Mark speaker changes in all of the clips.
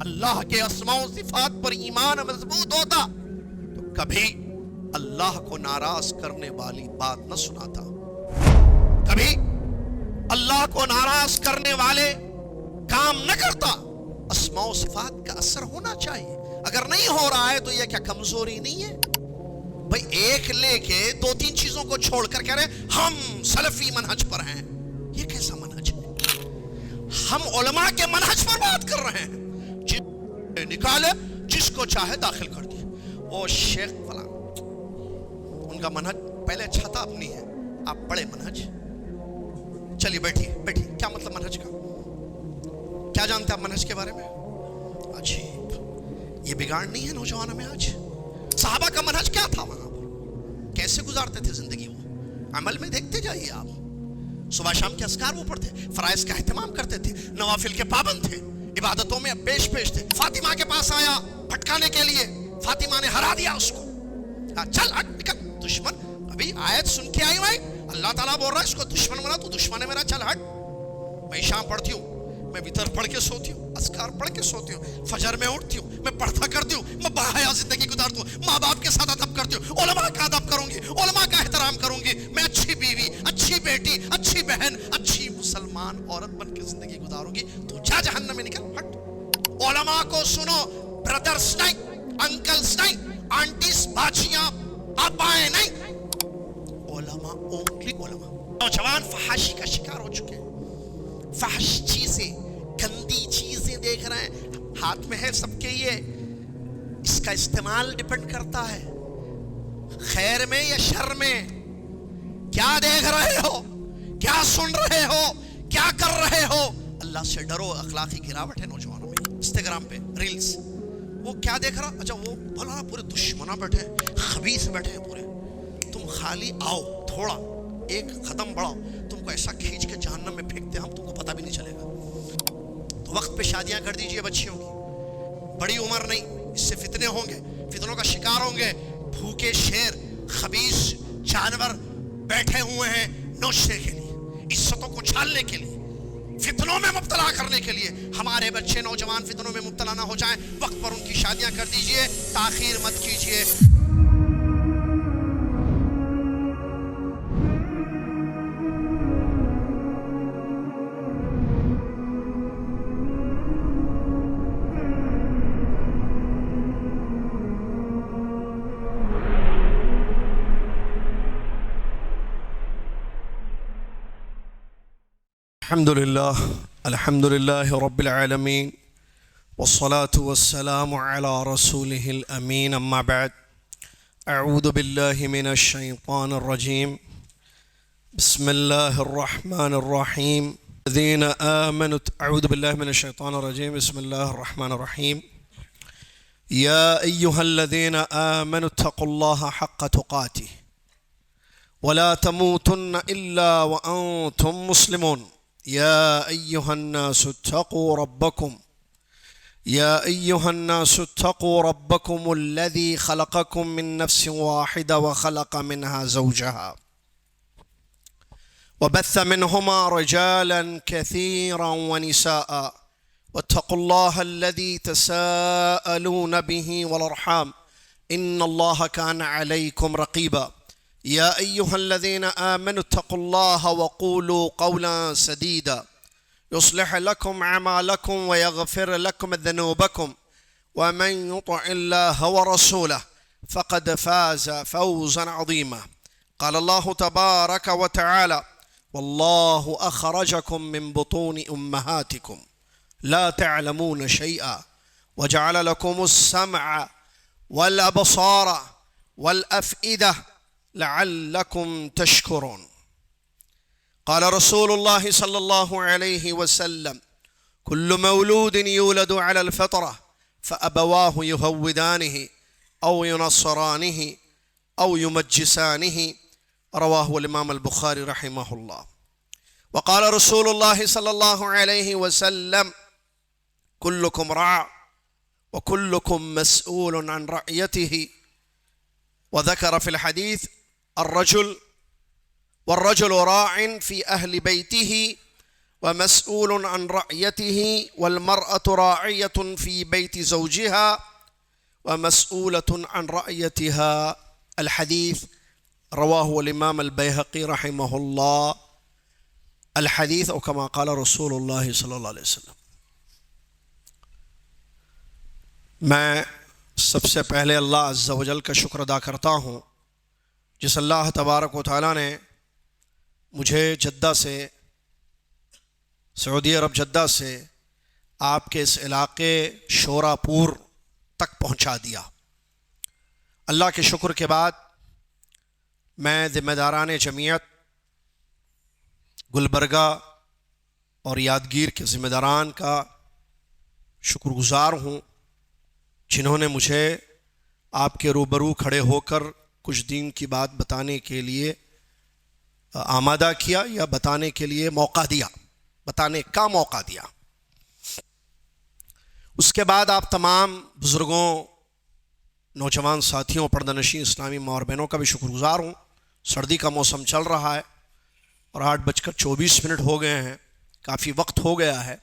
Speaker 1: اللہ کے اسماء و صفات پر ایمان مضبوط ہوتا تو کبھی اللہ کو ناراض کرنے والی بات نہ سناتا، کبھی اللہ کو ناراض کرنے والے کام نہ کرتا۔ اسماء و صفات کا اثر ہونا چاہیے، اگر نہیں ہو رہا ہے تو یہ کیا کمزوری نہیں ہے؟ بھئی ایک لے کے دو تین چیزوں کو چھوڑ کر کہہ رہے ہم سلفی منہج پر ہیں، یہ کیسا منہج ہے؟ ہم علماء کے منہج پر بات کر رہے ہیں، نکالے جس کو چاہے داخل کر دیا۔ وہ شیخ فلاں ان کا منہج پہلے اچھا تھا، اب نہیں ہے، آپ بڑے منہج۔ چلیے بیٹھیے، کیا مطلب منہج کا؟ کیا جانتے آپ منہج کے بارے میں؟ عجیب، یہ بگاڑ نہیں ہے نوجوانوں میں آج؟ صحابہ کا منہج کیا تھا وہاں پر؟ کیسے گزارتے تھے زندگی؟ وہ عمل میں دیکھتے جائیے آپ، صبح شام کے اذکار وہ پڑھتے، فرائض کا اہتمام کرتے تھے، نوافل کے پابند تھے، عبادتوں میں پیش تھے۔ فاطمہ کے پاس آیا بھٹکانے کے لیے، فاطمہ نے ہرا دیا اس کو، چل ہٹ نکل دشمن۔ ابھی آیت سن کے آئی ہوئی، اللہ تعالیٰ بول رہا ہے اس کو دشمن بنا، تو دشمن ہے میرا، چل ہٹ۔ میں شام پڑھتی ہوں، میں وتر پڑھ کے سوتی ہوں، اذکار پڑھ کے سوتی ہوں، فجر میں اٹھتی ہوں، میں پڑھتا کرتی ہوں، میں باحیا زندگی گزارتی ہوں، ماں باپ کے ساتھ ادب کرتی ہوں، علماء کا ادب کروں گی، علماء کا احترام کروں گی، میں اچھی بیوی، اچھی بیٹی، اچھی بہن، اچھی مسلمان عورت بن کے زندگی گزاروں گی۔ تو جا جہنم میں نکل، ہٹ۔ علماء کو سنو، برادرز نہیں، انکلز نہیں، آنٹیز، باجیاں، آبائیں نہیں، علماء، اونلی علماء۔ نوجوان فحاشی کا شکار ہو چکے ہیں، فحش چیزیں، گندی چیزیں دیکھ رہے ہیں، ہاتھ میں ہے سب کے، یہ اس کا استعمال ڈیپنڈ کرتا ہے خیر میں یا شر میں۔ کیا دیکھ رہے ہو، کیا سن رہے ہو، کیا کر رہے ہو؟ اللہ سے ڈرو۔ اخلاقی گراوٹ ہے نوجوانوں میں، انسٹاگرام پہ ریلز، وہ کیا دیکھ رہا؟ اچھا وہ بھلا پورے دشمنہ بیٹھے ہیں، خبیث بیٹھے ہیں پورے، تم خالی آؤ، تھوڑا ایک قدم بڑھاؤ، تم کو ایسا کھینچ کے جہنم میں پھینکتے ہم، تم کو پتہ بھی نہیں چلے گا۔ تو وقت پہ شادیاں کر دیجئے بچیوں کی، بڑی عمر نہیں، اس سے فتنے ہوں گے، فتنوں کا شکار ہوں گے۔ بھوکے شیر، خبیث جانور بیٹھے ہوئے ہیں نوشنے کے لیے، عزتوں کو چھالنے کے لیے، فتنوں میں مبتلا کرنے کے لیے۔ ہمارے بچے نوجوان فتنوں میں مبتلا نہ ہو جائیں، وقت پر ان کی شادیاں کر دیجئے، تاخیر مت کیجئے۔ الحمد لله رب العالمين، والصلاة والسلام على رسوله الأمين، أما بعد، أعوذ بالله من الشيطان الرجيم، بسم الله الرحمن الرحيم، الذين آمنوا، أعوذ بالله من الشيطان الرجيم، بسم الله الرحمن الرحيم، يا أيها الذين آمنوا اتقوا الله حق تقاته ولا تموتن إلا وأنتم مسلمون، يا أيها الناس اتقوا ربكم، يا أيها الناس اتقوا ربكم الذي خلقكم من نفس واحدة وخلق منها زوجها وبث منهما رجالا كثيرا ونساء، واتقوا الله الذي تساءلون به والأرحام إن الله كان عليكم رقيبا، يا أيها الذين آمنوا اتقوا الله وقولوا قولا سديدا يصلح لكم أعمالكم ويغفر لكم ذنوبكم، ومن يطع الله ورسوله فقد فاز فوزا عظيما، قال الله تبارك وتعالى والله أخرجكم من بطون أمهاتكم لا تعلمون شيئا وجعل لكم السمع والأبصار والأفئدة لعلكم تشكرون، قال رسول الله صلى الله عليه وسلم كل مولود يولد على الفطرة فأبواه يهودانه أو ينصرانه أو يمجسانه، رواه الإمام البخاري رحمه الله، وقال رسول الله صلى الله عليه وسلم كلكم راع وكلكم مسؤول عن رعيته، وذكر في الحديث والرجل راع في أهل بيته ومسؤول عن رعيته والمرأة راعية في بيت زوجها ومسؤولة عن رعيتها. الحديث رواه الإمام البيهقي رحمه الله. الحديث أو كما قال رسول الله صلی اللہ علیہ وسلم. میں سب سے پہلے اللہ عز و جل کا شکر ادا کرتا ہوں جس اللہ تبارک و تعالیٰ نے مجھے جدہ سے، سعودی عرب جدہ سے آپ کے اس علاقے شورا پور تک پہنچا دیا. اللہ کے شکر کے بعد میں ذمہ داران جمعیت گلبرگہ اور یادگیر کے ذمہ داران کا شکر گزار ہوں جنہوں نے مجھے آپ کے روبرو کھڑے ہو کر کچھ دین کی بات بتانے کے لیے آمادہ کیا یا بتانے کے لیے موقع دیا، بتانے کا موقع دیا. اس کے بعد آپ تمام بزرگوں، نوجوان ساتھیوں، پردہ نشین اسلامی ماں اور بہنوں کا بھی شکر گزار ہوں. سردی کا موسم چل رہا ہے اور 8:24 ہو گئے ہیں، کافی وقت ہو گیا ہے،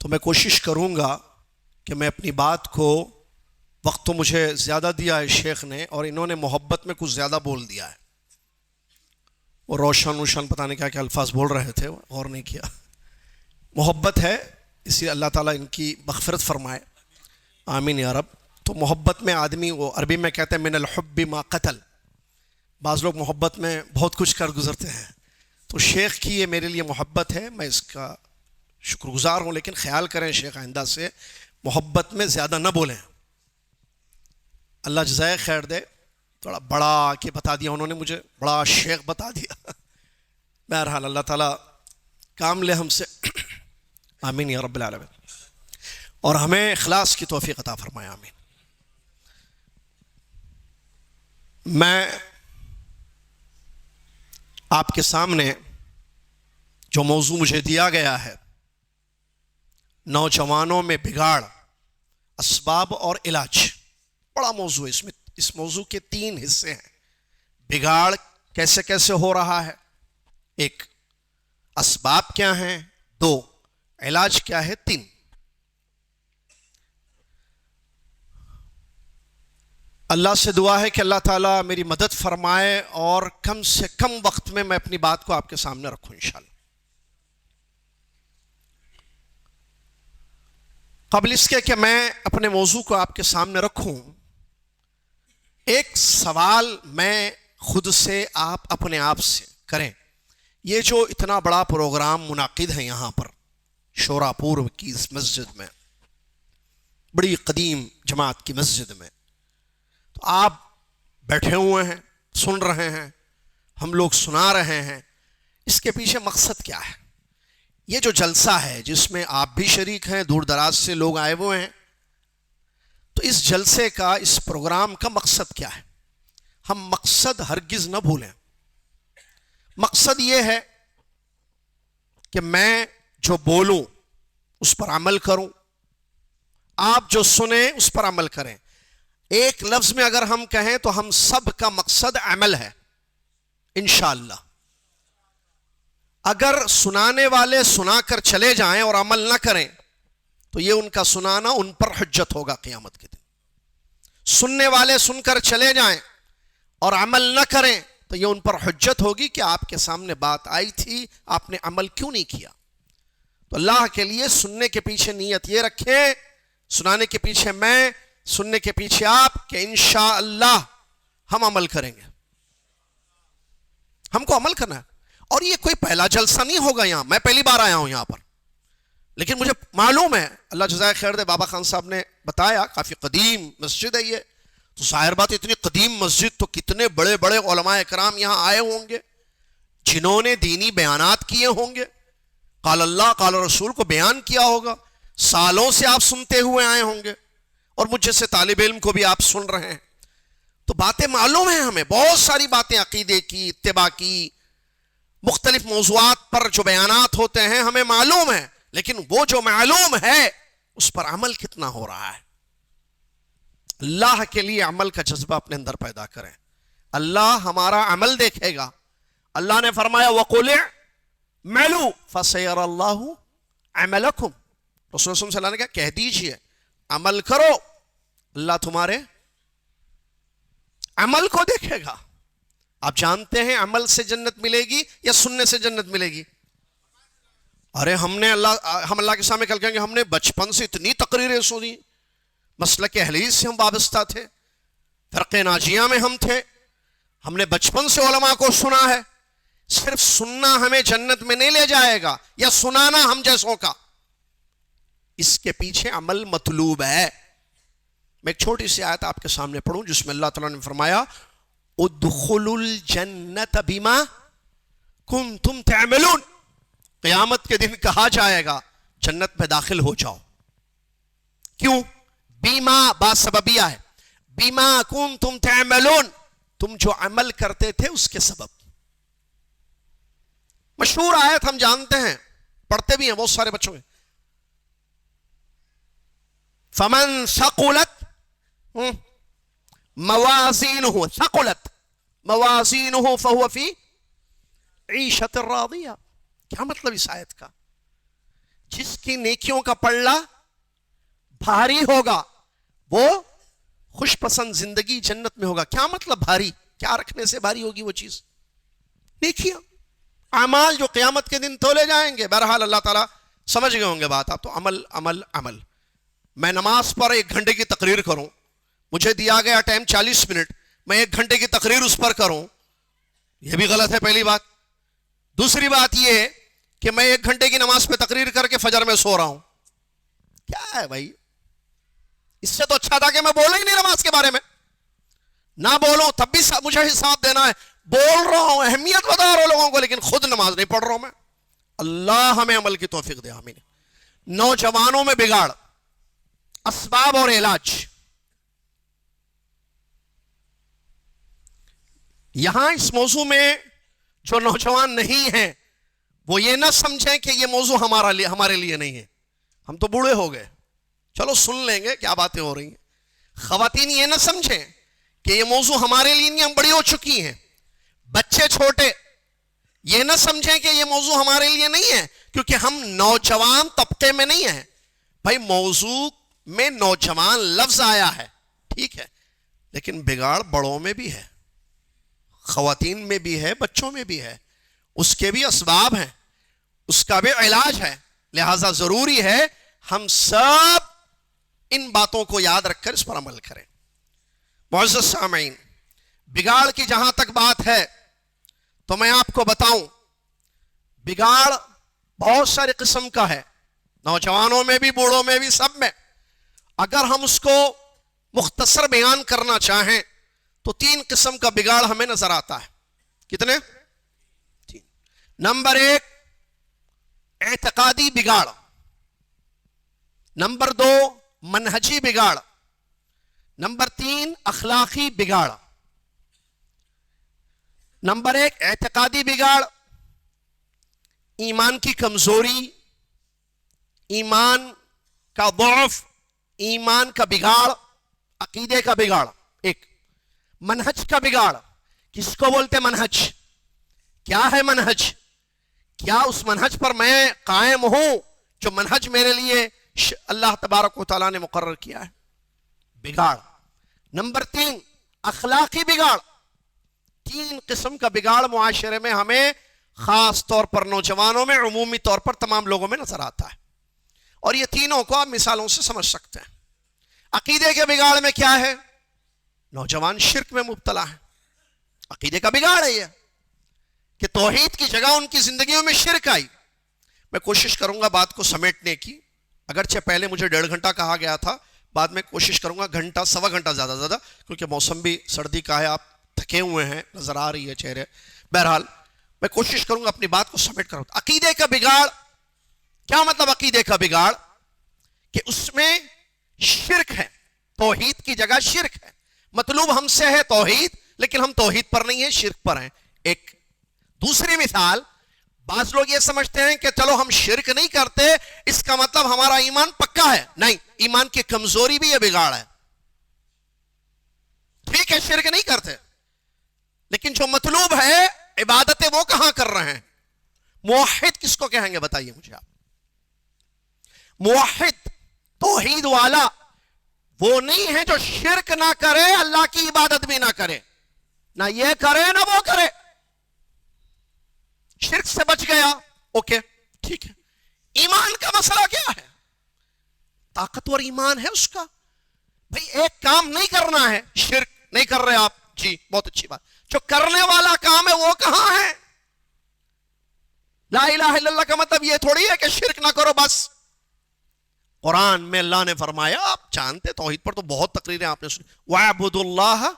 Speaker 1: تو میں کوشش کروں گا کہ میں اپنی بات کو، وقت تو مجھے زیادہ دیا ہے شیخ نے اور انہوں نے محبت میں کچھ زیادہ بول دیا ہے. وہ روشن پتہ نہیں کیا الفاظ بول رہے تھے، غور نہیں کیا. محبت ہے، اس لیے اللہ تعالیٰ ان کی مغفرت فرمائے، آمین یا رب. تو محبت میں آدمی، وہ عربی میں کہتے ہیں من الحب ما قتل. بعض لوگ محبت میں بہت کچھ کر گزرتے ہیں، تو شیخ کی یہ میرے لیے محبت ہے، میں اس کا شکر گزار ہوں. لیکن خیال کریں شیخ آئندہ سے محبت میں زیادہ نہ بولیں. اللہ جزائے خیر دے. تھوڑا بڑا کہ بتا دیا انہوں نے، مجھے بڑا شیخ بتا دیا. بہرحال اللہ تعالیٰ کام لے ہم سے، آمین یا رب العالمین، اور ہمیں اخلاص کی توفیق عطا فرمائے، آمین. میں آپ کے سامنے جو موضوع مجھے دیا گیا ہے، نوجوانوں میں بگاڑ، اسباب اور علاج، بڑا موضوع ہے. اس موضوع کے 3 حصے ہیں. بگاڑ کیسے کیسے ہو رہا ہے، 1 اسباب کیا ہیں، 2 علاج کیا ہے، 3 اللہ سے دعا ہے کہ اللہ تعالیٰ میری مدد فرمائے اور کم سے کم وقت میں اپنی بات کو آپ کے سامنے رکھوں انشاءاللہ. قبل اس کے کہ میں اپنے موضوع کو آپ کے سامنے رکھوں، ایک سوال میں خود سے، آپ اپنے آپ سے کریں. یہ جو اتنا بڑا پروگرام منعقد ہے یہاں پر شورا پور کی اس مسجد میں، بڑی قدیم جماعت کی مسجد میں، تو آپ بیٹھے ہوئے ہیں، سن رہے ہیں، ہم لوگ سنا رہے ہیں. اس کے پیچھے مقصد کیا ہے؟ یہ جو جلسہ ہے جس میں آپ بھی شریک ہیں، دور دراز سے لوگ آئے ہوئے ہیں، تو اس جلسے کا، اس پروگرام کا مقصد کیا ہے؟ ہم مقصد ہرگز نہ بھولیں. مقصد یہ ہے کہ میں جو بولوں اس پر عمل کروں، آپ جو سنیں اس پر عمل کریں. ایک لفظ میں اگر ہم کہیں تو ہم سب کا مقصد عمل ہے انشاءاللہ. اگر سنانے والے سنا کر چلے جائیں اور عمل نہ کریں تو یہ ان کا سنانا ان پر حجت ہوگا قیامت کے دن. سننے والے سن کر چلے جائیں اور عمل نہ کریں تو یہ ان پر حجت ہوگی کہ آپ کے سامنے بات آئی تھی، آپ نے عمل کیوں نہیں کیا. تو اللہ کے لیے سننے کے پیچھے نیت یہ رکھیں، سنانے کے پیچھے میں، سننے کے پیچھے آپ، کہ انشاءاللہ ہم عمل کریں گے. ہم کو عمل کرنا ہے. اور یہ کوئی پہلا جلسہ نہیں ہوگا یہاں، میں پہلی بار آیا ہوں یہاں پر، لیکن مجھے معلوم ہے، اللہ جزائے خیر دے، بابا خان صاحب نے بتایا کافی قدیم مسجد ہے یہ. تو ظاہر بات اتنی قدیم مسجد تو کتنے بڑے بڑے علماء کرام یہاں آئے ہوں گے جنہوں نے دینی بیانات کیے ہوں گے، قال اللہ قال رسول کو بیان کیا ہوگا. سالوں سے آپ سنتے ہوئے آئے ہوں گے اور مجھ جیسے طالب علم کو بھی آپ سن رہے ہیں. تو باتیں معلوم ہیں ہمیں، بہت ساری باتیں عقیدے کی، اتباع کی، مختلف موضوعات پر جو بیانات ہوتے ہیں ہمیں معلوم ہے، لیکن وہ جو معلوم ہے اس پر عمل کتنا ہو رہا ہے. اللہ کے لیے عمل کا جذبہ اپنے اندر پیدا کریں. اللہ ہمارا عمل دیکھے گا. اللہ نے فرمایا وَقُلِ ملو فسیر اللہ عملکم، رسول صلی اللہ علیہ وسلم نے کہہ دیجئے عمل کرو، اللہ تمہارے عمل کو دیکھے گا۔ آپ جانتے ہیں عمل سے جنت ملے گی یا سننے سے جنت ملے گی؟ ارے ہم اللہ کے سامنے کل کہیں گے ہم نے بچپن سے اتنی تقریریں سنی، مسلک اہل حدیث سے ہم وابستہ تھے، فرقہ ناجیہ میں ہم تھے، ہم نے بچپن سے علماء کو سنا ہے۔ صرف سننا ہمیں جنت میں نہیں لے جائے گا، یا سنانا ہم جیسوں کا، اس کے پیچھے عمل مطلوب ہے۔ میں ایک چھوٹی سی آیت آپ کے سامنے پڑھوں جس میں اللہ تعالیٰ نے فرمایا ادخلوا الجنت بما کنتم تعملون، قیامت کے دن کہا جائے گا جنت میں داخل ہو جاؤ۔ کیوں؟ بیما با سببیہ ہے، بیما کنتم تعملون، تم جو عمل کرتے تھے اس کے سبب۔ مشہور آیت ہم جانتے ہیں، پڑھتے بھی ہیں بہت سارے بچوں میں، فمن ثقلت موازینہ، ثقلت موازینہ فہو فی عیشۃ راضیہ۔ کیا مطلب اس آیت کا؟ جس کی نیکیوں کا پلڑا بھاری ہوگا وہ خوش پسند زندگی جنت میں ہوگا۔ کیا مطلب بھاری؟ کیا رکھنے سے بھاری ہوگی وہ چیز؟ نیکیاں، اعمال جو قیامت کے دن تولے جائیں گے۔ بہرحال اللہ تعالیٰ سمجھ گئے ہوں گے بات آپ تو۔ عمل عمل عمل۔ میں نماز پر 1 گھنٹے کی تقریر کروں، مجھے دیا گیا ٹائم 40 منٹ، میں 1 گھنٹے کی تقریر اس پر کروں، یہ بھی غلط ہے پہلی بات۔ دوسری بات یہ کہ میں 1 گھنٹے کی نماز پہ تقریر کر کے فجر میں سو رہا ہوں، کیا ہے بھائی؟ اس سے تو اچھا تھا کہ میں بولوں ہی نہیں نماز کے بارے میں، نہ بولوں تب بھی مجھے حساب دینا ہے، بول رہا ہوں اہمیت بتا رہا ہوں لوگوں کو لیکن خود نماز نہیں پڑھ رہا ہوں میں۔ اللہ ہمیں عمل کی توفیق دے، آمین۔ نوجوانوں میں بگاڑ، اسباب اور علاج۔ یہاں اس موضوع میں جو نوجوان نہیں ہیں وہ یہ نہ سمجھیں کہ یہ موضوع ہمارے لیے نہیں ہے، ہم تو بوڑھے ہو گئے، چلو سن لیں گے کیا باتیں ہو رہی ہیں۔ خواتین یہ نہ سمجھیں کہ یہ موضوع ہمارے لیے نہیں، ہم بڑی ہو چکی ہیں۔ بچے چھوٹے یہ نہ سمجھیں کہ یہ موضوع ہمارے لیے نہیں ہے کیونکہ ہم نوجوان طبقے میں نہیں ہیں۔ بھائی موضوع میں نوجوان لفظ آیا ہے ٹھیک ہے، لیکن بگاڑ بڑوں میں بھی ہے، خواتین میں بھی ہے، بچوں میں بھی ہے، اس کے بھی اسباب ہیں، اس کا بھی علاج ہے، لہذا ضروری ہے ہم سب ان باتوں کو یاد رکھ کر اس پر عمل کریں۔ معزز سامعین، بگاڑ کی جہاں تک بات ہے تو میں آپ کو بتاؤں بگاڑ بہت سارے قسم کا ہے، نوجوانوں میں بھی، بوڑھوں میں بھی، سب میں۔ اگر ہم اس کو مختصر بیان کرنا چاہیں تو 3 قسم کا بگاڑ ہمیں نظر آتا ہے۔ کتنے؟ 3۔ نمبر 1 اعتقادی بگاڑ، نمبر 2 منہجی بگاڑ، نمبر 3 اخلاقی بگاڑ۔ نمبر 1 اعتقادی بگاڑ، ایمان کی کمزوری، ایمان کا ضعف، ایمان کا بگاڑ، عقیدے کا بگاڑ۔ ایک منہج کا بگاڑ، کس کو بولتے منہج؟ کیا ہے منہج؟ کیا اس منہج پر میں قائم ہوں جو منہج میرے لیے اللہ تبارک و تعالیٰ نے مقرر کیا ہے؟ بگاڑ۔ نمبر 3 اخلاقی بگاڑ۔ 3 قسم کا بگاڑ معاشرے میں ہمیں خاص طور پر نوجوانوں میں، عمومی طور پر تمام لوگوں میں نظر آتا ہے، اور یہ تینوں کو آپ مثالوں سے سمجھ سکتے ہیں۔ عقیدے کے بگاڑ میں کیا ہے؟ نوجوان شرک میں مبتلا ہے، عقیدے کا بگاڑ ہے یہ کہ توحید کی جگہ ان کی زندگیوں میں شرک آئی۔ میں کوشش کروں گا بات کو سمیٹنے کی، اگرچہ پہلے مجھے 1.5 گھنٹہ کہا گیا تھا، بعد میں کوشش کروں گا گھنٹہ سوا گھنٹہ زیادہ کیونکہ موسم بھی سردی کا ہے، آپ تھکے ہوئے ہیں، نظر آ رہی ہے چہرے۔ بہرحال میں کوشش کروں گا اپنی بات کو سمیٹ کروں۔ عقیدے کا بگاڑ، کیا مطلب عقیدے کا بگاڑ؟ کہ اس میں شرک ہے، توحید کی جگہ شرک ہے، مطلوب ہم سے ہے توحید لیکن ہم توحید پر نہیں ہیں، شرک پر ہیں۔ ایک دوسری مثال، بعض لوگ یہ سمجھتے ہیں کہ چلو ہم شرک نہیں کرتے اس کا مطلب ہمارا ایمان پکا ہے، نہیں، ایمان کی کمزوری بھی یہ بگاڑ ہے۔ ٹھیک ہے شرک نہیں کرتے لیکن جو مطلوب ہے عبادتیں وہ کہاں کر رہے ہیں؟ موحد کس کو کہیں گے بتائیے مجھے آپ؟ موحد توحید والا وہ نہیں ہے جو شرک نہ کرے، اللہ کی عبادت بھی نہ کرے، نہ یہ کرے نہ وہ کرے، شرک سے بچ گیا، اوکے ٹھیک ہے۔ ایمان کا مسئلہ کیا ہے؟ طاقتور ایمان ہے اس کا، بھئی ایک کام نہیں کرنا ہے، شرک نہیں کر رہے آپ، جی بہت اچھی بات، جو کرنے والا کام ہے وہ کہاں ہے؟ لا الہ الا اللہ کا مطلب یہ تھوڑی ہے کہ شرک نہ کرو بس۔ قرآن میں اللہ نے فرمایا، آپ جانتے توحید پر تو بہت تقریریں آپ نے سنی، وَاعْبُدُوا اللَّهَ،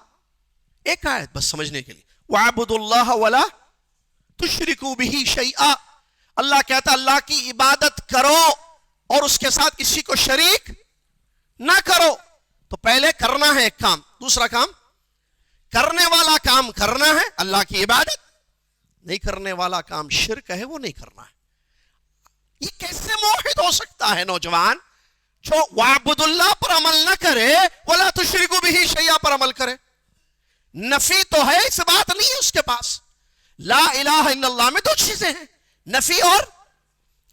Speaker 1: ایک آیت بس سمجھنے کے لیے، وَاعْبُدُوا اللَّهَ وَلَا تُشْرِكُوا بِهِ شَيْئًا، اللہ کہتا اللہ کی عبادت کرو اور اس کے ساتھ کسی کو شریک نہ کرو۔ تو پہلے کرنا ہے ایک کام، دوسرا کام کرنے والا کام کرنا ہے، اللہ کی عبادت، نہیں کرنے والا کام شرک ہے وہ نہیں کرنا ہے۔ یہ کیسے موحد ہو سکتا ہے نوجوان جو وعبد اللہ پر عمل نہ کرے، ولا تشرکوا بہ شیئا پر عمل کرے؟ نفی تو ہے، اس بات نہیں ہے اس کے پاس۔ لا الہ الا اللہ میں دو چیزیں ہیں، نفی اور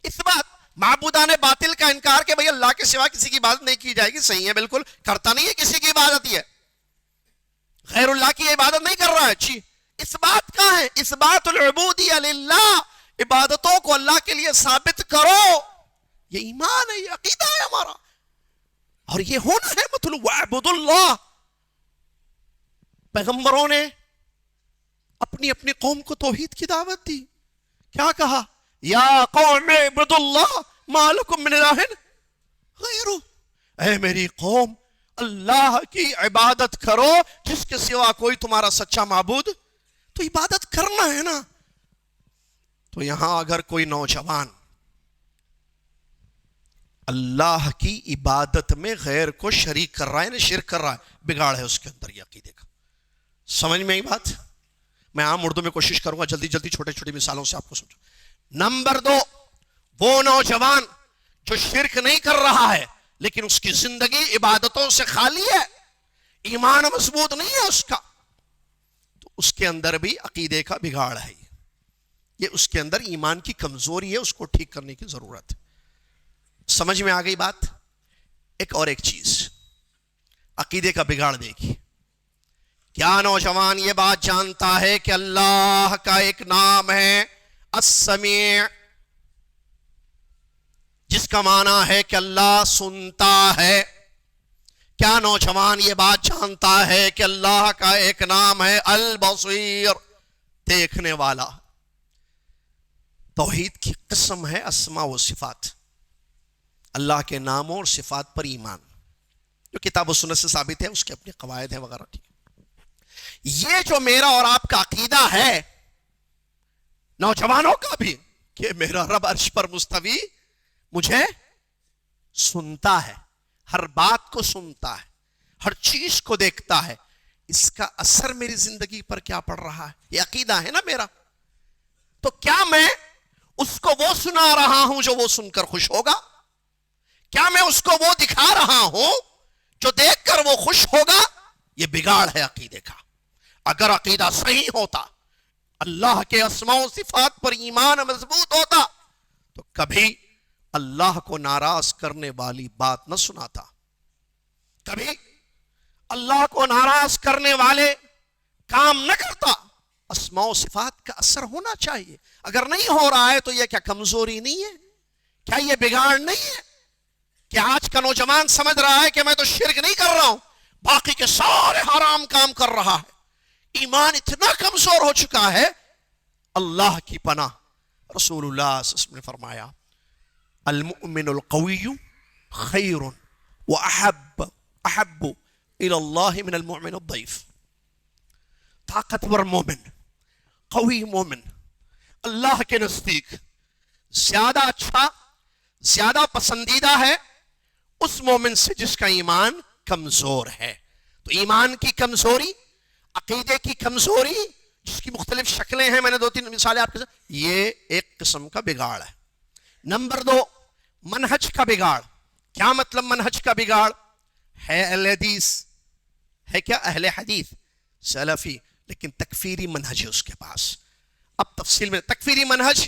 Speaker 1: اس بات۔ معبودان باطل کا انکار کہ بھئی اللہ کے سوا کسی کی عبادت نہیں کی جائے گی، صحیح ہے، بالکل کرتا نہیں ہے کسی کی عبادت، یہ غیر اللہ کی عبادت نہیں کر رہا ہے، اچھی اس بات کا ہے، اس بات العبودیہ للہ، عبادتوں کو اللہ کے لیے ثابت کرو، یہ ایمان ہے، یہ عقیدہ ہے ہمارا، اور یہ ہونا ہے مطلوب۔ وَاعْبُدُ اللَّهَ، پیغمبروں نے اپنی اپنی قوم کو توحید کی دعوت دی، کیا کہا؟ یا قوم اعبدوا اللہ ما لکم من الہ غیرہ، اے میری قوم اللہ کی عبادت کرو، جس کے سوا کوئی تمہارا سچا معبود، تو عبادت کرنا ہے نا۔ تو یہاں اگر کوئی نوجوان اللہ کی عبادت میں غیر کو شریک کر رہا ہے، شرک کر رہا ہے، بگاڑ ہے اس کے اندر یہ عقیدے کا۔ سمجھ میں آئی بات؟ میں عام اردو میں کوشش کروں گا جلدی جلدی چھوٹے چھوٹی مثالوں سے آپ کو سمجھو۔ نمبر 2، وہ نوجوان جو شرک نہیں کر رہا ہے لیکن اس کی زندگی عبادتوں سے خالی ہے، ایمان مضبوط نہیں ہے اس کا، تو اس کے اندر بھی عقیدے کا بگاڑ ہے، یہ اس کے اندر ایمان کی کمزوری ہے، اس کو ٹھیک کرنے کی ضرورت ہے۔ سمجھ میں آ گئی بات؟ ایک اور ایک چیز عقیدے کا بگاڑ دیکھیے، کیا نوجوان یہ بات جانتا ہے کہ اللہ کا ایک نام ہے السمیع، جس کا معنی ہے کہ اللہ سنتا ہے؟ کیا نوجوان یہ بات جانتا ہے کہ اللہ کا ایک نام ہے البصیر، دیکھنے والا؟ توحید کی قسم ہے اسماء و صفات، اللہ کے ناموں اور صفات پر ایمان، جو کتاب و سنت سے ثابت ہے، اس کے اپنے قواعد ہیں وغیرہ، ٹھیک ہے۔ یہ جو میرا اور آپ کا عقیدہ ہے نوجوانوں کا بھی، کہ میرا رب عرش پر مستوی، مجھے سنتا ہے، ہر بات کو سنتا ہے، ہر چیز کو دیکھتا ہے، اس کا اثر میری زندگی پر کیا پڑ رہا ہے، یہ عقیدہ ہے نا میرا۔ تو کیا میں اس کو وہ سنا رہا ہوں جو وہ سن کر خوش ہوگا؟ کیا میں اس کو وہ دکھا رہا ہوں جو دیکھ کر وہ خوش ہوگا؟ یہ بگاڑ ہے عقیدے کا۔ اگر عقیدہ صحیح ہوتا، اللہ کے اسماء و صفات پر ایمان مضبوط ہوتا، تو کبھی اللہ کو ناراض کرنے والی بات نہ سناتا، کبھی اللہ کو ناراض کرنے والے کام نہ کرتا۔ اسماء و صفات کا اثر ہونا چاہیے، اگر نہیں ہو رہا ہے تو یہ کیا کمزوری نہیں ہے؟ کیا یہ بگاڑ نہیں ہے؟ کہ آج کا نوجوان سمجھ رہا ہے کہ میں تو شرک نہیں کر رہا ہوں، باقی کے سارے حرام کام کر رہا ہے، ایمان اتنا کمزور ہو چکا ہے۔ اللہ کی پناہ، رسول اللہ صلی اللہ علیہ وسلم نے فرمایا المؤمن القوی خیر واحب الی اللہ من المؤمن الضعیف، طاقتور مومن، قوی مومن اللہ کے نزدیک زیادہ اچھا، زیادہ پسندیدہ ہے اس مومن سے جس کا ایمان کمزور ہے۔ تو ایمان کی کمزوری، عقیدے کی کمزوری، جس کی مختلف شکلیں ہیں، میں نے 2-3 مثالیں آپ کے ساتھ، یہ ایک قسم کا بگاڑ ہے۔ نمبر 2، منہج کا بگاڑ۔ کیا مطلب منہج کا بگاڑ؟ ہے اہل حدیث، ہے کیا اہل حدیث سلفی، لیکن تکفیری منہج ہے اس کے پاس۔ اب تفصیل میں، تکفیری منہج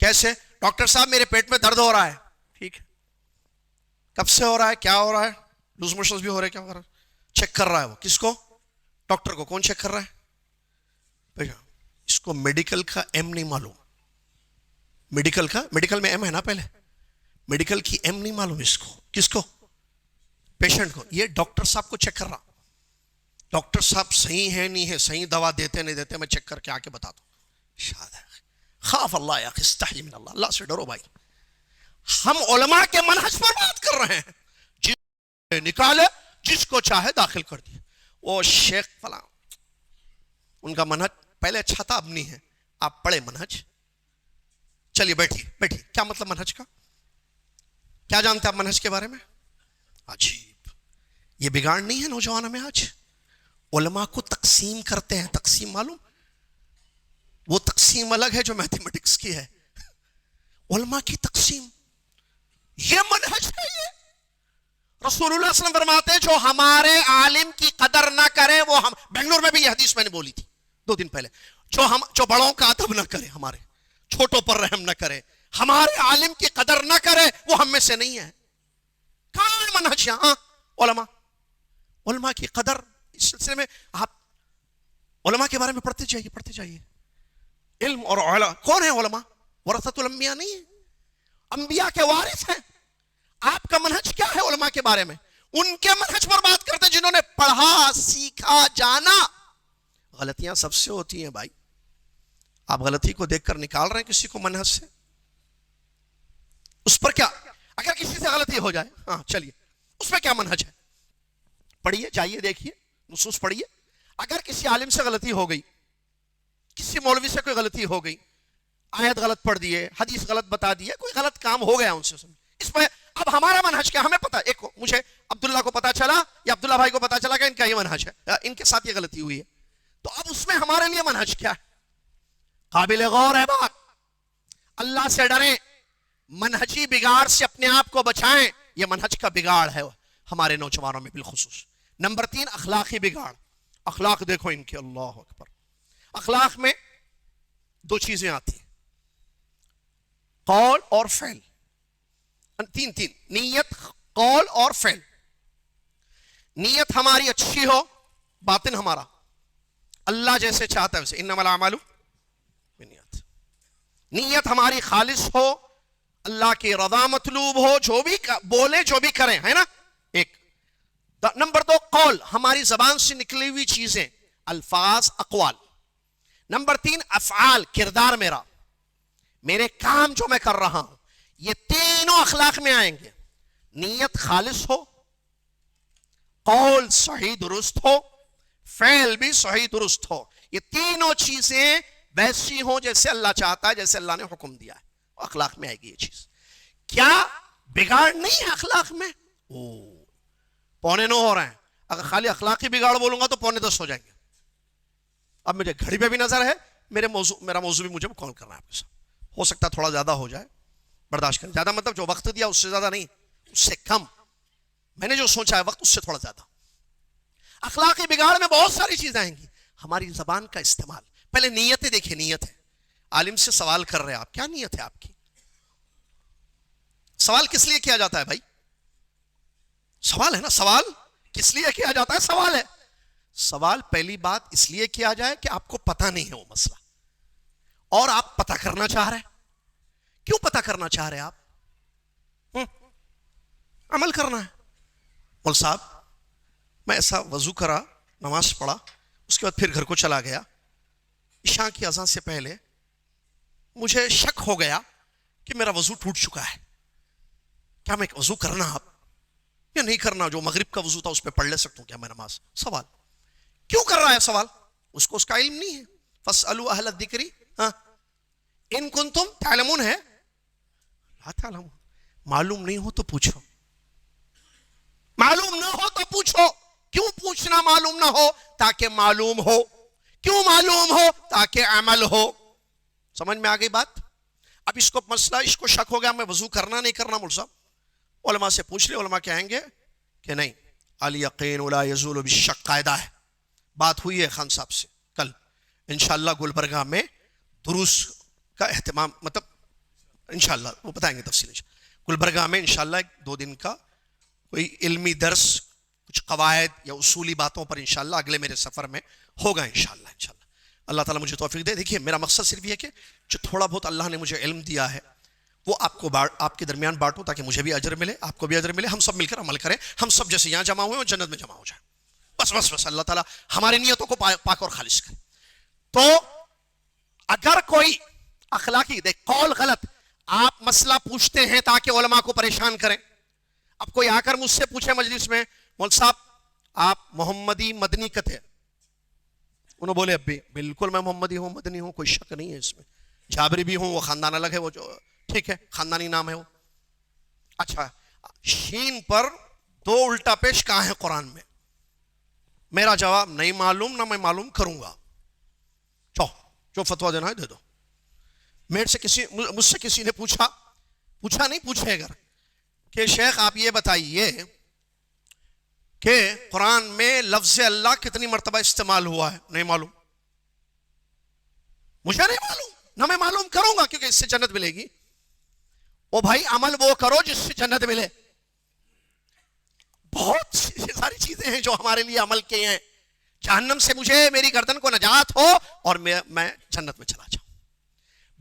Speaker 1: کیسے؟ ڈاکٹر صاحب میرے پیٹ میں درد ہو رہا ہے. ٹھیک ہے, کب سے ہو رہا ہے, کیا ہو رہا ہے, لوز موشنز بھی ہو رہے ہیں, کیا ہو رہا ہے؟ چیک کر رہا ہے وہ. کس کو؟ ڈاکٹر کو. کون چیک کر رہا ہے؟ اس کو میڈیکل کا ایم نہیں معلوم. میڈیکل میں ایم ہے نا پہلے, میڈیکل کی ایم نہیں معلوم اس کو. کس کو؟ پیشنٹ کو. یہ ڈاکٹر صاحب کو چیک کر رہا. ڈاکٹر صاحب صحیح ہے نہیں ہے, صحیح دوا دیتے نہیں دیتے, میں چیک کر کے آ کے بتا دوں. شاد ہے. خاف اللہ یا استحی من اللہ, اللہ سے ڈرو بھائی. ہم علماء کے منہج پر بات کر رہے ہیں. جس نکالے جس کو چاہے داخل کر دیا. وہ شیخ فلاں ان کا منہج پہلے اچھا تھا, اب نہیں ہے. آپ پڑھے منہج. چلیے بیٹھیے. کیا مطلب منہج کا؟ کیا جانتے آپ منہج کے بارے میں؟ عجیب. یہ بگاڑ نہیں ہے نوجوانوں میں آج؟ علماء کو تقسیم کرتے ہیں. تقسیم معلوم؟ وہ تقسیم الگ ہے جو میتھمیٹکس کی ہے. علماء کی تقسیم یہ منہج ہے. یہ رسول اللہ صلی اللہ علیہ وسلم فرماتے ہیں جو ہمارے عالم کی قدر نہ کرے وہ ہم. بنگلور میں بھی یہ حدیث میں نے بولی تھی 2 دن پہلے. جو بڑوں کا ادب نہ کرے, ہمارے چھوٹوں پر رحم نہ کرے, ہمارے عالم کی قدر نہ کرے, وہ ہم میں سے نہیں ہے. کہاں ہے منہج یہاں؟ علماء کی قدر. اس سلسلے میں آپ علماء کے بارے میں پڑھتے جائیے. علم اور علماء کون ہیں؟ علماء ورثۃ الانبیاء نہیں ہیں, انبیاء کے وارث ہیں. آپ کا منہج کیا ہے علماء کے بارے میں؟ ان کے منہج پر بات کرتے جنہوں نے پڑھا, سیکھا, جانا. غلطیاں سب سے ہوتی ہیں بھائی. آپ غلطی کو دیکھ کر نکال رہے ہیں کسی کو منہج سے. اس پر کیا اگر کسی سے غلطی ہو جائے, ہاں چلیے اس پہ کیا منہج ہے؟ پڑھیے, جائیے دیکھیے, نصوص پڑھیے. اگر کسی عالم سے غلطی ہو گئی, کسی مولوی سے کوئی غلطی ہو گئی, آیت غلط پڑھ دیے, حدیث غلط بتا دیے, کوئی غلط کام ہو گیا ان سے, اس پہ اب ہمارا منہج کیا؟ ہمیں پتا, ایک مجھے عبداللہ کو پتا چلا یا عبداللہ بھائی کو پتا چلا کہ ان کا یہ منہج ہے, ان کے ساتھ یہ غلطی ہوئی ہے, تو اب اس میں ہمارے لیے منہج کیا ہے؟ قابل غور ہے بات. اللہ سے ڈریں, منہجی بگاڑ سے اپنے آپ کو بچائیں. یہ منہج کا بگاڑ ہے ہمارے نوجوانوں میں بالخصوص. نمبر 3 اخلاقی بگاڑ. اخلاق دیکھو ان کے, اللہ اکبر. اخلاق میں 2 چیزیں آتی ہیں, قول اور فعل. 3 نیت, قول اور فعل. نیت ہماری اچھی ہو, باطن ہمارا اللہ جیسے چاہتا ہے ویسے, انما الاعمال بالنیات. نیت ہماری خالص ہو, اللہ کی رضا مطلوب ہو, جو بھی بولے جو بھی کریں, ہے نا. ایک. نمبر 2 قول, ہماری زبان سے نکلی ہوئی چیزیں, الفاظ, اقوال. نمبر 3 افعال, کردار میرا, میرے کام جو میں کر رہا ہوں. یہ تینوں اخلاق میں آئیں گے. نیت خالص ہو, قول صحیح درست ہو, فعل بھی صحیح درست ہو. یہ تینوں چیزیں ویسی ہوں جیسے اللہ چاہتا ہے, جیسے اللہ نے حکم دیا ہے, اخلاق میں آئے گی یہ چیز. کیا بگاڑ نہیں ہے اخلاق میں؟ 9:15 ہو رہے ہیں. اگر خالی اخلاقی بگاڑ بولوں گا تو 9:45 ہو جائیں گے. اب مجھے گھڑی پہ بھی نظر ہے, میرا موضوع بھی مجھے کال کرنا ہے آپ کے ساتھ. ہو سکتا ہے تھوڑا زیادہ ہو جائے, برداشت کریں. زیادہ مطلب جو وقت دیا اس سے زیادہ نہیں, اس سے کم. میں نے جو سوچا ہے وقت اس سے تھوڑا زیادہ. اخلاقی بگاڑ میں بہت ساری چیزیں آئیں گی. ہماری زبان کا استعمال. پہلے نیتیں دیکھیں. نیت ہے, عالم سے سوال کر رہے ہیں آپ, کیا نیت ہے آپ کی؟ سوال کس لیے کیا جاتا ہے بھائی؟ سوال ہے نا, سوال کس لیے کیا جاتا ہے؟ سوال ہے. سوال پہلی بات اس لیے کیا جائے کہ آپ کو پتہ نہیں ہے وہ مسئلہ, اور آپ پتہ کرنا چاہ رہے ہیں. کیوں پتہ کرنا چاہ رہے ہیں آپ؟ عمل کرنا ہے. مول صاحب میں ایسا وضو کرا, نماز پڑھا, اس کے بعد پھر گھر کو چلا گیا, عشاء کی اذان سے پہلے مجھے شک ہو گیا کہ میرا وضو ٹوٹ چکا ہے. کیا میں وضو کرنا آپ یا نہیں کرنا؟ جو مغرب کا وضو تھا اس پہ پڑھ لے سکتا ہوں کیا میں نماز؟ سوال کیوں کر رہا ہے سوال؟ اس کو اس کا علم نہیں ہے. فاسألوا اہل الذکر ان کنتم تعلمون ہے, لا تعلمون. معلوم نہیں ہو تو پوچھو, معلوم نہ ہو تو پوچھو. کیوں پوچھنا معلوم نہ ہو؟ تاکہ معلوم ہو. کیوں معلوم ہو؟ تاکہ عمل ہو. سمجھ میں آ گئی بات؟ اب اس کو مسئلہ, اس کو شک ہو گیا میں وضو کرنا نہیں کرنا, مول صاحب علماء سے پوچھ لے. علماء کہیں گے کہ نہیں, الیقین لا یزول بالشک قاعدہ ہے. بات ہوئی ہے خان صاحب سے کل, انشاءاللہ گلبرگہ میں دروس کا اہتمام, مطلب انشاءاللہ وہ بتائیں گے تفصیل. گلبرگہ میں انشاءاللہ 2 دن کا کوئی علمی درس کچھ قواعد یا اصولی باتوں پر انشاءاللہ اگلے میرے سفر میں ہوگا انشاءاللہ. اللہ تعالیٰ مجھے توفیق دے. دیکھیے میرا مقصد صرف یہ ہے کہ جو تھوڑا بہت اللہ نے مجھے علم دیا ہے وہ آپ کے درمیان بانٹوں تاکہ مجھے بھی اجر ملے, آپ کو بھی اجر ملے, ہم سب مل کر عمل کریں, ہم سب جیسے یہاں جمع ہوئے اور جنت میں جمع ہو جائیں. بس اللہ تعالیٰ ہماری نیتوں کو پاک اور خالص کرے. تو اگر کوئی اخلاقی دیکھ قول غلط, آپ مسئلہ پوچھتے ہیں تاکہ علماء کو پریشان کریں. اب کوئی آ کر مجھ سے پوچھے مجلس میں, مول صاحب آپ محمدی مدنی کتے, انہوں بولے اب بھی بالکل میں محمدی ہوں مدنی ہوں, کوئی شک نہیں ہے اس میں, جابری بھی ہوں, وہ خاندان الگ ہے, وہ جو ٹھیک ہے خاندانی نام ہے وہ. اچھا شین پر 2 الٹا پیش کہاں ہے قرآن میں؟ میرا جواب نہیں معلوم, نہ میں معلوم کروں گا. جو فتویٰ دینا ہے دے دو. مجھ سے کسی نے پوچھا نہیں, پوچھے اگر کہ شیخ آپ یہ بتائیے کہ قرآن میں لفظ اللہ کتنی مرتبہ استعمال ہوا ہے؟ نہیں معلوم, مجھے نہیں معلوم, نہ میں معلوم کروں گا کیونکہ اس سے جنت ملے گی. او بھائی عمل وہ کرو جس سے جنت ملے. بہت ساری چیزیں ہیں جو ہمارے لیے عمل کے ہیں. جہنم سے مجھے میری گردن کو نجات ہو اور میں جنت میں چلا جاؤں.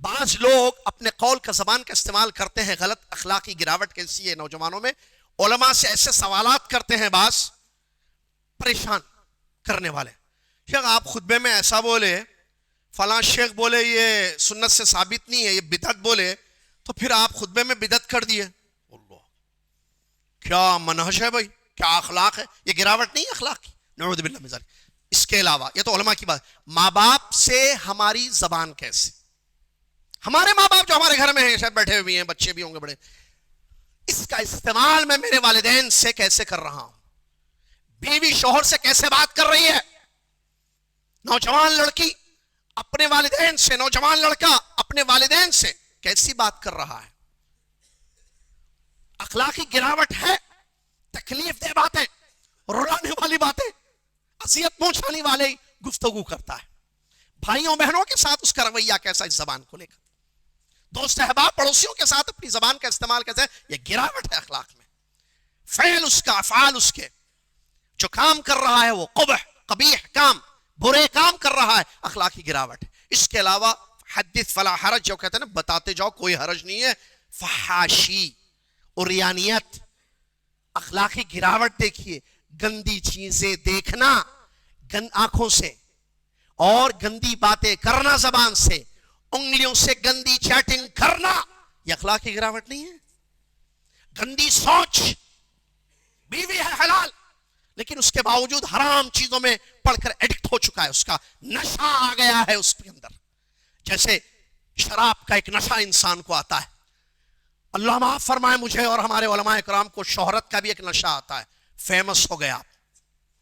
Speaker 1: بعض لوگ اپنے قول کا زبان کا استعمال کرتے ہیں غلط. اخلاقی گراوٹ کیسی ہے نوجوانوں میں؟ علماء سے ایسے سوالات کرتے ہیں بعض پریشان کرنے والے. شیخ آپ خطبے میں ایسا بولے, فلاں شیخ بولے یہ سنت سے ثابت نہیں ہے, یہ بدعت بولے, تو پھر آپ خطبے میں بدعت کر دیے. اللہ کیا منہج ہے بھائی, کیا اخلاق ہے؟ یہ گراوٹ نہیں اخلاق کی, نعوذ باللہ من ذالک. اس کے علاوہ یہ تو علماء کی بات, ماں باپ سے ہماری زبان کیسے؟ ہمارے ماں باپ جو ہمارے گھر میں ہیں, شاید بیٹھے ہوئے ہیں, بچے بھی ہوں گے بڑے, اس کا استعمال میں میرے والدین سے کیسے کر رہا ہوں؟ بیوی شوہر سے کیسے بات کر رہی ہے؟ نوجوان لڑکی اپنے والدین سے, نوجوان لڑکا اپنے والدین سے کیسی بات کر رہا ہے؟ اخلاقی گراوٹ ہے, تکلیف دہ باتیں, رلانے والی باتیں, اذیت پہنچانے والے گفتگو کرتا ہے. بھائیوں بہنوں کے ساتھ اس کا رویہ کیسا اس زبان کو لے کر؟ دوست احباب پڑوسیوں کے ساتھ اپنی زبان کا استعمال کیسا ہے؟ یہ گراوٹ ہے اخلاق میں. فعل اس کا, افعال اس کے, جو کام کر رہا ہے وہ قبح قبیح کام, برے کام کر رہا ہے, اخلاقی گراوٹ ہے. اس کے علاوہ حدث فلا حرج جو کہتے ہیں نا, بتاتے جاؤ کوئی حرج نہیں ہے. فحاشی, عریانیت, اخلاقی گراوٹ دیکھیے, گندی چیزیں دیکھنا آنکھوں سے, اور گندی باتیں کرنا زبان سے, انگلیوں سے گندی چیٹنگ کرنا, یہ اخلاقی گراوٹ نہیں ہے؟ گندی سوچ, بیوی ہے حلال لیکن اس کے باوجود حرام چیزوں میں پڑھ کر ایڈکٹ ہو چکا ہے, اس کا نشہ آ گیا ہے اس کے اندر. جیسے شراب کا ایک نشہ انسان کو آتا ہے. اللہ معاف فرمائے مجھے اور ہمارے علماء کرام کو, شہرت کا بھی ایک نشہ آتا ہے. فیمس ہو گیا آپ,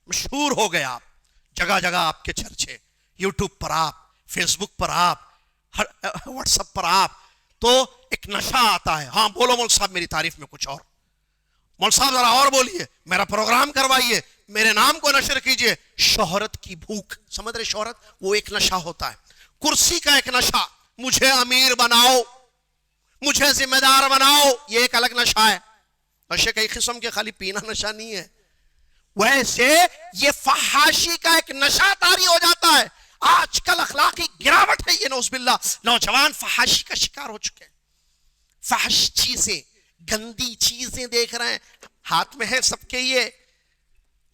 Speaker 1: مشہور ہو گیا آپ, جگہ جگہ آپ کے چرچے, یوٹیوب پر آپ, فیس بک پر آپ, واٹس ایپ پر آپ, تو ایک نشہ آتا ہے. ہاں بولو مول صاحب میری تعریف میں کچھ اور, مول صاحب ذرا اور بولیے, میرا پروگرام کروائیے, میرے نام کو نشر کیجئے. شہرت کی بھوک, سمجھ رہے شہرت, وہ ایک نشہ ہوتا ہے. کرسی کا ایک نشہ, مجھے امیر بناؤ, مجھے ذمہ دار بناؤ, یہ ایک الگ نشہ ہے. نشے کئی قسم کے, خالی پینا نشہ نہیں ہے. ویسے یہ فحاشی کا ایک نشہ طاری ہو جاتا ہے. آج کل اخلاقی گراوٹ ہے یہ, نعوذ باللہ. نوجوان فحاشی کا شکار ہو چکے ہیں. فحش چیزیں, گندی چیزیں دیکھ رہے ہیں, ہاتھ میں ہے سب کے. یہ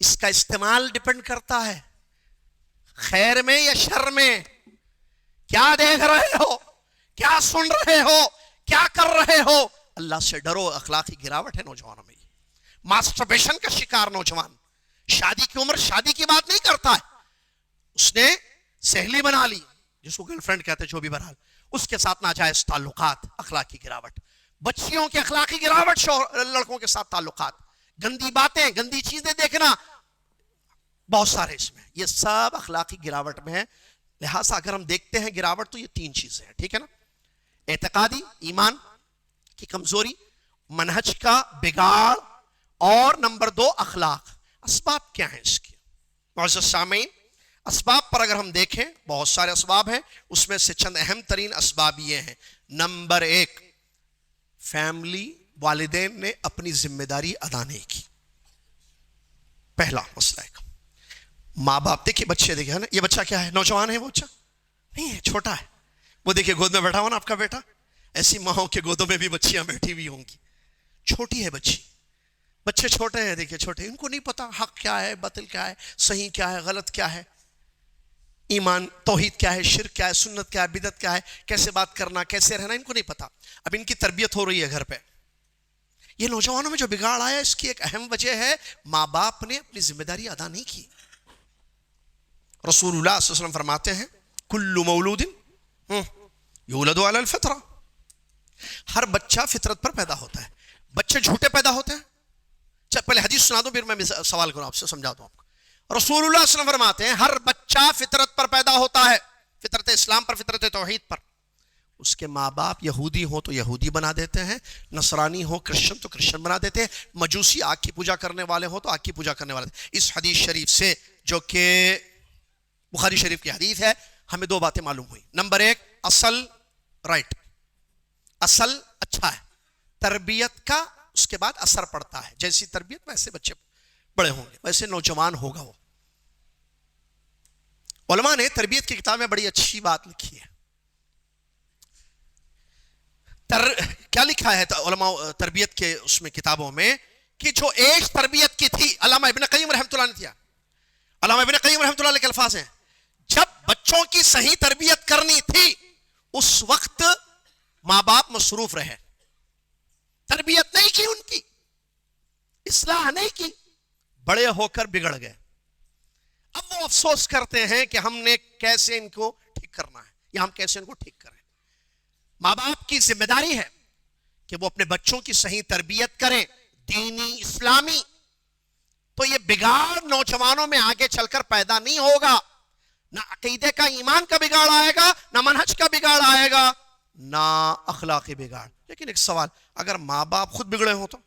Speaker 1: اس کا استعمال ڈیپنڈ کرتا ہے خیر میں یا شر میں. کیا دیکھ رہے ہو, کیا سن رہے ہو, کیا کر رہے ہو؟ اللہ سے ڈرو. اخلاقی گراوٹ ہے نوجوانوں میں. ماسٹربیشن کا شکار نوجوان, شادی کی عمر, شادی کی بات نہیں کرتا ہے, اس نے سہیلی بنا لی, جس کو گرل فرینڈ کہتے ہیں, جو بھی بہرحال, اس کے ساتھ ناجائز تعلقات, اخلاقی گراوٹ. بچیوں کی اخلاقی گراوٹ, لڑکوں کے ساتھ تعلقات, گندی باتیں, گندی چیزیں دیکھنا, بہت سارے اس میں, یہ سب اخلاقی گراوٹ میں ہے. لہٰذا اگر ہم دیکھتے ہیں گراوٹ تو یہ 3 چیزیں ہیں, ٹھیک ہے نا؟ اعتقادی, ایمان کی کمزوری, منہج کا بگاڑ, اور نمبر 2 اخلاق. اسباب کیا ہیں اس کے؟ معزز سامعین, اسباب پر اگر ہم دیکھیں بہت سارے اسباب ہیں, اس میں سے چند اہم ترین اسباب یہ ہیں. نمبر 1, فیملی والدین نے اپنی ذمہ داری ادا نہیں کی. پہلا مسئلہ ہے. ماں باپ دیکھیے بچے دیکھے نا, یہ بچہ کیا ہے, نوجوان ہے وہ بچہ نہیں ہے, چھوٹا ہے. وہ دیکھیے گود میں بیٹھا ہوا نا آپ کا بیٹا, ایسی ماؤں کے گودوں میں بھی بچیاں بیٹھی ہوئی ہوں گی, چھوٹی ہے بچی. بچے چھوٹے ہیں, دیکھیے چھوٹے, ان کو نہیں پتا حق کیا ہے, باطل کیا ہے, صحیح کیا ہے, غلط کیا ہے, ایمان توحید کیا ہے, شرک کیا ہے, سنت کیا ہے, بدعت کیا ہے, کیسے بات کرنا, کیسے رہنا, ان کو نہیں پتا. اب ان کی تربیت ہو رہی ہے گھر پہ. یہ نوجوانوں میں جو بگاڑ آیا اس کی ایک اہم وجہ ہے ماں باپ نے اپنی ذمہ داری ادا نہیں کی. رسول اللہ صلی اللہ علیہ وسلم فرماتے ہیں کل مولود یولد علی الفطرہ, ہر بچہ فطرت پر پیدا ہوتا ہے. بچے جھوٹے پیدا ہوتے ہیں. پہلے حدیث سنا دو پھر میں سوال کروں آپ سے, سمجھا دوں آپ کو. رسول اللہ صلی اللہ علیہ وسلم فرماتے ہیں ہر بچہ فطرت پر پیدا ہوتا ہے, فطرت اسلام پر, فطرت توحید پر. اس کے ماں باپ یہودی ہو تو یہودی بنا دیتے ہیں, نصرانی ہو کرسچن تو کرسچن بنا دیتے ہیں, مجوسی آگ کی پوجا کرنے والے ہو تو آگ کی پوجا کرنے والے. اس حدیث شریف سے جو کہ بخاری شریف کی حدیث ہے ہمیں دو باتیں معلوم ہوئی. نمبر ایک, اصل رائٹ, اصل اچھا ہے, تربیت کا اس کے بعد اثر پڑتا ہے. جیسی تربیت ویسے بچے بڑے ہوں گے, ویسے نوجوان ہوگا وہ. علماء نے تربیت کی کتاب میں بڑی اچھی بات لکھی ہے. کیا لکھا ہے علماء تربیت کے اس میں کتابوں میں, کہ جو ایج تربیت کی تھی, علامہ ابن قیم رحمۃ اللہ نے دیا. علامہ ابن قیم رحمۃ اللہ علیہ کے الفاظ ہیں, جب بچوں کی صحیح تربیت کرنی تھی اس وقت ماں باپ مصروف رہے, تربیت نہیں کی, ان کی اصلاح نہیں کی, بڑے ہو کر بگڑ گئے. اب وہ افسوس کرتے ہیں کہ ہم نے کیسے ان کو ٹھیک کرنا ہے, یا ہم کیسے ان کو ٹھیک کریں. ماں باپ کی ذمہ داری ہے کہ وہ اپنے بچوں کی صحیح تربیت کریں, دینی اسلامی. تو یہ بگاڑ نوجوانوں میں آگے چل کر پیدا نہیں ہوگا. نہ عقیدے کا, ایمان کا بگاڑ آئے گا, نہ منہج کا بگاڑ آئے گا, نہ اخلاقی بگاڑ. لیکن ایک سوال, اگر ماں باپ خود بگڑے ہوں تو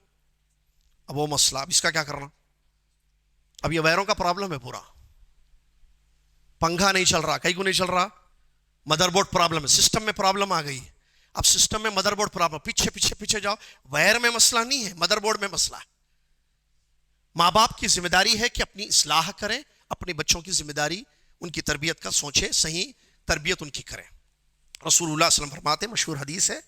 Speaker 1: اب وہ مسئلہ, اب اس کا کیا کرنا. اب یہ وائروں کا پرابلم ہے پورا, پنکھا نہیں چل رہا, کہیں کو نہیں چل رہا, مدر بورڈ پرابلم ہے, سسٹم میں پرابلم آ گئی. اب سسٹم میں مدر بورڈ پرابلم, پیچھے پیچھے پیچھے جاؤ, وائر میں مسئلہ نہیں ہے, مدر بورڈ میں مسئلہ ہے. ماں باپ کی ذمہ داری ہے کہ اپنی اصلاح کریں, اپنے بچوں کی ذمہ داری ان کی تربیت کا سوچے, صحیح تربیت ان کی کریں. رسول اللہ صلی اللہ علیہ وسلم فرماتے ہیں, مشہور حدیث ہے,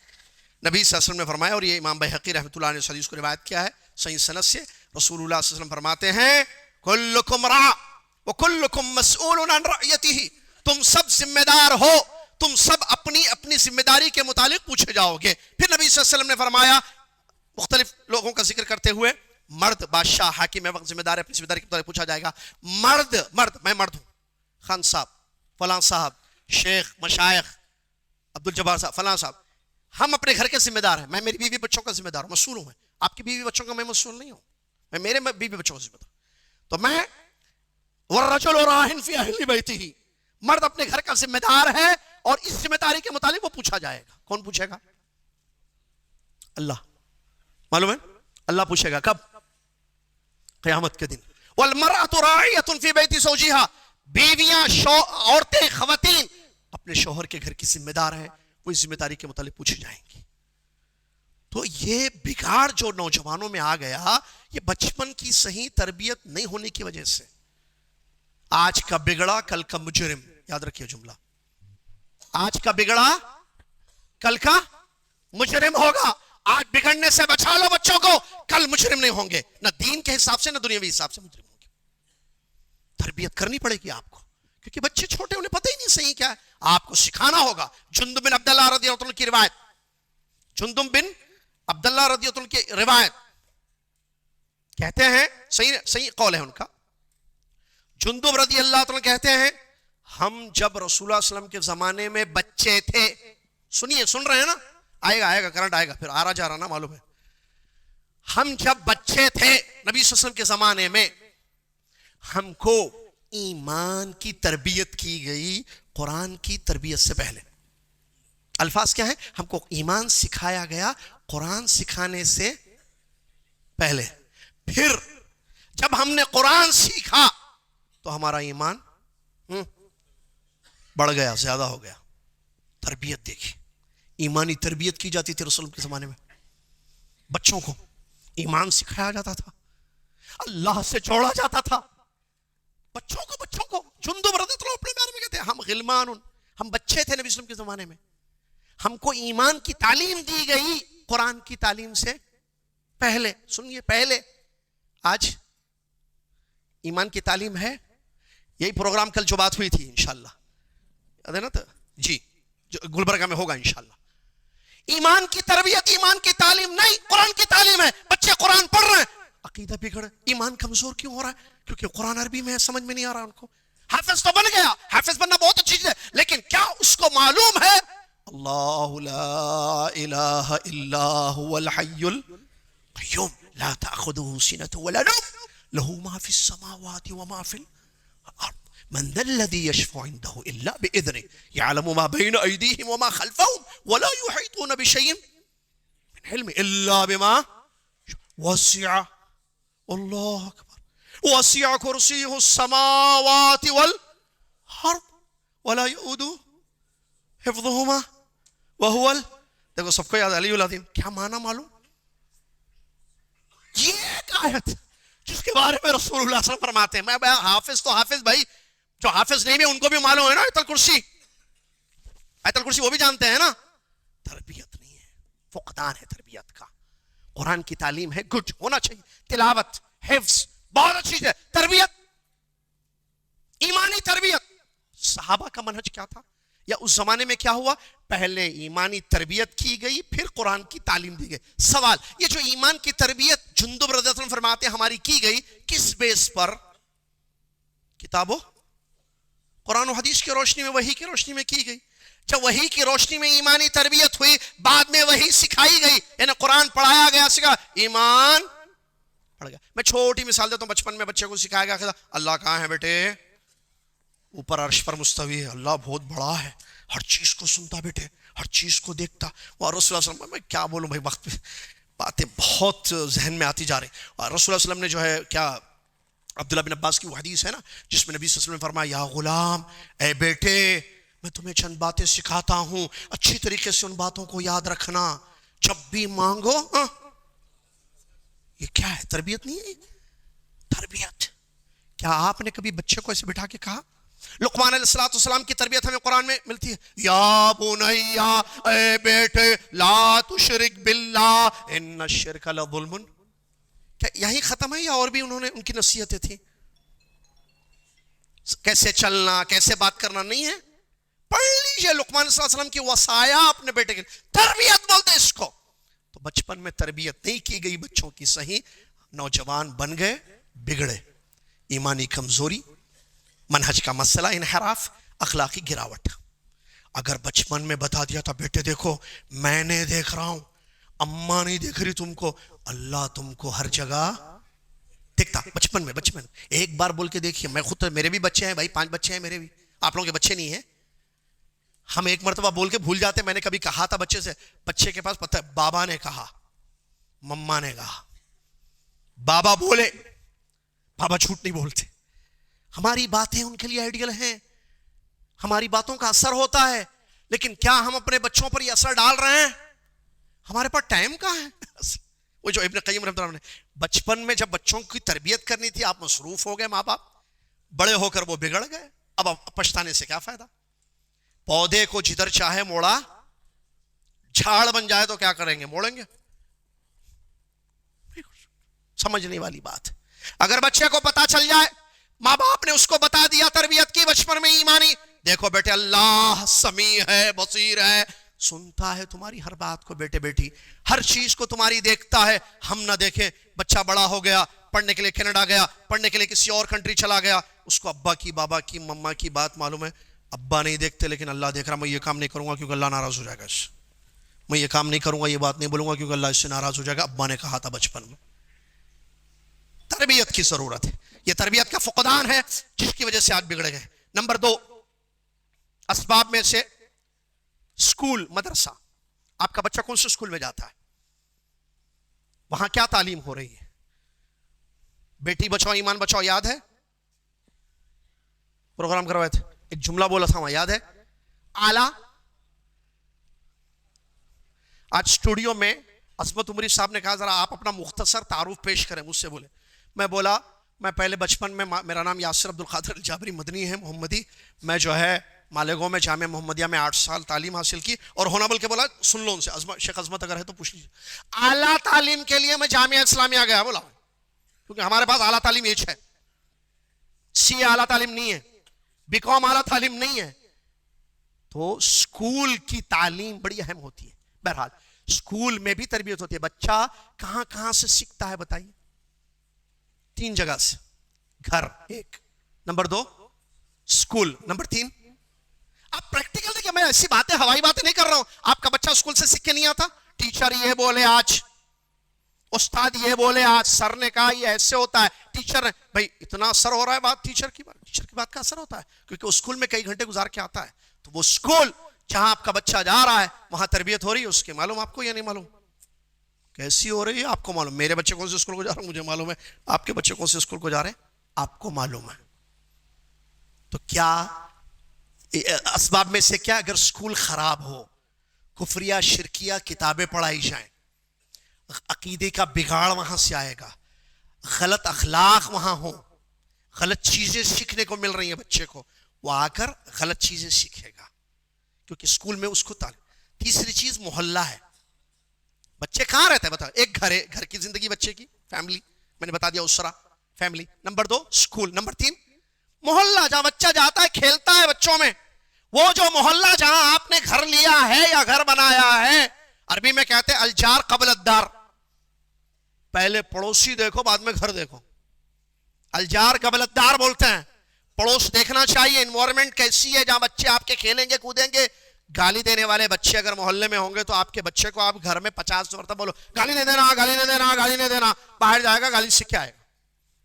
Speaker 1: نبی صلی اللہ علیہ وسلم نے فرمایا, اور یہ امام بیہقی رحمۃ اللہ نے اس حدیث کو روایت کیا ہے صحیح سند سے. رسول اللہ صلی اللہ علیہ وسلم فرماتے ہیں کلکم راع وکلکم مسئول عن رعیتہ, تم سب ذمہ دار ہو, تم سب اپنی اپنی ذمہ داری کے متعلق پوچھے جاؤ گے. پھر نبی صلی اللہ علیہ وسلم نے فرمایا مختلف لوگوں کا ذکر کرتے ہوئے, مرد بادشاہ حاکم ہے وقت ذمہ دار ہے, اپنی ذمہ داری کے متعلق پوچھا جائے گا. مرد میں مرد ہوں, خان صاحب, فلاں صاحب, شیخ, مشائخ, عبد الجبار صاحب, فلاں صاحب, ہم اپنے گھر کے ذمہ دار ہیں. میں میری بیوی بچوں کا ذمہ دار ہوں, مسئول ہوں. آپ کی بیوی بچوں کا میں مسئول نہیں ہوں, میں میرے بیوی بچوں کا ذمہ دار. تو میں والرجل راع فی اہل بیتہ, مرد اپنے گھر کا ذمہ دار ہے, اور اس ذمہ داری کے متعلق وہ پوچھا جائے گا. کون پوچھے گا؟ اللہ. معلوم ہے اللہ پوچھے گا. کب؟ قیامت کے دن. والمرأة راعیۃ فی بیت زوجہا, بیویاں, عورتیں, خواتین اپنے شوہر کے گھر کی ذمہ دار ہیں, وہ اس ذمہ داری کے متعلق پوچھی جائیں گی. تو یہ بگاڑ جو نوجوانوں میں آ گیا, یہ بچپن کی صحیح تربیت نہیں ہونے کی وجہ سے. آج کا بگڑا کل کا مجرم, یاد رکھیے جملہ, آج کا بگڑا کل کا مجرم ہوگا. آج بگڑنے سے بچا لو بچوں کو, کل مجرم نہیں ہوں گے, نہ دین کے حساب سے نہ دنیاوی حساب سے مجرم ہوں گے. تربیت کرنی پڑے گی آپ کو, کیونکہ بچے چھوٹے, انہیں پتہ ہی نہیں صحیح کیا ہے, آپ کو سکھانا ہوگا. جندب بن عبداللہ رضی اللہ عنہ کی روایت, جندب بن عبداللہ رضی اللہ عنہ کی روایت کہتے ہیں, صحیح قول ہے ان کا, جندب رضی اللہ عنہ کہتے ہیں ہم جب رسول اللہ صلی اللہ علیہ وسلم کے زمانے میں بچے تھے, سنیے, سن رہے ہیں نا, آئے گا کرنٹ آئے گا, پھر آ رہا جا رہا نا, معلوم ہے. ہم جب بچے تھے نبی صلی اللہ علیہ وسلم کے زمانے میں, ہم کو ایمان کی تربیت کی گئی قرآن کی تربیت سے پہلے. الفاظ کیا ہے؟ ہم کو ایمان سکھایا گیا قرآن سکھانے سے پہلے. پھر جب ہم نے قرآن سیکھا تو ہمارا ایمان بڑھ گیا, زیادہ ہو گیا. تربیت دیکھی, ایمانی تربیت کی جاتی تھی رسول کے زمانے میں. بچوں کو ایمان سکھایا جاتا تھا, اللہ سے جوڑا جاتا تھا. بچوں کو جندب رضی اللہ اپنے بارے میں کہتے ہیں ہم غلمان, ہم بچے تھے نبی صلی اللہ علیہ وسلم کے زمانے میں, ہم کو ایمان کی تعلیم دی گئی قرآن کی تعلیم سے پہلے. سنیے, پہلے. آج ایمان کی تعلیم ہے. یہی پروگرام کل جو بات ہوئی تھی انشاءاللہ یاد ہے نا, تو جی جو گلبرگہ میں ہوگا انشاءاللہ. ایمان کی تربیت, ایمان کی تعلیم نہیں, قرآن کی تعلیم ہے. بچے قرآن پڑھ رہے ہیں, عقیدہ بگڑ, ایمان کمزور کیوں ہو رہا ہے؟ کیونکہ قرآن عربی میں ہے, سمجھ میں نہیں آ رہا ان کو. حافظ تو بن گیا, حافظ بننا بہت اچھی چیز ہے, لیکن کیا اس کو معلوم ہے اللہ لا الہ الا هو الحی القیوم لا تأخذه سنة ولا نوم له ما في السماوات وما في الارض من ذا الذي يشفع عنده الا باذنه يعلم ما بين ايديهم وما خلفهم ولا يحيطون بشيء من علمه الا بما وسع الله اكبر وسع كرسيه السماوات والارض ولا يؤوده حفظهما وهو دیکھو سب کو یاد علی العظیم, کیا معنی معلوم؟ یہ ایک آیت جس کے بارے میں رسول اللہ صلی اللہ علیہ وسلم فرماتے ہیں, میں حافظ تو حافظ بھائی, جو حافظ نہیں بھی ان کو بھی معلوم ہے نا آیت الکرسی, آیت الکرسی وہ بھی جانتے ہیں نا. تربیت نہیں ہے, فقدان ہے تربیت کا. قرآن کی تعلیم ہے, گڈ ہونا چاہیے, تلاوت, حفظ بہت اچھی ہے. تربیت, ایمانی تربیت. صحابہ کا منہج کیا تھا, یا اس زمانے میں کیا ہوا؟ پہلے ایمانی تربیت کی گئی, پھر قرآن کی تعلیم دی گئی. سوال, یہ جو ایمان کی تربیت جندب رضی اللہ عنہ فرماتے ہیں ہماری کی گئی, کس بیس پر؟ کتابوں, قرآن و حدیث کی روشنی میں, وحی کی روشنی میں کی گئی. جب وحی کی روشنی میں ایمانی تربیت ہوئی, بعد میں وحی سکھائی گئی, یعنی قرآن پڑھایا گیا, سکھا, ایمان پڑھ گیا. میں چھوٹی مثال دیتا ہوں. بچپن میں بچے کو سکھایا گیا کہ اللہ کہاں ہے بیٹے؟ اوپر عرش پر مستوی ہے. اللہ بہت بڑا ہے, ہر چیز کو سنتا بیٹے, ہر چیز کو دیکھتا. اور رسول اللہ علیہ وسلم, میں کیا بولوں بھائی, وقت باتیں بہت ذہن میں آتی جا رہی. اور رسول اللہ علیہ وسلم نے جو ہے کیا, عبداللہ بن عباس کی وہ حدیث ہے نا جس میں نبی صلی اللہ علیہ وسلم نے فرمایا یا غلام, اے بیٹے میں تمہیں چند باتیں سکھاتا ہوں, اچھی طریقے سے ان باتوں کو یاد رکھنا, جب بھی مانگو. یہ کیا ہے؟ تربیت نہیں ہے, تربیت. کیا آپ نے کبھی بچے کو ایسے بٹھا کے کہا؟ لقمان علیہ السلام کی تربیت ہمیں قرآن میں ملتی ہے, یا بنیا, اے بیٹے, لا تشرک باللہ ان الشرک لظلم. کیا یہی ختم ہے یا اور بھی انہوں نے ان کی نصیحتیں تھیں؟ کیسے چلنا, کیسے بات کرنا نہیں ہے؟ پڑھ لیجئے لقمان صلی اللہ علیہ وسلم کی وصایا اپنے بیٹے کے. تربیت بولتے اس کو. تو بچپن میں تربیت نہیں کی گئی بچوں کی صحیح, نوجوان بن گئے بگڑے. ایمانی کمزوری, منہج کا مسئلہ, انحراف, اخلاقی گراوٹ. اگر بچپن میں بتا دیا تھا بیٹے دیکھو میں نے دیکھ رہا ہوں, اماں نہیں دیکھ رہی تم کو, اللہ تم کو ہر جگہ دیکھتا. بچپن میں ایک بار بول کے دیکھیے. میں خود, میرے بھی بچے ہیں بھائی, 5 بچے ہیں میرے بھی, آپ لوگوں کے بچے نہیں ہیں. ہم ایک مرتبہ بول کے بھول جاتے. میں نے کبھی کہا تھا بچے سے, بچے کے پاس پتہ ہے بابا نے کہا, مما نے کہا, بابا بولے, بابا جھوٹ نہیں بولتے. ہماری باتیں ان کے لیے آئیڈیل ہیں, ہماری باتوں کا اثر ہوتا ہے, لیکن کیا ہم اپنے بچوں پر یہ اثر ڈال رہے ہیں؟ ہمارے پاس ٹائم کہاں ہے؟ وہ جو ابن قیم رحمۃ اللہ نے بچپن میں جب بچوں کی تربیت کرنی تھی, آپ مصروف ہو گئے ماں باپ, بڑے ہو کر وہ بگڑ گئے. اب پچھتانے سے کیا فائدہ؟ پودے کو جدھر چاہے موڑا, جھاڑ بن جائے تو کیا کریں گے؟ موڑیں گے. سمجھنے والی بات. اگر بچے کو پتا چل جائے, ماں باپ نے اس کو بتا دیا, تربیت کی بچپن میں ایمانی, دیکھو بیٹے اللہ سمیع ہے, بصیر ہے, سنتا ہے تمہاری ہر بات کو, بیٹے بیٹی ہر چیز کو تمہاری دیکھتا ہے. ہم نہ دیکھیں, بچہ بڑا ہو گیا, پڑھنے کے لیے کینیڈا گیا, پڑھنے کے لیے کسی اور کنٹری چلا گیا, اس کو ابا کی, بابا کی, مما کی بات معلوم ہے, ابا نہیں دیکھتے لیکن اللہ دیکھ رہا, میں یہ کام نہیں کروں گا کیونکہ اللہ ناراض ہو جائے گا, میں یہ کام نہیں کروں گا, یہ بات نہیں بولوں گا کیونکہ اللہ اس سے ناراض ہو جائے گا, ابا نے کہا تھا بچپن میں. تربیت کی ضرورت ہے. یہ تربیت کا فقدان ہے جس کی وجہ سے آج بگڑ گئے. نمبر 2 اسباب میں سے اسکول, مدرسہ. آپ کا بچہ کون سے اسکول میں جاتا ہے؟ وہاں کیا تعلیم ہو رہی ہے؟ بیٹی بچاؤ ایمان بچاؤ یاد ہے؟ پروگرام کروائے تھے, ایک جملہ بولا تھا وہاں, یاد ہے؟ اعلیٰ. آج اسٹوڈیو میں عصمت عمری صاحب نے کہا ذرا آپ اپنا مختصر تعارف پیش کریں. مجھ سے بولے. میں بولا میں پہلے بچپن میں, میرا نام یاسر عبد القادر الجابری مدنی ہے, محمدی. میں جو ہے مالیگاؤں میں جامعہ محمدیہ میں 8 سال تعلیم حاصل کی. اور ہونا بول کے بولا سن لو ان سے, شیخ عظمت اگر ہے تو پوچھ لیجیے. اعلیٰ تعلیم کے لیے میں جامعہ اسلامیہ گیا بولا, کیونکہ ہمارے پاس اعلیٰ تعلیم ایج ہے. سی اعلیٰ تعلیم نہیں ہے, بی کام اعلیٰ تعلیم نہیں ہے. تو اسکول کی تعلیم بڑی اہم ہوتی ہے. بہرحال اسکول میں بھی تربیت ہوتی ہے. بچہ کہاں کہاں سے سیکھتا ہے بتائیے؟ 3 جگہ سے. گھر ایک, نمبر 2 اسکول, نمبر 3 آپ پریکٹیکل دیکھیں. میں ایسی باتیں ہوائی باتیں نہیں کر رہا ہوں. آپ کا بچہ اسکول سے سیکھ کے نہیں آتا؟ ٹیچر یہ بولے آج, استاد یہ بولے آج, سر نے کہا یہ ایسے ہوتا ہے, ٹیچر نے, بھائی اتنا اثر ہو رہا ہے بات ٹیچر کی بات کا اثر ہوتا ہے, کیونکہ اسکول میں کئی گھنٹے گزار کے آتا ہے. تو وہ اسکول جہاں آپ کا بچہ جا رہا ہے وہاں تربیت ہو رہی ہے اس کی. معلوم آپ کو یا نہیں معلوم؟ کیسی ہو رہی ہے آپ کو معلوم. میرے بچے کون سے اسکول کو جا رہے ہیں مجھے معلوم ہے, آپ کے بچے کون سے اسکول کو جا رہے ہیں آپ کو معلوم ہے. تو کیا اسباب میں سے کیا, اگر اسکول خراب ہو, کفریہ شرکیہ کتابیں پڑھائی جائیں, عقیدے کا بگاڑ وہاں سے آئے گا, غلط اخلاق وہاں ہو, غلط چیزیں سیکھنے کو مل رہی ہیں بچے کو, وہ آ کر غلط چیزیں سیکھے گا, کیونکہ اسکول میں اس کو تعلیم. تیسری چیز محلہ ہے. بچے کہاں رہتے ہیں بتاؤ؟ ایک گھر ہے, گھر کی زندگی بچے کی, فیملی, میں نے بتا دیا اسرا, فیملی. Number 2 school. نمبر 3 محلہ, جہاں بچہ جاتا ہے کھیلتا ہے بچوں میں. وہ جو محلہ جہاں آپ نے گھر لیا ہے یا گھر بنایا ہے, عربی میں کہتے ہیں الجار قبل الدار, پہلے پڑوسی دیکھو بعد میں گھر دیکھو. الجار قبل الدار بولتے ہیں. پڑوس دیکھنا چاہیے, انوائرمنٹ کیسی ہے جہاں بچے آپ کے کھیلیں گے کودیں گے. گالی دینے والے بچے اگر محلے میں ہوں گے تو آپ کے بچے کو آپ گھر میں 50 مرتبہ بولو گالی نہیں دینا, گالی نہیں دینا, گالی نہیں دینا, باہر جائے گا گالی سیکھ کے آئے گا.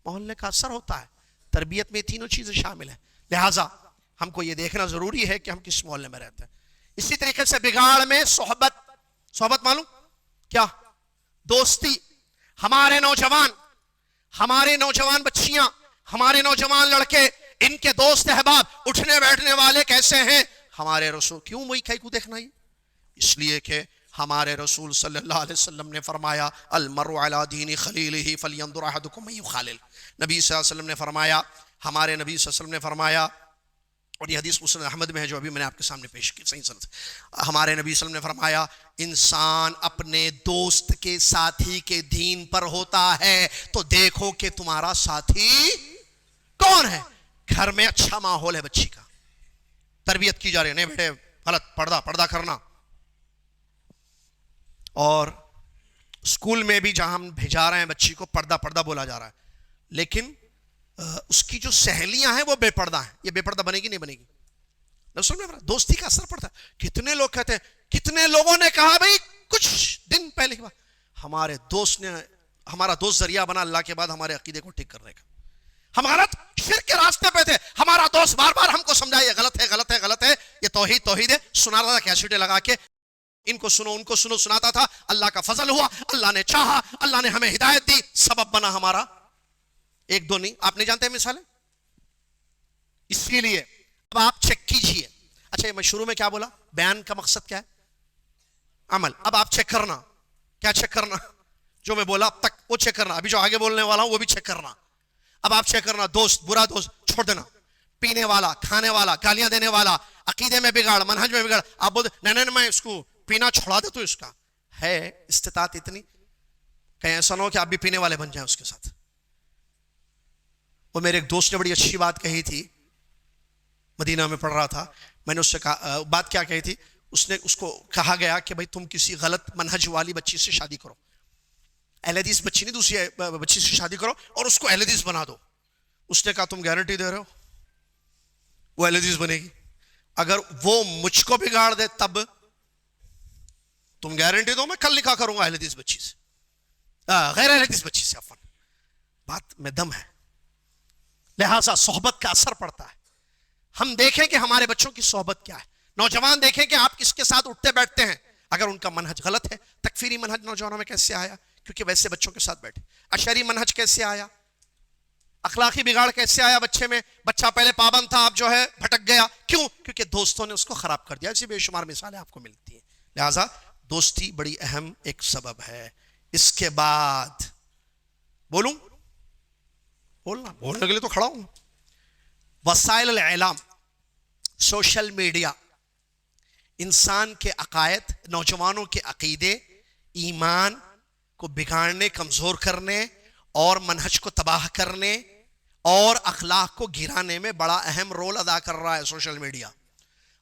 Speaker 1: محلے کا اثر ہوتا ہے. تربیت میں تینوں چیزیں شامل ہیں. لہٰذا ہم کو یہ دیکھنا ضروری ہے کہ ہم کس محلے میں رہتے ہیں. اسی طریقے سے بگاڑ میں صحبت. صحبت معلوم کیا؟ دوستی. ہمارے نوجوان بچیاں, ہمارے نوجوان لڑکے, ان کے دوست احباب, اٹھنے بیٹھنے والے کیسے ہیں؟ ہمارے رسول. کیوں وہی کہیں کو دیکھنا ہی؟ اس لیے کہ ہمارے رسول صلی اللہ علیہ وسلم نے فرمایا المرء علی دین خلیلہ فلینظر احدکم من یخالل. نبی صلی اللہ علیہ وسلم نے فرمایا, ہمارے نبی صلی اللہ علیہ وسلم نے فرمایا, اور یہ حدیث مسند احمد میں ہے جو ابھی میں نے آپ کے سامنے پیش کی صحیح سند. ہمارے نبی صلی اللہ علیہ وسلم نے فرمایا انسان اپنے دوست کے ساتھی کے دین پر ہوتا ہے تو دیکھو کہ تمہارا ساتھی کون ہے. گھر میں اچھا ماحول ہے, بچی کا تربیت کی جا رہی ہے, نہیں بیٹے غلط, پردہ کرنا. اور اسکول میں بھی جہاں ہم بھیجا رہے ہیں بچی کو پردہ بولا جا رہا ہے, لیکن اس کی جو سہیلیاں ہیں وہ بے پردہ ہیں. یہ بے پردہ بنے گی نہیں بنے گی؟ دوستی کا اثر پڑتا ہے. کتنے لوگ کہتے ہیں, کتنے لوگوں نے کہا بھائی کچھ دن پہلے کی بات, ہمارا دوست ذریعہ بنا اللہ کے بعد ہمارے عقیدے کو ٹھیک کرنے کا. ہم غلط شرک کے راستے پہ تھے, ہمارا دوست بار بار ہم کو سمجھائے غلط ہے, یہ توحید ہے. سنا رہا تھا کیسٹیں لگا کے, ان کو سنو ان کو سنو, سناتا تھا. اللہ کا فضل ہوا, اللہ نے چاہا, اللہ نے ہمیں ہدایت دی, سبب بنا ہمارا. 1-2 نہیں, آپ نہیں جانتے مثالیں. اس کے لیے اب آپ چیک کیجئے. اچھا میں شروع میں کیا بولا, بیان کا مقصد کیا ہے؟ عمل. اب آپ چیک کرنا. کیا چیک کرنا؟ جو میں بولا اب تک وہ چیک کرنا, ابھی جو آگے بولنے والا ہوں وہ بھی چیک کرنا. اب آپ چیک کرنا, دوست, برا دوست چھوڑ دینا, پینے والا, کھانے والا, گالیاں دینے والا, عقیدے میں بگاڑ, منہج میں بگاڑ, آپ بولتے نہیں میں اس کو پینا چھوڑا دے, تو اس کا ہے استطاعت اتنی, کہیں ایسا نہ ہو کہ آپ بھی پینے والے بن جائیں اس کے ساتھ. وہ میرے ایک دوست نے بڑی اچھی بات کہی تھی, مدینہ میں پڑھ رہا تھا, میں نے اس سے کہا, بات کیا کہی تھی, اس کو کہا گیا کہ بھائی تم کسی غلط منہج والی بچی سے شادی کرو, اہل حدیث بچی نہیں, دوسری بچی سے شادی کرو اور اس کو اہل حدیث بنا دو. اس نے کہا تم گارنٹی دے رہے ہو وہ اہل حدیث بنے گی؟ اگر وہ مجھ کو بگاڑ دے تب تم گارنٹی دو میں کل نکاح کروں گا اہل حدیث بچی سے, غیر اہل حدیث بچی سے. عفواً بات میں دم ہے. لہٰذا صحبت کا اثر پڑتا ہے. ہم دیکھیں کہ ہمارے بچوں کی صحبت کیا ہے. نوجوان دیکھیں کہ آپ کس کے ساتھ اٹھتے بیٹھتے ہیں. اگر ان کا منہج غلط ہے, تکفیری منہج نوجوانوں میں کیسے آیا؟ کیونکہ ویسے بچوں کے ساتھ بیٹھے. اشعری منہج کیسے آیا؟ اخلاقی بگاڑ کیسے آیا بچے میں؟ بچہ پہلے پابند تھا, اب جو ہے بھٹک گیا. کیوں؟ کیونکہ دوستوں نے اس کو خراب کر دیا. ایسی بے شمار مثالیں آپ کو ملتی ہیں. لہٰذا دوستی بڑی اہم ایک سبب ہے. اس کے بعد بولوں؟ بولنا، بولنے کے لیے تو کھڑا ہوں. وسائل الاعلام، سوشل میڈیا انسان کے عقائد، نوجوانوں کے عقیدے، ایمان کو بگاڑنے، کمزور کرنے اور منہج کو تباہ کرنے اور اخلاق کو گرانے میں بڑا اہم رول ادا کر رہا ہے سوشل میڈیا.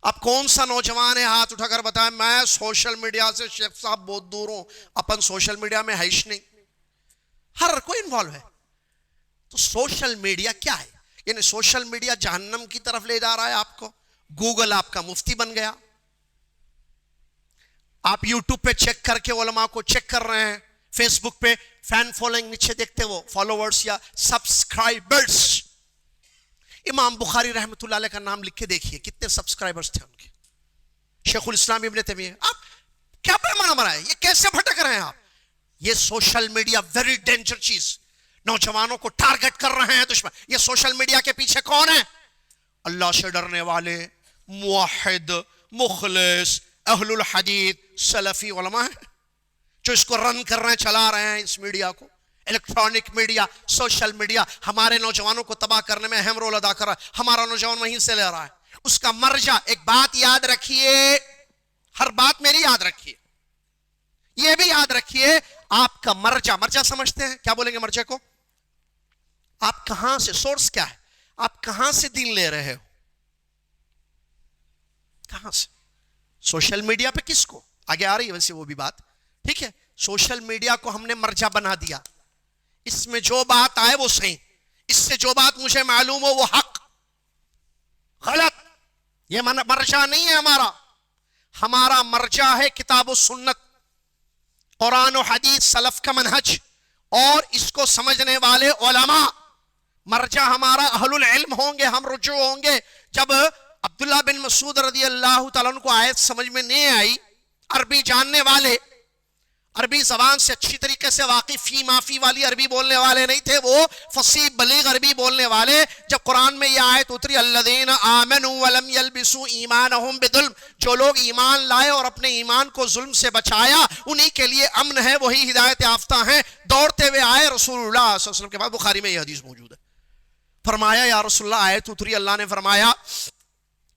Speaker 1: اب کون سا نوجوان ہے ہاتھ اٹھا کر بتائیں میں سوشل میڈیا سے شیخ صاحب بہت دور ہوں، اپن سوشل میڈیا میں ہے ہی نہیں. ہر کوئی انوالو ہے. تو سوشل میڈیا کیا ہے؟ یعنی سوشل میڈیا جہنم کی طرف لے جا رہا ہے آپ کو. گوگل آپ کا مفتی بن گیا. آپ یوٹیوب پہ چیک کر کے علماء کو چیک کر رہے ہیں. فیس بک پہ فین فالوئنگ نیچے دیکھتے وہ فالوورز یا سبسکرائبرز. امام بخاری رحمۃ اللہ علیہ کا نام لکھ کے دیکھیے کتنے سبسکرائبرز تھے ان کے. شیخ الاسلام ابن تیمیہ. آپ کیا پیمانہ بنایا؟ یہ کیسے بھٹک رہے ہیں آپ؟ یہ سوشل میڈیا ویری ڈینجر چیز. نوجوانوں کو ٹارگٹ کر رہے ہیں دشمن. یہ سوشل میڈیا کے پیچھے کون ہے؟ اللہ سے ڈرنے والے موحد، مخلص، اہل الحدیث، سلفی علماء ہیں جو اس کو رن کر رہے ہیں، چلا رہے ہیں اس میڈیا کو. الیکٹرانک میڈیا، سوشل میڈیا ہمارے نوجوانوں کو تباہ کرنے میں اہم رول ادا کر رہا ہے. ہمارا نوجوان وہیں سے لے رہا ہے. اس کا مرجع، ایک بات یاد رکھیے، ہر بات میری یاد رکھیے، یہ بھی یاد رکھیے، آپ کا مرجع سمجھتے ہیں؟ کیا بولیں گے مرجع کو؟ آپ کہاں سے، سورس کیا ہے؟ آپ کہاں سے دین لے رہے ہو؟ کہاں سے؟ سوشل میڈیا پہ کس کو؟ آگے آ رہی ہے ویسے وہ بھی بات، ٹھیک ہے. سوشل میڈیا کو ہم نے مرجع بنا دیا. اس میں جو بات آئے وہ صحیح، اس سے جو بات مجھے معلوم ہو وہ حق، غلط. یہ مرجع نہیں ہے ہمارا. ہمارا مرجع ہے کتاب و سنت، قرآن و حدیث، سلف کا منہج اور اس کو سمجھنے والے علماء. مرجع ہمارا اہل العلم ہوں گے. ہم رجوع ہوں گے. جب عبداللہ بن مسعود رضی اللہ تعالیٰ عنہ کو آیت سمجھ میں نہیں آئی، عربی جاننے والے، عربی زبان سے اچھی طریقے سے واقف، فی مافی والی عربی بولنے والے نہیں تھے، وہ فصیح بلیغ عربی بولنے والے. جب قرآن میں یہ آیت اتری الذین آمنوا ولم یلبسوا ایمانہم بظلم، جو لوگ ایمان لائے اور اپنے ایمان کو ظلم سے بچایا انہی کے لیے امن ہے، وہی ہدایت یافتہ ہیں. دوڑتے ہوئے آئے رسول اللہ صلی اللہ علیہ وسلم کے بعد، بخاری میں یہ حدیث موجود ہے. فرمایا یا رسول اللہ، آیت اتری، اللہ نے فرمایا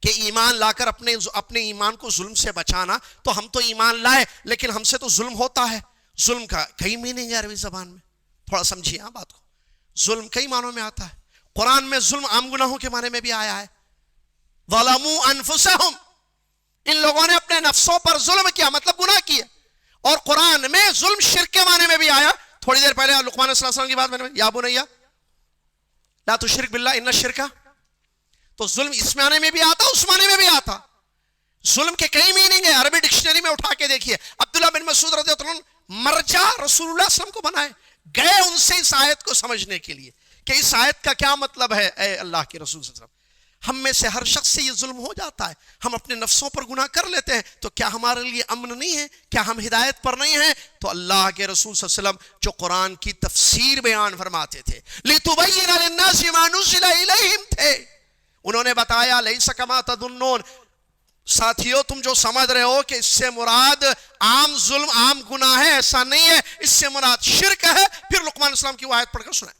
Speaker 1: کہ ایمان لا کر اپنے ایمان کو ظلم سے بچانا. تو ہم تو ایمان لائے لیکن ہم سے تو ظلم ہوتا ہے. ظلم کا کئی میننگ ہے عربی زبان میں، تھوڑا سمجھیے ہاں بات کو. ظلم کئی معنوں میں آتا ہے. قرآن میں ظلم عام گناہوں کے معنی میں بھی آیا ہے. ظلموا انفسہم، ان لوگوں نے اپنے نفسوں پر ظلم کیا، مطلب گناہ کیا. اور قرآن میں ظلم شرک کے معنی میں بھی آیا. تھوڑی دیر پہلے لقمان صلی اللہ علیہ وسلم کی بات میں نے، یا بنیا لا تشرک باللہ ان الشرک. تو ظلم اس معنی میں بھی آتا، اس معنی میں بھی آتا. ظلم کے کئی میننگ ہیں، عربی ڈکشنری میں اٹھا کے دیکھیے. عبداللہ بن مسعود رضی اللہ عنہ مرجع رسول اللہ صلی اللہ علیہ وسلم کو بنائے، گئے ان سے اس آیت کو سمجھنے کے لیے کہ اس آیت کا کیا مطلب ہے. اے اللہ کے رسول صلی اللہ علیہ وسلم، ہم میں سے ہر شخص سے یہ ظلم ہو جاتا ہے، ہم اپنے نفسوں پر گناہ کر لیتے ہیں، تو کیا ہمارے لیے امن نہیں ہے؟ کیا ہم ہدایت پر نہیں ہیں؟ تو اللہ کے رسول صلی اللہ علیہ وسلم جو قرآن کی تفسیر بیان فرماتے تھے، لِتُبَيِّنَ لِلنَّاسِ مَا نُزِّلَ إِلَيْهِمْ تھے، انہوں نے بتایا لَيْسَ كَمَا تَظُنُّونَ، ساتھیو تم جو سمجھ رہے ہو کہ اس سے مراد عام ظلم، عام گناہ ہے، ایسا نہیں ہے. اس سے مراد شرک ہے. پھر لقمان السلام کی وہ آیت پڑھ کر سنائیں.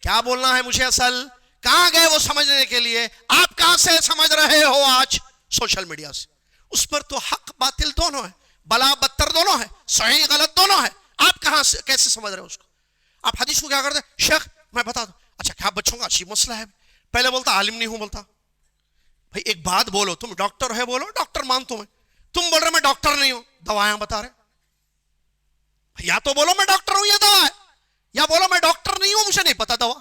Speaker 1: کیا بولنا ہے مجھے اصل؟ کہاں گئے وہ سمجھنے کے لیے؟ آپ کہاں سے سمجھ رہے ہو آج؟ سوشل میڈیا سے. اس پر تو حق باطل دونوں ہے، بلا بدتر دونوں ہے، صحیح غلط دونوں ہے. آپ کہاں سے کیسے سمجھ رہے ہو اس کو؟ آپ حدیث کو کیا کرتے ہیں؟ شیخ میں بتا دوں. اچھا کیا بچوں کا عجیب مسئلہ ہے. پہلے بولتا عالم نہیں ہوں، بولتا بھائی ایک بات بولو، تم ڈاکٹر ہے، بولو ڈاکٹر مانتا ہوں میں. تم بول رہے میں ڈاکٹر نہیں ہوں، دوائیں بتا رہے. یا تو بولو میں ڈاکٹر ہوں یہ دوا ہے، یا بولو میں ڈاکٹر نہیں ہوں مجھے نہیں پتا دوا.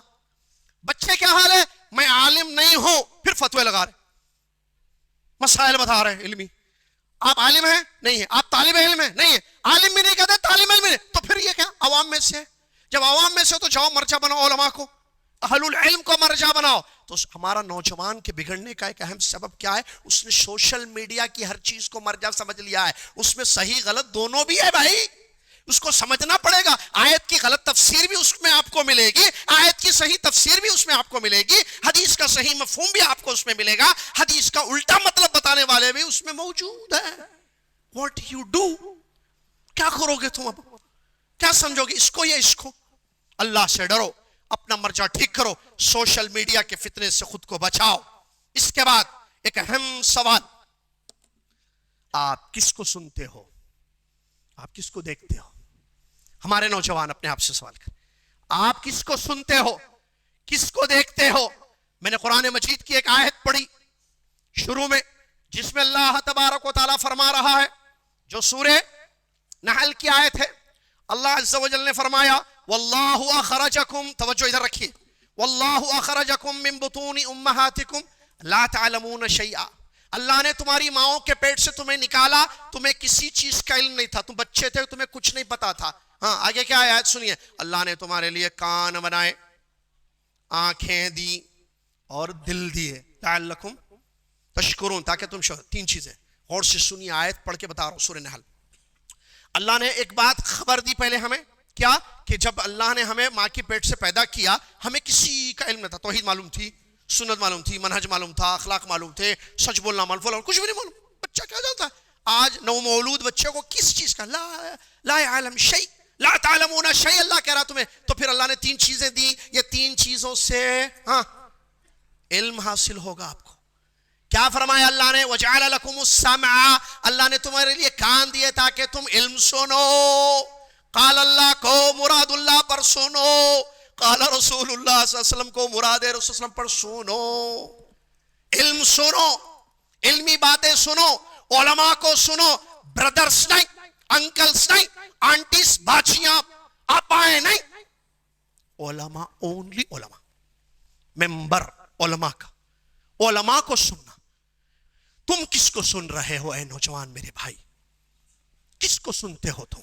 Speaker 1: بچے کیا حال ہے؟ میں عالم نہیں ہوں، پھر فتوے لگا رہے، مسائل بتا رہے علمی. آپ عالم ہیں؟ نہیں ہے. آپ طالب علم ہیں؟ نہیں ہے. عالم بھی نہیں کہتے، طالب علم نہیں. تو پھر یہ کیا؟ عوام میں سے. جب عوام میں سے تو جاؤ مرجع بناؤ علماء کو، اہل العلم کو مرجع بناؤ. تو ہمارا نوجوان کے بگڑنے کا ایک اہم سبب کیا ہے؟ اس نے سوشل میڈیا کی ہر چیز کو مرجع سمجھ لیا ہے. اس میں صحیح غلط دونوں بھی ہے بھائی، اس کو سمجھنا پڑے گا. آیت کی غلط تفسیر بھی اس میں آپ کو ملے گی، آیت کی صحیح تفسیر بھی اس میں آپ کو ملے گی، حدیث کا صحیح مفہوم بھی آپ کو اس میں ملے گا، حدیث کا الٹا مطلب بتانے والے بھی اس میں موجود ہیں. What you do? کیا کرو گے تم اب؟ کیا سمجھو گے اس کو یا اس کو؟ اللہ سے ڈرو، اپنا مرجع ٹھیک کرو، سوشل میڈیا کے فتنے سے خود کو بچاؤ۔ اس کے بعد ایک اہم سوال، آپ کس کو سنتے ہو؟ آپ کس کو دیکھتے ہو؟ ہمارے نوجوان اپنے آپ سے سوال کریں، آپ کس کو سنتے ہو؟ کس کو دیکھتے ہو؟ میں نے قرآن مجید کی ایک آیت پڑھی شروع میں، جس میں اللہ تبارک و تعالیٰ فرما رہا ہے، جو سورہ نحل کی آیت ہے، اللہ عز و جل نے فرمایا واللہ اخرجکم، توجہ ادھر رکھیے، واللہ اخرجکم من بطون امہاتکم لا تعلمون شیئا، اللہ نے تمہاری ماؤں کے پیٹ سے تمہیں نکالا، تمہیں کسی چیز کا علم نہیں تھا، تم بچے تھے، تمہیں کچھ نہیں پتا تھا۔ ہاں آگے کیا ہے آیت سنیے، اللہ نے تمہارے لیے کان بنائے، آنکھیں دی اور دل دیے، لعلکم تشکرون، تاکہ تم تین چیزیں غور سے سنیے، آیت پڑھ کے بتا رہا ہوں سورہ نحل۔ اللہ نے ایک بات خبر دی پہلے ہمیں، کیا کہ جب اللہ نے ہمیں ماں کی پیٹ سے پیدا کیا، ہمیں کسی کا علم نہ تھا، توحید معلوم تھی، سنت معلوم تھی، منہج معلوم تھا، اخلاق معلوم تھے، سچ بولنا معلوم، کچھ بھی نہیں معلوم، بچہ کیا جانتا ہے؟ آج نو مولود بچے کو کس چیز کا لا يعلم شیء، لا تعلمون شیء اللہ کہہ رہا تمہیں، تو پھر اللہ نے تین چیزیں دی، یہ تین چیزوں سے علم حاصل ہوگا آپ کو۔ کیا فرمایا اللہ نے؟ وَجَعَلَ لَكُمُ السَّمْعَ، اللہ نے تمہارے لیے کان دیے تاکہ تم علم سنو، قال اللہ کو مراد اللہ پر سنو، قال رسول اللہ صلی اللہ علیہ وسلم کو مراد رسول اللہ صلی اللہ علیہ وسلم پر سنو، علم سنو، علمی باتیں سنو، علماء کو سنو، بردرز نہیں، انکلز نہیں، آنٹیز، باجیاں، آپائیں نہیں، علماء، اونلی علماء، ممبر علماء کا، علماء کو سننا۔ تم کس کو سن رہے ہو اے نوجوان میرے بھائی؟ کس کو سنتے ہو تم؟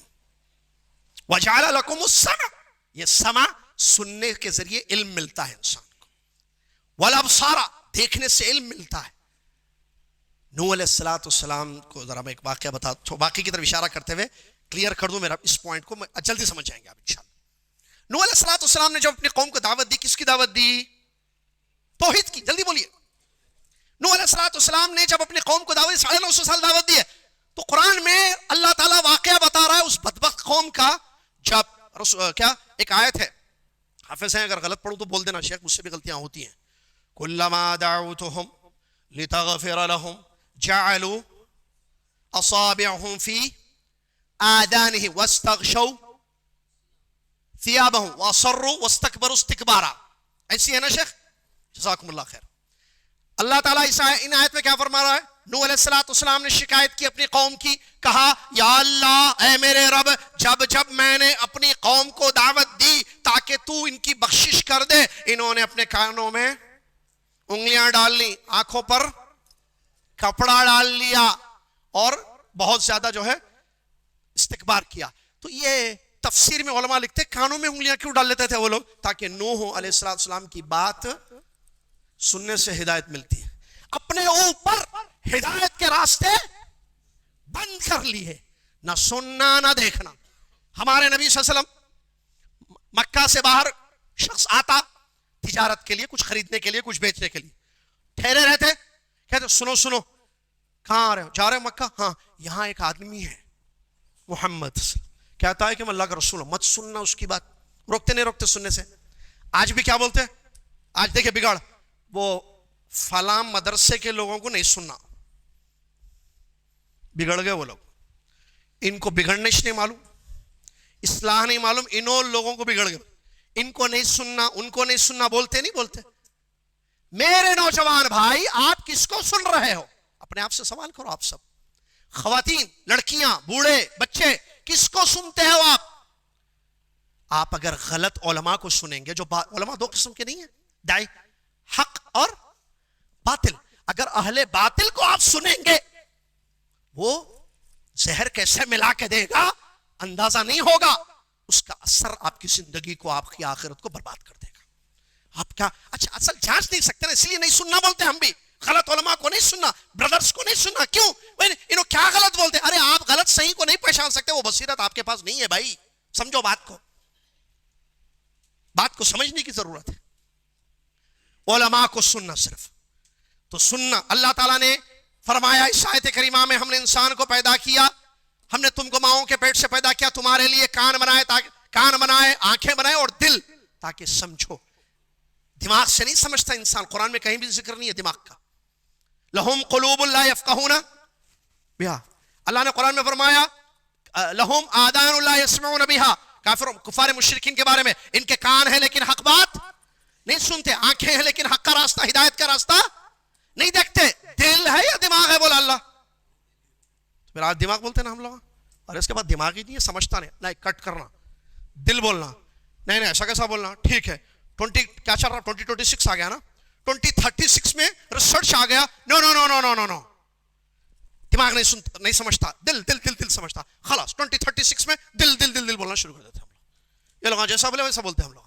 Speaker 1: وَجَعَلَ لَكُمُ السَّمْعَ، یہ سمع سننے کے ذریعے علم ملتا ہے انسان کو، وَالْأَبْصَارَ دیکھنے سے علم ملتا ہے۔ نوح علیہ السلام کو ذرا میں ایک واقعہ بتا، واقعی کی طرف اشارہ کرتے ہوئے کلیئر کر دوں میرا اس پوائنٹ کو، جلدی سمجھ جائیں گے آپ انشاءاللہ۔ نوح علیہ السلام نے جب اپنی قوم کو دعوت دی، کس کی دعوت دی؟ توحید کی، جلدی بولیے۔ نوح علیہ السلام نے جب اپنی قوم کو دعوت 950 سال دعوت دی ہے، تو قرآن میں اللہ تعالیٰ واقعہ بتا رہا ہے اس بدبخت قوم کا، جب کیا ایک آیت ہے، حافظ ہیں اگر غلط پڑھوں تو بول دینا شیخ، مجھ سے بھی غلطیاں ہوتی ہیں، كُلَّمَا دَعَوْتُهُمْ لِتَغْفِرَ لَهُمْ جَعَلُوا أَصَابِعَهُمْ فِي آذَانِهِمْ وَاسْتَغْشَوْا ثِيَابَهُمْ وَأَصَرُّوا وَاسْتَكْبَرُوا اسْتِكْبَارًا، ایسی ہے نا شیخ؟ جزاکم اللہ خیر۔ اللہ تعالیٰ ان آیت میں کیا فرما رہا ہے؟ نوح علیہ السلام نے شکایت کی اپنی قوم کی، کہا یا اللہ اے میرے رب، جب میں نے اپنی قوم کو دعوت دی تاکہ تو ان کی بخشش کر دے، انہوں نے اپنے کانوں میں انگلیاں ڈال لی، آنکھوں پر کپڑا ڈال لیا، اور بہت زیادہ جو ہے استکبار کیا۔ تو یہ تفسیر میں علماء لکھتے کانوں میں انگلیاں کیوں ڈال لیتے تھے وہ لوگ؟ تاکہ نوح علیہ السلام کی بات سننے سے ہدایت ملتی ہے۔ اپنے اوپر ہدایت کے راستے بند کر لیے، نہ سننا نہ دیکھنا۔ ہمارے نبی صلی اللہ علیہ وسلم مکہ سے باہر شخص آتا تجارت کے لیے، کچھ خریدنے کے لیے، کچھ بیچنے کے لیے، ٹھہرے رہتے، کہتے سنو کہاں آ رہے ہو؟ جا رہے ہو مکہ؟ ہاں، یہاں ایک آدمی ہے محمد، کہتا ہے کہ میں اللہ کا رسول ہوں، مت سننا اس کی بات، روکتے نہیں روکتے سننے سے۔ آج بھی کیا بولتے ہیں؟ آج دیکھیں بگاڑ، وہ فلاں مدرسے کے لوگوں کو نہیں سننا، بگڑ گئے وہ لوگ، ان کو بگڑنے سے نہیں معلوم، اصلاح نہیں معلوم، انہوں لوگوں کو بگڑ گئے، ان کو نہیں سننا، ان کو نہیں سننا، بولتے نہیں بولتے۔ میرے نوجوان بھائی، آپ کس کو سن رہے ہو؟ اپنے آپ سے سوال کرو، آپ سب خواتین، لڑکیاں، بوڑھے، بچے، کس کو سنتے ہو آپ؟ آپ اگر غلط علماء کو سنیں گے، جو علماء دو قسم کے نہیں ہیں، دائی حق اور باطل، اگر اہل باطل کو آپ سنیں گے، وہ زہر کیسے ملا کے دے گا اندازہ نہیں ہوگا، اس کا اثر آپ کی زندگی کو، آپ کی آخرت کو برباد کر دے گا۔ آپ کیا اچھا اصل جانچ نہیں سکتے نا، اس لیے نہیں سننا بولتے ہم بھی، غلط علماء کو نہیں سننا، بردرز کو نہیں سننا، کیوں؟ انہوں کیا غلط بولتے؟ ارے آپ غلط صحیح کو نہیں پہچان سکتے، وہ بصیرت آپ کے پاس نہیں ہے بھائی، سمجھو بات کو سمجھنے کی ضرورت ہے۔ علماء کو سننا، صرف تو سننا۔ اللہ تعالیٰ نے فرمایا اس آیت کریمہ میں، ہم نے انسان کو پیدا کیا ہم نے تم کو ماؤں کے پیٹ سے پیدا کیا, تمہارے لیے کان بنائے, آنکھیں بنائے اور دل, تاکہ سمجھو. دماغ سے نہیں سمجھتا انسان, قرآن میں کہیں بھی ذکر نہیں ہے دماغ کا. لہم قلوب لا یفقہون بہا, اللہ نے قرآن میں فرمایا لہم آذان لا یسمعون بہا, کفار مشرکین کے بارے میں, ان کے کان ہیں لیکن حق بات نہیں سنتے, آنکھیں ہیں لیکن حق کا راستہ, ہدایت کا راستہ نہیں دیکھتے. دل ہے یا دماغ ہے, بولا اللہ. پھر آج دماغ بولتے ہیں نا ہم لوگ, اور اس کے بعد دماغ ہی نہیں ہے, سمجھتا نہیں, کٹ کرنا, دل بولنا, نہیں ایسا کیسا بولنا, ٹھیک ہے 20 کیا چل رہا, 2026 آ گیا نا, 2036 میں ریسرچ آ گیا, نو نو نو نو نو نو نو, دماغ نہیں سمجھتا, دل سمجھتا, خلاص 2036 میں دل بولنا شروع کر دیتے ہم لوگ. یہ لوگ جیسا بولے ویسا بولتے ہیں ہم لوگ.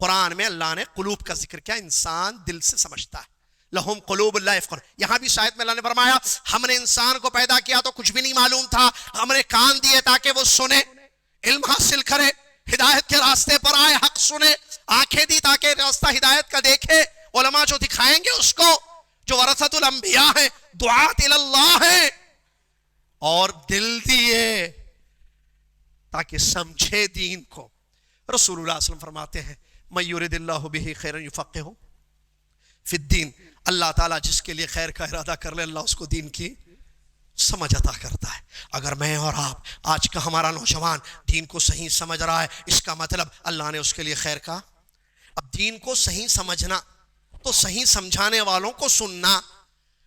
Speaker 1: قرآن میں اللہ نے قلوب کا ذکر کیا, انسان دل سے سمجھتا ہے. لہم قلوب لا یفقہون, یہاں بھی شاید میں اللہ نے فرمایا ہم نے انسان کو پیدا کیا تو کچھ بھی نہیں معلوم تھا, ہم نے کان دیے تاکہ وہ سنے, علم حاصل کرے, ہدایت کے راستے پر آئے, حق سنے, آنکھیں دی تاکہ راستہ ہدایت کا دیکھے, علماء جو دکھائیں گے اس کو, جو ورثۃ الانبیاء ہیں, دعات اللہ ہیں, اور دل دیے تاکہ سمجھے دین کو. رسول اللہ صلی اللہ علیہ وسلم فرماتے ہیں من یرد اللہ بہ خیرا یفقہہ فی الدین, اللہ تعالیٰ جس کے لیے خیر کا ارادہ کر لے اللہ اس کو دین کی سمجھ عطا کرتا ہے. اگر میں اور آپ آج کا ہمارا نوجوان دین کو صحیح سمجھ رہا ہے, اس کا مطلب اللہ نے اس کے لیے خیر کا. اب دین کو صحیح سمجھنا تو صحیح سمجھانے والوں کو سننا,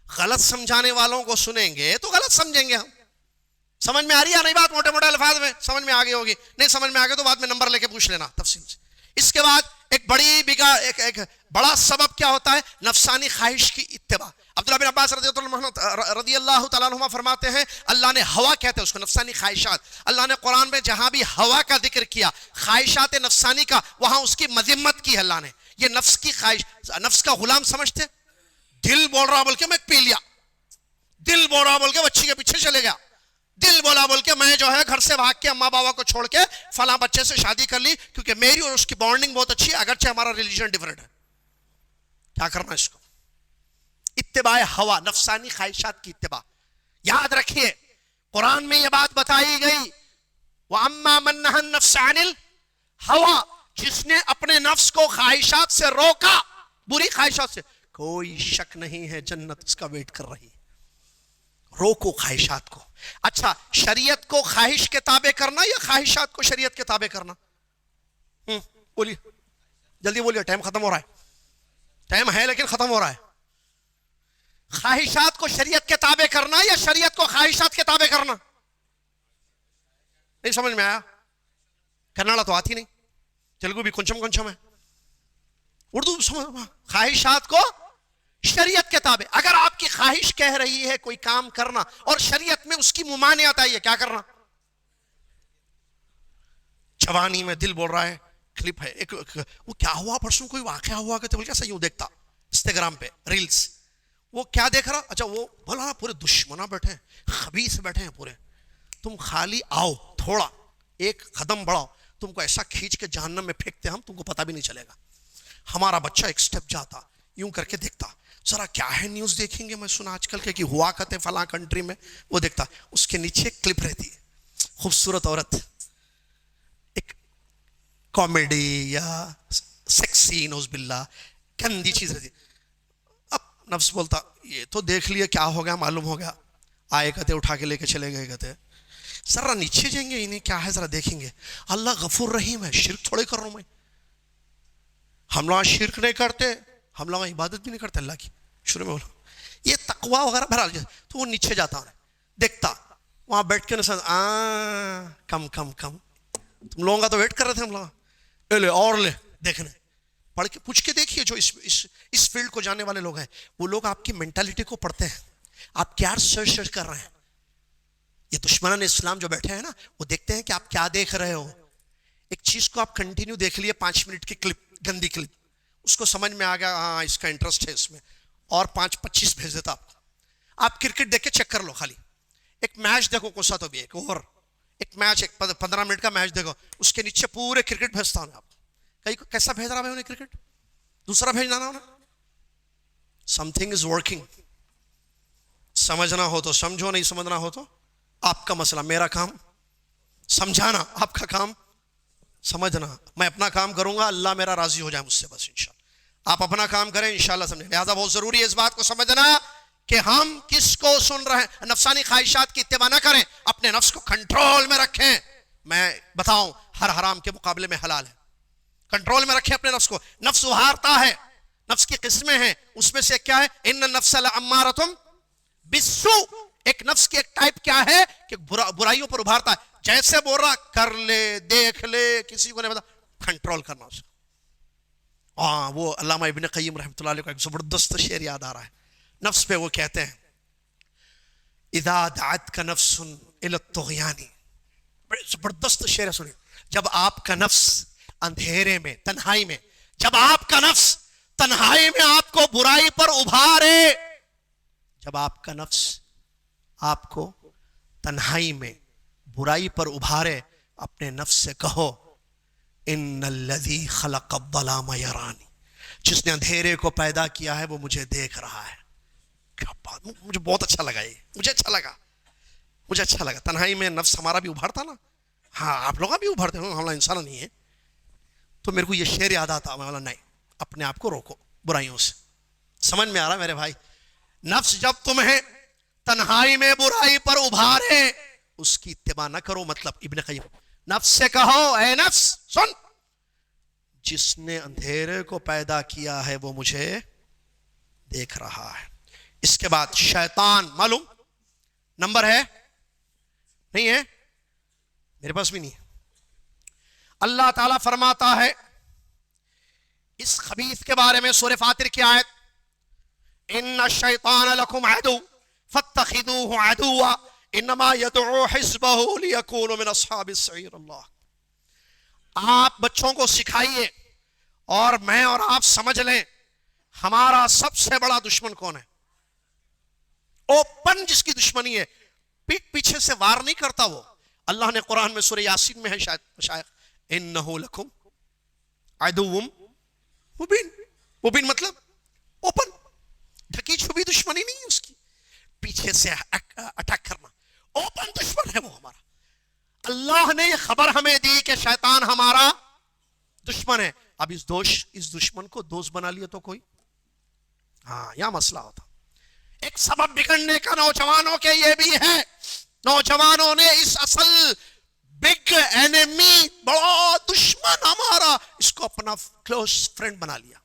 Speaker 1: غلط سمجھانے والوں کو سنیں گے تو غلط سمجھیں گے ہم. سمجھ میں آ رہی ہے نہیں بات, موٹے الفاظ میں سمجھ میں آگے ہوگی, نہیں سمجھ میں آگے تو بعد میں نمبر لے کے پوچھ لینا تفصیل سے. اس کے بعد ایک بڑا سبب کیا ہوتا ہے, نفسانی خواہش کی اتباع. عبداللہ بن عباس رضی اللہ تعالیٰ عنہما فرماتے ہیں اللہ نے ہوا کہتے ہیں اس کو, نفسانی خواہشات. اللہ نے قرآن میں جہاں بھی ہوا کا ذکر کیا, خواہشات نفسانی کا, وہاں اس کی مذمت کی اللہ نے. یہ نفس کی خواہش, نفس کا غلام سمجھتے, دل بول رہا بول کے میں پی لیا, دل بول رہا بول کے بچی کے پیچھے چلے گیا, دل بولا بول کے میں جو ہے گھر سے بھاگ کے اماں بابا کو چھوڑ کے فلاں بچے سے شادی کر لی کیونکہ میری اور اس کی بانڈنگ بہت اچھی ہے اگرچہ ہمارا ریلیجن ڈیفرنٹ ہے. کیا کرنا اس کو؟ اتباع ہوا, نفسانی خواہشات کی اتباع. یاد رکھیے قرآن میں یہ بات بتائی گئی وَأَمَّا مَنْ نَهَى النَّفْسَ عَنِ الْهَوَىٰ, جس نے اپنے نفس کو خواہشات سے روکا, بری خواہشات سے, کوئی شک نہیں ہے جنت اس کا ویٹ کر رہی. روکو خواہشات کو. اچھا, شریعت کو خواہش کے تابع کرنا یا خواہشات کو شریعت کے تابع کرنا؟ بولیے جلدی بولیے, ٹائم ختم ہو رہا ہے. ٹائم ہے لیکن ختم ہو رہا ہے. خواہشات کو شریعت کے تابع کرنا یا شریعت کو خواہشات کے تابع کرنا؟ نہیں سمجھ میں آیا؟ کناڑا تو آتی نہیں, تیلگو بھی کنچم ہے, اردو سمجھ. خواہشات کو شریعت کے تابع. اگر آپ کی خواہش کہہ رہی ہے کوئی کام کرنا اور شریعت میں اس کی ممانعت آئی ہے, کیا کرنا؟ جوانی میں دل بول رہا ہے, کلپ ہے ایک, وہ کیا ہوا پرسوں کوئی واقعہ ہوا کہ بول کیسا یوں دیکھتا انسٹاگرام پہ ریلز, وہ کیا دیکھ رہا, اچھا وہ بولا پورے دشمنا بیٹھے ہیں, خبیث بیٹھے ہیں پورے, تم خالی آؤ تھوڑا ایک قدم بڑھاؤ, تم کو ایسا کھینچ کے جہنم میں پھینکتے ہم, تم کو پتہ بھی نہیں چلے گا. ہمارا بچہ ایک سٹیپ جاتا یوں کر کے دیکھتا, ذرا کیا ہے نیوز دیکھیں گے, میں سنا آج کل کہ ہوا کرتے فلاں کنٹری میں, وہ دیکھتا, اس کے نیچے کلپ رہتی ہے, خوبصورت عورت, ایک کامیڈی یا سیکسی نوز باللہ گندی چیز رہتی. اب نفس بولتا یہ تو دیکھ لیا, کیا ہو گیا معلوم ہو گیا, آئے کہتے اٹھا کے لے کے چلے گئے, کہتے ذرا نیچے جائیں گے, انہیں کیا ہے ذرا دیکھیں گے. اللہ غفور رحیم ہے, شرک تھوڑے کر رہا ہوں میں. ہم لوگ شرک نہیں کرتے, ہم لوگ عبادت بھی نہیں کرتے اللہ کی. شروع میں بولا یہ تقوی وغیرہ بہرحال, تو وہ نیچے جاتا دیکھتا, وہاں بیٹھ کے کم تم لوگوں کا تو ویٹ کر رہے تھے ہم لوگ, لے اور لے دیکھنے, پڑھ کے پوچھ کے دیکھیے جو اس فیلڈ کو جاننے والے لوگ ہیں, وہ لوگ آپ کی مینٹالٹی کو پڑھتے ہیں, آپ کیا سرچ کر رہے ہیں. یہ دشمنان اسلام جو بیٹھے ہیں نا, وہ دیکھتے ہیں کہ آپ کیا دیکھ رہے ہو. ایک چیز کو آپ کنٹینیو دیکھ لیے 5 منٹ کی کلپ, گندی کلپ, اس کو سمجھ میں آ گیا ہاں اس کا انٹرسٹ ہے اس میں, اور 5-25 بھیج دیتا آپ کو. آپ کرکٹ دیکھ کے چیک کر لو, خالی ایک میچ دیکھو کوسا تو بھی, ایک اوور, ایک میچ, ایک 15 منٹ کا میچ دیکھو, اس کے نیچے پورے کرکٹ بھیجتا ہوں آپ. کئی کو کیسا بھیج رہا ہے انہیں کرکٹ, دوسرا بھیجنا نا انہیں. Some thing is working. سمجھنا ہو تو سمجھو, نہیں سمجھنا ہو تو آپ کا مسئلہ، میرا کام سمجھانا، آپ کا کام سمجھنا. میں اپنا کام کروں گا، اللہ میرا راضی ہو جائے مجھ سے بس انشاءاللہ. آپ اپنا کام کریں انشاءاللہ سمجھیں. لہذا بہت ضروری ہے اس بات کو سمجھنا کہ ہم کس کو سن رہے ہیں. نفسانی خواہشات کی اتباع نہ کریں، اپنے نفس کو کنٹرول میں رکھیں. میں بتاؤں ہر حرام کے مقابلے میں حلال ہے. کنٹرول میں رکھیں اپنے نفس کو. نفس ابھارتا ہے، نفس کی قسمیں ہیں، اس میں سے کیا ہے؟ ان النفس لامارۃ بالسوء. ایک نفس کی ایک ٹائپ کیا ہے کہ برائیوں پر ابھارتا ہے. جیسے بول رہا کر لے، دیکھ لے، کسی کو نہیں پتا، کنٹرول کرنا اس کو. وہ علامہ ابن قیم رحمۃ اللہ علیہ کا ایک زبردست شعر یاد آ رہا ہے نفس پہ. وہ کہتے ہیں اذا دعتک نفس الی الطغیان. بڑے زبردست شعر ہے، سنیں. جب آپ کا نفس اندھیرے میں، تنہائی میں، جب آپ کا نفس تنہائی میں آپ کو برائی پر ابھارے، جب آپ کا نفس آپ کو تنہائی میں برائی پر ابھارے، اپنے نفس سے کہو ان الذی خلق الظلام یرانی. جس نے اندھیرے کو پیدا کیا ہے وہ مجھے دیکھ رہا ہے. کیا بات، مجھے بہت اچھا لگا، یہ مجھے اچھا لگا. تنہائی میں نفس ہمارا بھی ابھرتا نا. ہاں آپ لوگ بھی ابھرتے ہو، ہمارا انسان نہیں ہے. تو میرے کو یہ شعر یاد آتا، میں بولا نہیں، اپنے آپ کو روکو برائیوں سے. سمجھ میں آ رہا میرے بھائی؟ نفس جب تمہیں تنہائی میں برائی پر ابھارے، اس کی اتباع نہ کرو. مطلب ابن قیم نفس سے کہو اے نفس سن، جس نے اندھیرے کو پیدا کیا ہے وہ مجھے دیکھ رہا ہے. اس کے بعد شیطان، معلوم نمبر ہے نہیں ہے؟ میرے پاس بھی نہیں ہے. اللہ تعالیٰ فرماتا ہے اس خبیث کے بارے میں سورہ فاطر کی آیت ان الشیطان لکم عدو فاتخذوه عدوا انما يدعو حزبه ليكونوا من اصحاب السعیر. اللہ، آپ بچوں کو سکھائیے اور میں اور آپ سمجھ لیں ہمارا سب سے بڑا دشمن کون ہے. اوپن جس کی دشمنی ہے، پیٹ پیچھے سے وار نہیں کرتا. وہ اللہ نے قرآن میں سورہ یاسین میں ہے شاید مشائخ، انہو لکم عدو مبین. مبین مطلب اوپن، ڈھکی چھپی دشمنی نہیں ہے اس کی، پیچھے سے اٹیک کرنا. اوپن دشمن ہے وہ ہمارا. اللہ نے یہ خبر ہمیں دی کہ شیطان ہمارا دشمن ہے. اب اس دشمن کو دوست بنا لیا تو کوئی، ہاں یہاں مسئلہ ہوتا. ایک سبب بگڑنے کا نوجوانوں کے یہ بھی ہے، نوجوانوں نے اس اصل بگ اینیمی، بڑا دشمن ہمارا، اس کو اپنا کلوز فرینڈ بنا لیا.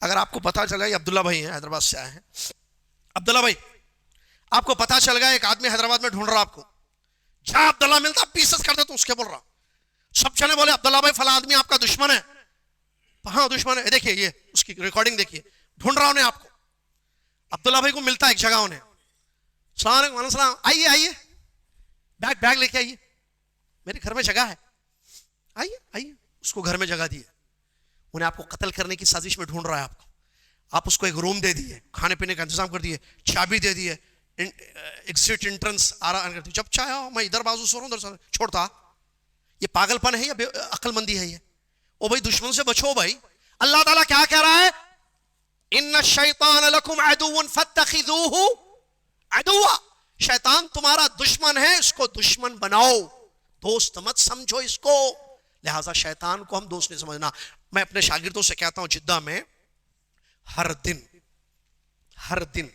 Speaker 1: اگر آپ کو پتا چلا، یہ عبداللہ بھائی ہیں حیدرآباد سے آئے ہیں. عبداللہ بھائی، آپ کو پتا چل گیا ایک آدمی حیدرآباد میں ڈھونڈ رہا آپ کو، جہاں عبداللہ ملتا پیسز کر دیتا اس کے بول رہا. سب جنے بولے عبداللہ بھائی فلاں آدمی آپ کا دشمن ہے. ہاں دشمن ہے، دیکھیے یہ اس کی ریکارڈنگ دیکھیے، ڈھونڈ رہا انہیں آپ کو. عبداللہ بھائی کو ملتا ایک جگہ انہیں، السلام علیکم. وعلیکم السلام. آئیے بیگ لے کے آئیے، میرے گھر میں جگہ ہے، آئیے. اس کو گھر میں جگہ دی ہے. انہیں آپ کو قتل کرنے کی سازش میں ڈھونڈ رہا ہے آپ کو. آپ اس کو ایک روم دے دیے، کھانے پینے کا انتظام کر دیے، چابی دے دیے، ایگزٹ انٹرنس آ رہا کر دی. جب چاہے میں ادھر بازو سو رہا ہوں ادھر چھوڑتا. یہ پاگل پن ہے یا عقل مندی ہے یہ؟ او بھائی دشمن سے بچو بھائی. اللہ تعالیٰ کیا کہہ رہا ہے؟ ان الشیطان لکم عدو فاتخذوه عدوا. شیطان تمہارا دشمن ہے، اس کو دشمن بناؤ، دوست مت سمجھو اس کو. لہٰذا شیطان کو ہم دوست نہیں سمجھنا. میں اپنے شاگردوں سے کہتا ہوں جدہ میں ہر دن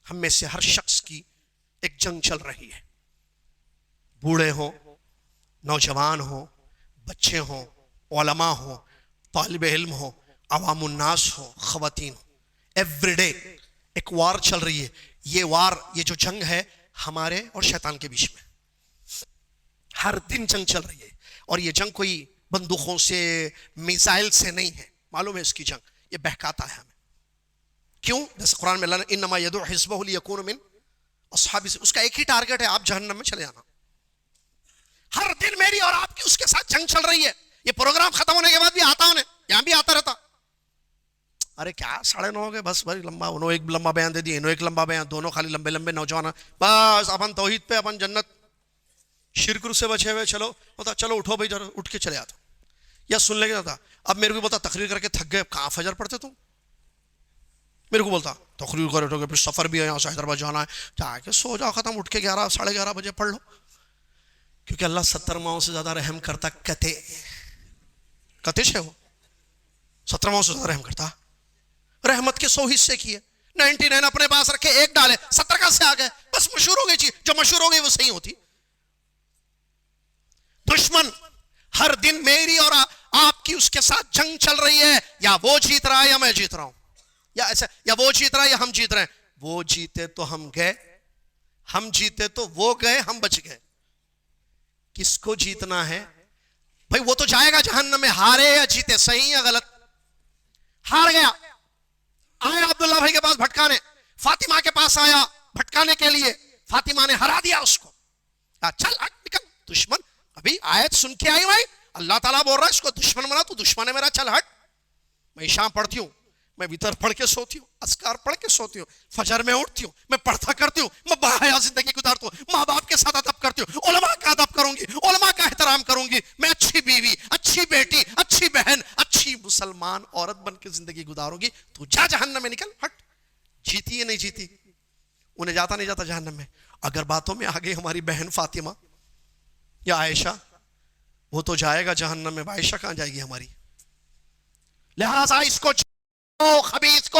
Speaker 1: ہم میں سے ہر شخص کی ایک جنگ چل رہی ہے. بوڑھے ہوں، نوجوان ہوں، بچے ہوں، علماء ہوں، طالب علم ہوں، عوام الناس ہوں، خواتین ہوں. ایوری ڈے ایک وار چل رہی ہے. یہ جو جنگ ہے ہمارے اور شیطان کے بیچ میں، ہر دن جنگ چل رہی ہے. اور یہ جنگ کوئی بندوقوں سے، میزائل سے نہیں ہے. معلوم ہے اس کی جنگ، یہ بہکاتا ہے ہمیں. کیوں؟ جیسے قرآن میں اللہ نے انما یدعو حزبہ لیکونوا من اصحاب، اس کا ایک ہی ٹارگٹ ہے، آپ جہنم میں چلے جانا. ہر دن میری اور آپ کی اس کے ساتھ جنگ چل رہی ہے. یہ پروگرام ختم ہونے کے بعد بھی آتا انہیں، یہاں بھی آتا رہتا. ارے کیا 9:30 ہو گئے، بس بھائی لمبا، انہوں ایک لمبا بیان دے دیا، انہوں ایک لمبا بیان، دونوں خالی لمبے نوجوان، بس اپن توحید پہ، اپن جنت شرک سے بچے ہوئے. چلو اٹھو بھائی، ذرا اٹھ کے چلے آتا. یا سن لے گا تھا. اب میرے کو بتا تقریر کر کے تھک گئے، کہاں فجر پڑھتے تم؟ میرے کو بولتا تقریر کرو گے، پھر سفر بھی ہے، یہاں سے حیدرآباد جانا ہے، جا کے سو جاؤ، ختم، اٹھ کے 11 ساڑھے 11 بجے پڑھ لو، کیونکہ اللہ 70 ماہوں سے زیادہ رحم کرتا، کتش ہے وہ، 17 ماہوں سے زیادہ رحم کرتا. رحمت کے 100 حصے کیے، 99 اپنے پاس رکھے، ایک ڈالے، 70 کا سے آ گئے، بس مشہور ہو گئی چیز، جو مشہور ہو گئی وہ صحیح ہوتی. دشمن ہر دن میری اور آپ کی اس کے ساتھ جنگ چل رہی ہے، یا وہ جیت رہا ہے یا میں جیت رہا ہوں، یا ایسا، یا وہ جیت رہا ہے یا ہم جیت رہے ہیں. وہ جیتے تو ہم گئے، ہم جیتے تو وہ گئے، ہم بچ گئے. کس کو جیتنا ہے بھائی؟ وہ تو جائے گا جہنم میں، ہارے یا جیتے، صحیح یا غلط. ہار گیا، آیا عبداللہ بھائی کے پاس بھٹکانے، فاطمہ کے پاس آیا بھٹکانے کے لیے، فاطمہ نے ہرا دیا اس کو. چل ہٹ نکل، دشمن. ابھی آیت سن کے آئی بھائی، اللہ تعالیٰ بول رہا ہے اس کو دشمن بنا، تو دشمن ہے میرا، چل ہٹ. میں شام پڑھتی ہوں، میں وتر پڑھ کے سوتی ہوں، اذکار پڑھ کے سوتی ہوں، فجر میں اٹھتی ہوں، میں پڑھتا کرتی ہوں، میں باحیا زندگی گزارتی ہوں، ماں باپ کے ساتھ ادب کرتی ہوں، علماء کا ادب کروں گی، علماء کا احترام کروں گی، میں اچھی بیوی، اچھی بیٹی، اچھی بہن، اچھی مسلمان عورت بن کے زندگی گزاروں گی. تو جا جہنم میں، نکل ہٹ. جیتی یا نہیں جیتی؟ انہیں جاتا نہیں جاتا جہنم میں. اگر باتوں میں آگے ہماری بہن فاطمہ یا عائشہ، وہ تو جائے گا جہنم میں، عائشہ کہاں جائے گی ہماری؟ لہٰذا اس کو خبیث کو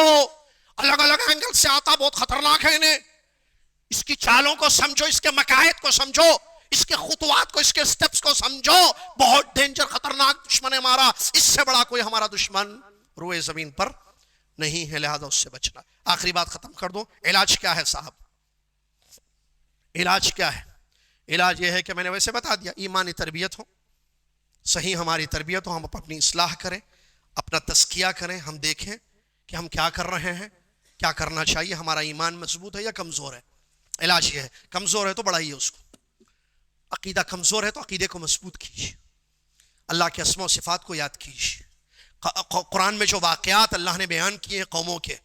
Speaker 1: الگ الگ اینگل سے آتا، بہت خطرناک ہے. انہیں اس کی چالوں کو سمجھو، اس کے مکائد کو سمجھو، اس کے خطوات کو، اس کے سٹیپس کو سمجھو. بہت ڈینجر، خطرناک دشمن ہے ہمارا، اس سے بڑا کوئی ہمارا دشمن روئے زمین پر نہیں ہے، لہذا اس سے بچنا. آخری بات ختم کر دو، علاج کیا ہے صاحب؟ علاج کیا ہے؟ علاج یہ ہے کہ میں نے ویسے بتا دیا، ایمانی تربیت ہو، صحیح ہماری تربیت ہو، ہم اپنی اصلاح کریں، اپنا تزکیہ کریں، ہم دیکھیں کہ ہم کیا کر رہے ہیں، کیا کرنا چاہیے، ہمارا ایمان مضبوط ہے یا کمزور ہے. علاج یہ ہے، کمزور ہے تو بڑھائیے اس کو، عقیدہ کمزور ہے تو عقیدے کو مضبوط کیجیے، اللہ کے اسماء و صفات کو یاد کیجیے. قرآن میں جو واقعات اللہ نے بیان کیے قوموں کے،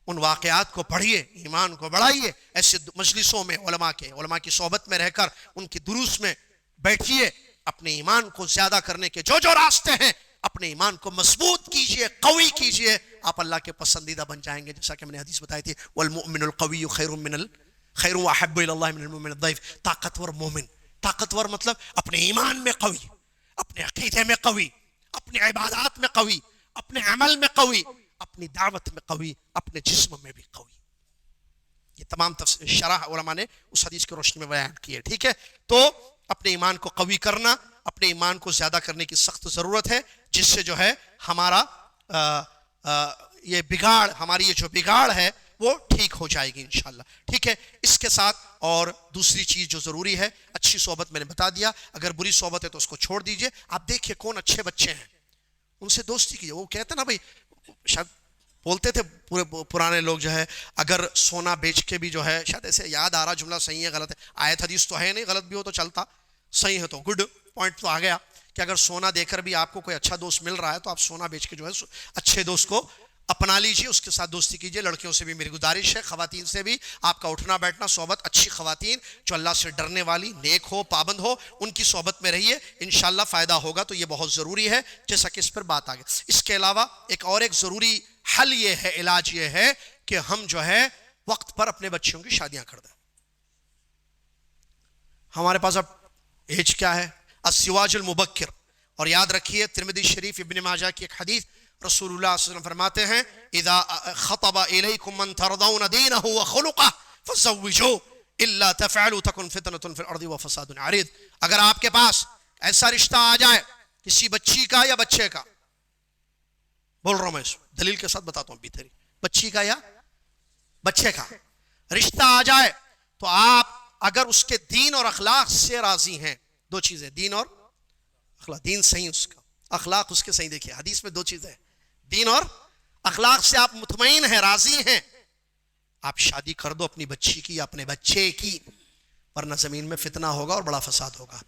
Speaker 1: ان واقعات کو پڑھیے، ایمان کو بڑھائیے. ایسے مجلسوں میں علماء کی صحبت میں رہ کر ان کی دروس میں بیٹھیے، اپنے ایمان کو زیادہ کرنے کے جو راستے ہیں، اپنے ایمان کو مضبوط کیجئے، قوی کیجئے، آپ اللہ کے پسندیدہ بن جائیں گے. جیسا کہ میں نے حدیث بتائی تھی، والمؤمن القوی خیر واحب الی اللہ من المؤمن الضعیف. طاقتور مومن، طاقتور مطلب اپنے ایمان میں قوی، اپنے عقیدے میں قوی، اپنے عبادات میں قوی، اپنے عمل میں قوی، اپنی دعوت میں قوی، اپنے جسم میں بھی قوی. یہ تمام شرح علماء نے اس حدیث کی روشنی میں بیان کی ہے. ٹھیک ہے، تو اپنے ایمان کو قوی کرنا، اپنے ایمان کو زیادہ کرنے کی سخت ضرورت ہے، جس سے جو ہے ہمارا یہ بگاڑ، ہماری یہ جو بگاڑ ہے وہ ٹھیک ہو جائے گی انشاءاللہ. ٹھیک ہے، اس کے ساتھ اور دوسری چیز جو ضروری ہے، اچھی صحبت میں نے بتا دیا، اگر بری صحبت ہے تو اس کو چھوڑ دیجئے. آپ دیکھیے کون اچھے بچے ہیں، ان سے دوستی کیجئے. وہ کہتے ہیں نا بھائی، شاید بولتے تھے پرانے لوگ جو ہے، اگر سونا بیچ کے بھی جو ہے، شاید ایسے یاد آ رہا جملہ صحیح ہے غلط ہے، آیت حدیث تو ہے نہیں، غلط بھی ہو تو چلتا، صحیح ہے تو گڈ پوائنٹ تو آ گیا کہ اگر سونا دے کر بھی آپ کو کوئی اچھا دوست مل رہا ہے تو آپ سونا بیچ کے جو ہے اچھے دوست کو اپنا لیجئے، اس کے ساتھ دوستی کیجئے. لڑکیوں سے بھی میری گزارش ہے، خواتین سے بھی آپ کا اٹھنا بیٹھنا، صحبت اچھی خواتین جو اللہ سے ڈرنے والی، نیک ہو، پابند ہو، ان کی صحبت میں رہیے، انشاءاللہ فائدہ ہوگا. تو یہ بہت ضروری ہے، جیسا کہ اس پر بات آ گئی. اس کے علاوہ ایک ضروری حل یہ ہے، علاج یہ ہے کہ ہم جو ہے وقت پر اپنے بچوں کی شادیاں کر دیں. ہمارے پاس اب ایج کیا ہے؟ الزواج المبکر. اور یاد رکھیے ترمذی شریف، ابن ماجہ کی ایک حدیث، رسول اللہ صلی اللہ علیہ وسلم فرماتے ہیں، اذا خطب الیکم من ترضون دینہ وخلقہ فزوجوہ الا تفعلوا تکن فتنة فی الارض وفساد عریض. اگر آپ کے پاس ایسا رشتہ آ جائے کسی بچی کا یا بچے کا، بول رہا ہوں میں اس دلیل کے ساتھ بتاتا ہوں، بھی بچی کا یا بچے کا رشتہ آ جائے، تو آپ اگر اس کے دین اور اخلاق سے راضی ہیں، دو چیزیں، دین اور اخلاق، دین صحیح اس کا، اخلاق اس کے صحیح. دیکھیے حدیث میں دو چیزیں، دین اور اخلاق سے آپ مطمئن ہیں، راضی ہیں، آپ شادی کر دو اپنی بچی کی یا اپنے بچے کی، ورنہ زمین میں فتنہ ہوگا اور بڑا فساد ہوگا.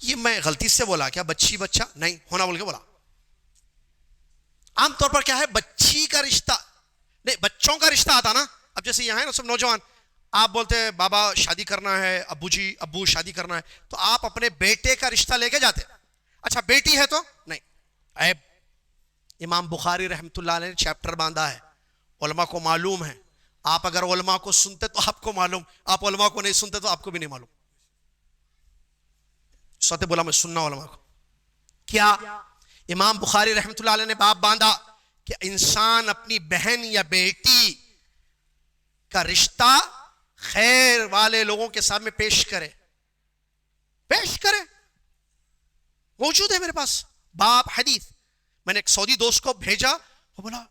Speaker 1: یہ میں غلطی سے بولا کیا بچی بچہ نہیں ہونا بول کے بولا؟ عام طور پر کیا ہے، بچی کا رشتہ نہیں، بچوں کا رشتہ آتا نا. اب جیسے یہاں ہے نا سب نوجوان، آپ بولتے ہیں بابا شادی کرنا ہے، ابو شادی کرنا ہے، تو آپ اپنے بیٹے کا رشتہ لے کے جاتے. اچھا بیٹی ہے تو نہیں، عیب. امام بخاری رحمۃ اللہ علیہ نے چیپٹر باندھا ہے علماء کو معلوم ہے. آپ اگر علماء کو سنتے تو آپ کو معلوم, آپ علماء کو نہیں سنتے تو آپ کو بھی نہیں معلوم. سوتے بولا میں سننا علماء کو. کیا امام بخاری رحمۃ اللہ علیہ نے باب باندھا کہ انسان اپنی بہن یا بیٹی کا رشتہ خیر والے لوگوں کے سامنے پیش کرے. موجود ہے میرے پاس باب حدیث. میں نے ایک سعودی دوست کو بھیجا, وہ بولا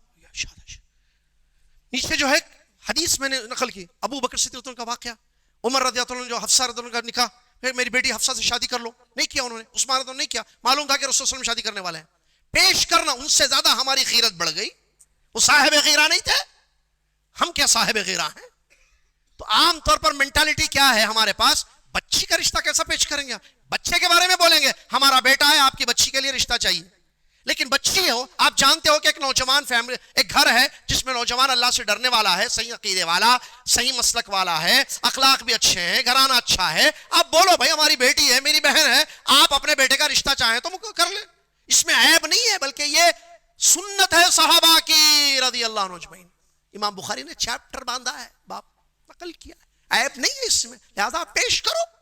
Speaker 1: نیچے جو ہے حدیث میں نے نقل کی, ابو بکر صدیق کا واقعہ, عمر رضی اللہ عنہ جو حفصہ رضی اللہ عنہ کا نکاح, پھر میری بیٹی حفصہ سے شادی کر لو, نہیں کیا انہوں نے. عثمان رضی اللہ عنہ نہیں کیا, معلوم تھا کہ رسول صلی اللہ علیہ وسلم شادی کرنے والے ہیں. پیش کرنا, ان سے زیادہ ہماری غیرت بڑھ گئی. وہ صاحب غیرہ نہیں تھے, ہم کیا صاحب غیرہ ہیں. تو عام طور پر مینٹالٹی کیا ہے ہمارے پاس, بچی کا رشتہ کیسا پیش کریں گے. بچے کے بارے میں بولیں گے ہمارا بیٹا ہے, آپ کی بچی کے لیے رشتہ چاہیے. لیکن بچی ہو, آپ جانتے ہو کہ ایک نوجوان فیملی, ایک گھر ہے جس میں نوجوان اللہ سے ڈرنے والا ہے, صحیح عقیدے والا, صحیح مسلک والا ہے, اخلاق بھی اچھے ہیں, گھرانہ اچھا ہے. آپ بولو بھائی ہماری بیٹی ہے, میری بہن ہے, آپ اپنے بیٹے کا رشتہ چاہیں تو کر لیں. اس میں عیب نہیں ہے, بلکہ یہ سنت ہے صحابہ کی رضی اللہ عنہ اجمعین. امام بخاری نے چیپٹر باندھا ہے, باپ نقل کیا ہے, عیب نہیں ہے اس میں, لہذا پیش کرو.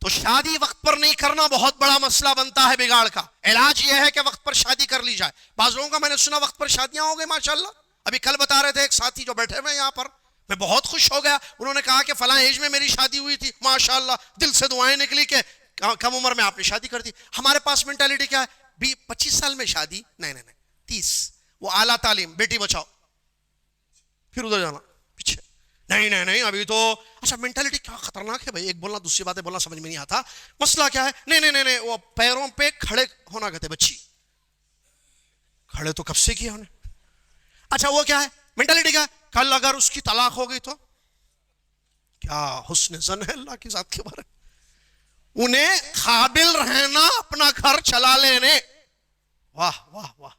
Speaker 1: تو شادی وقت پر نہیں کرنا بہت بڑا مسئلہ بنتا ہے بگاڑ کا. علاج یہ ہے کہ وقت پر شادی کر لی جائے. بعض لوگوں کا میں نے سنا وقت پر شادیاں ہو گئی ماشاءاللہ. ابھی کل بتا رہے تھے ایک ساتھی جو بیٹھے ہوئے یہاں پر, میں بہت خوش ہو گیا. انہوں نے کہا کہ فلاں ایج میں میری شادی ہوئی تھی, ماشاءاللہ دل سے دعائیں نکلی کہ کم عمر میں آپ نے شادی کر دی. ہمارے پاس مینٹالٹی کیا ہے, 25 سال میں شادی, نہیں 30, وہ اعلیٰ تعلیم, بیٹی بچاؤ, پھر ادھر جانا پیچھے, نہیں ابھی تو. اچھا مینٹالٹی کیا خطرناک ہے بھائی, ایک بولنا دوسری باتیں بولنا سمجھ میں نہیں آتا. مسئلہ کیا ہے, نہیں وہ پیروں پہ کھڑے ہونا کہتے بچی, کھڑے تو کب سے کیا انہیں. اچھا وہ کیا ہے مینٹالٹی, کیا ہے کل اگر اس کی طلاق ہو گئی تو کیا حسن زن ہے اللہ کی ذات کے بارے میں. انہیں قابل رہنا اپنا گھر چلا لینے. واہ واہ واہ,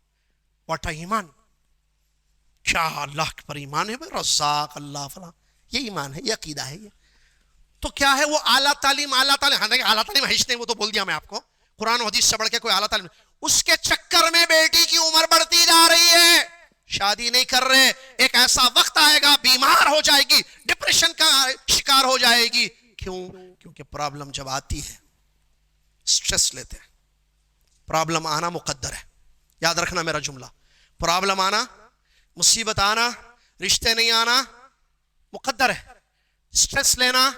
Speaker 1: واٹ ایمان, کیا اللہ پر ایمان ہے, رزاق اللہ فلاں, یہ ایمان ہے, یہ عقیدہ ہے. یہ تو کیا ہے وہ اعلیٰ تعلیم, اعلیٰ تعلیم ہے نہیں, وہ تو بول دیا میں آپ کو, قرآن و حدیث سے بڑھ کے کوئی اعلیٰ تعلیم. اس کے چکر میں بیٹی کی عمر بڑھتی جا رہی ہے, شادی نہیں کر رہے. ایک ایسا وقت آئے گا بیمار ہو جائے گی, ڈپریشن کا شکار ہو جائے گی. کیوں؟ کیونکہ پرابلم جب آتی ہے سٹریس لیتے ہیں. پرابلم آنا مقدر ہے, یاد رکھنا میرا جملہ. پرابلم آنا, مصیبت آنا, رشتے نہیں آنا مقدر ہے. سٹریس لینا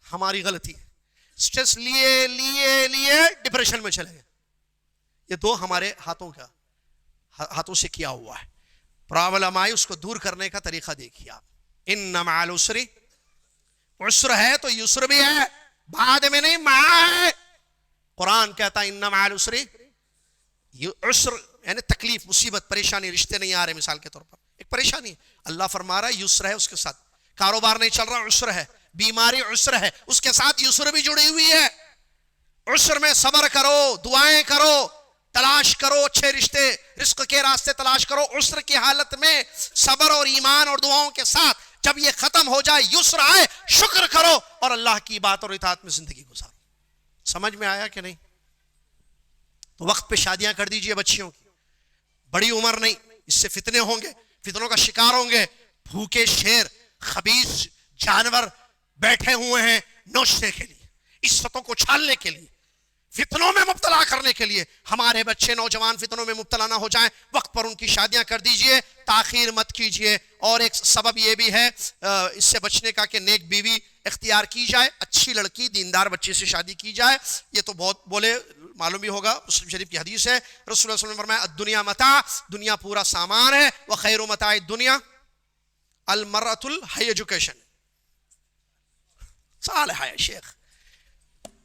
Speaker 1: ہماری غلطی ہے. سٹریس لیے ڈپریشن میں چلے گئے. یہ دو ہمارے ہاتھوں سے کیا ہوا ہے. پرابلم آئی, اس کو دور کرنے کا طریقہ دیکھیے آپ. ان مع العسر, عسر ہے تو یسر بھی ہے, بعد میں نہیں مع ہے. قرآن کہتا ہے ان مع العسر, عسر یعنی تکلیف, مصیبت, پریشانی, رشتے نہیں آ رہے مثال کے طور پر, ایک پریشانی. اللہ فرما رہا ہے یسر ہے اس کے ساتھ. کاروبار نہیں چل رہا, عسر ہے. بیماری, عسر ہے, اس کے ساتھ یسر بھی جڑی ہوئی ہے. عسر میں صبر کرو, دعائیں کرو, تلاش کرو اچھے رشتے, رزق کے راستے تلاش کرو. عسر کی حالت میں صبر اور ایمان اور دعاؤں کے ساتھ جب یہ ختم ہو جائے, یسر آئے, شکر کرو اور اللہ کی بات اور اطاعت میں زندگی گزارو. سمجھ میں آیا کہ نہیں؟ تو وقت پہ شادیاں کر دیجئے بچیوں کی. بڑی عمر نہیں, اس سے فتنے ہوں گے, فتنوں کا شکار ہوں گے. بھوکے شیر, خبیث جانور بیٹھے ہوئے ہیں نوچنے کے لیے, عزتوں کو چھالنے کے لیے, فتنوں میں مبتلا کرنے کے لیے. ہمارے بچے نوجوان فتنوں میں مبتلا نہ ہو جائیں, وقت پر ان کی شادیاں کر دیجئے, تاخیر مت کیجئے. اور ایک سبب یہ بھی ہے اس سے بچنے کا کہ نیک بیوی اختیار کی جائے, اچھی لڑکی دیندار بچے سے شادی کی جائے. یہ تو بہت بولے, معلوم بھی ہوگا, مسلم شریف کی حدیث ہے, رسول اللہ صلی اللہ علیہ وسلم نے فرمایا الدنیا متاع, دنیا پورا سامان ہے, وخیر متاع الدنیا المرأة الہائی ایجوکیشن. سوال ہے شیخ,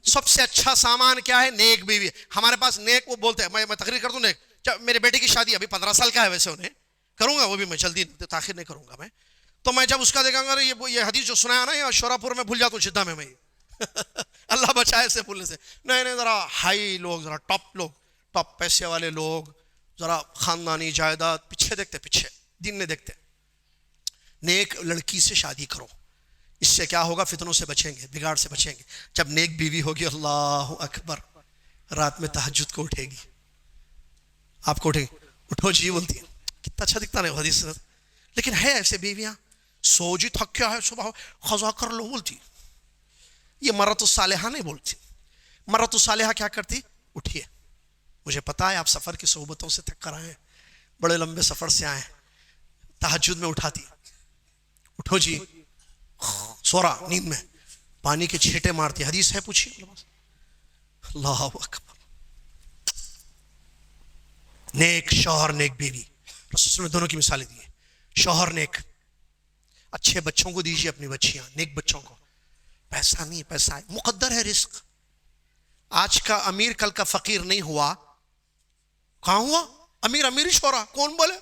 Speaker 1: سب سے اچھا سامان کیا ہے؟ نیک بیوی. ہمارے پاس نیک, وہ بولتے ہیں, میں تقریر کر دوں نیک. میرے بیٹے کی شادی ابھی 15 سال کا ہے, ویسے انہیں کروں گا, وہ بھی میں جلدی تاخیر نہیں کروں گا میں. تو میں جب اس کا دیکھا گا, یہ حدیث جو سنایا نا, یہ شورا پور میں بھول جاتا ہوں جدہ میں اللہ بچائے سے بھولنے سے. نہیں ذرا ہائی لوگ, ذرا ٹاپ لوگ, ٹاپ پیسے والے لوگ, ذرا خاندانی جائیداد, پیچھے دیکھتے, پیچھے دین نہیں دیکھتے. نیک لڑکی سے شادی کرو, اس سے کیا ہوگا؟ فتنوں سے بچیں گے, بگاڑ سے بچیں گے. جب نیک بیوی ہوگی, اللہ اکبر, رات میں تہجد کو اٹھے گی. آپ کو اٹھے گی, اٹھو جی بولتی ہے, کتنا اچھا دکھتا نہیں حدیث سے, لیکن ہے ایسے بیویاں سو جی تھک کیا ہے صبح قضا کر لو بولتی. یہ مرت الصالحہ نہیں بولتی. مرت الصالحہ کیا کرتی, اٹھیے مجھے پتا ہے آپ سفر کی صحبتوں سے تھک کر آئے ہیں, بڑے لمبے سفر سے آئے ہیں, تہجد میں اٹھاتی, اٹھو جی, سورا نیند میں پانی کے چھینٹے مارتی. حدیث ہے پوچھیے. اللہ اکبر. نیک شوہر نیک بیوی, رسول نے دونوں کی مثالیں دی ہیں. شوہر نیک, اچھے بچوں کو دیجیے اپنی بچیاں, نیک بچوں کو. پیسہ نہیں, پیسہ ہے, مقدر ہے رزق. آج کا امیر کل کا فقیر نہیں ہوا. کہاں ہوا امیر؟ امیر ہی شورا. کون بولے؟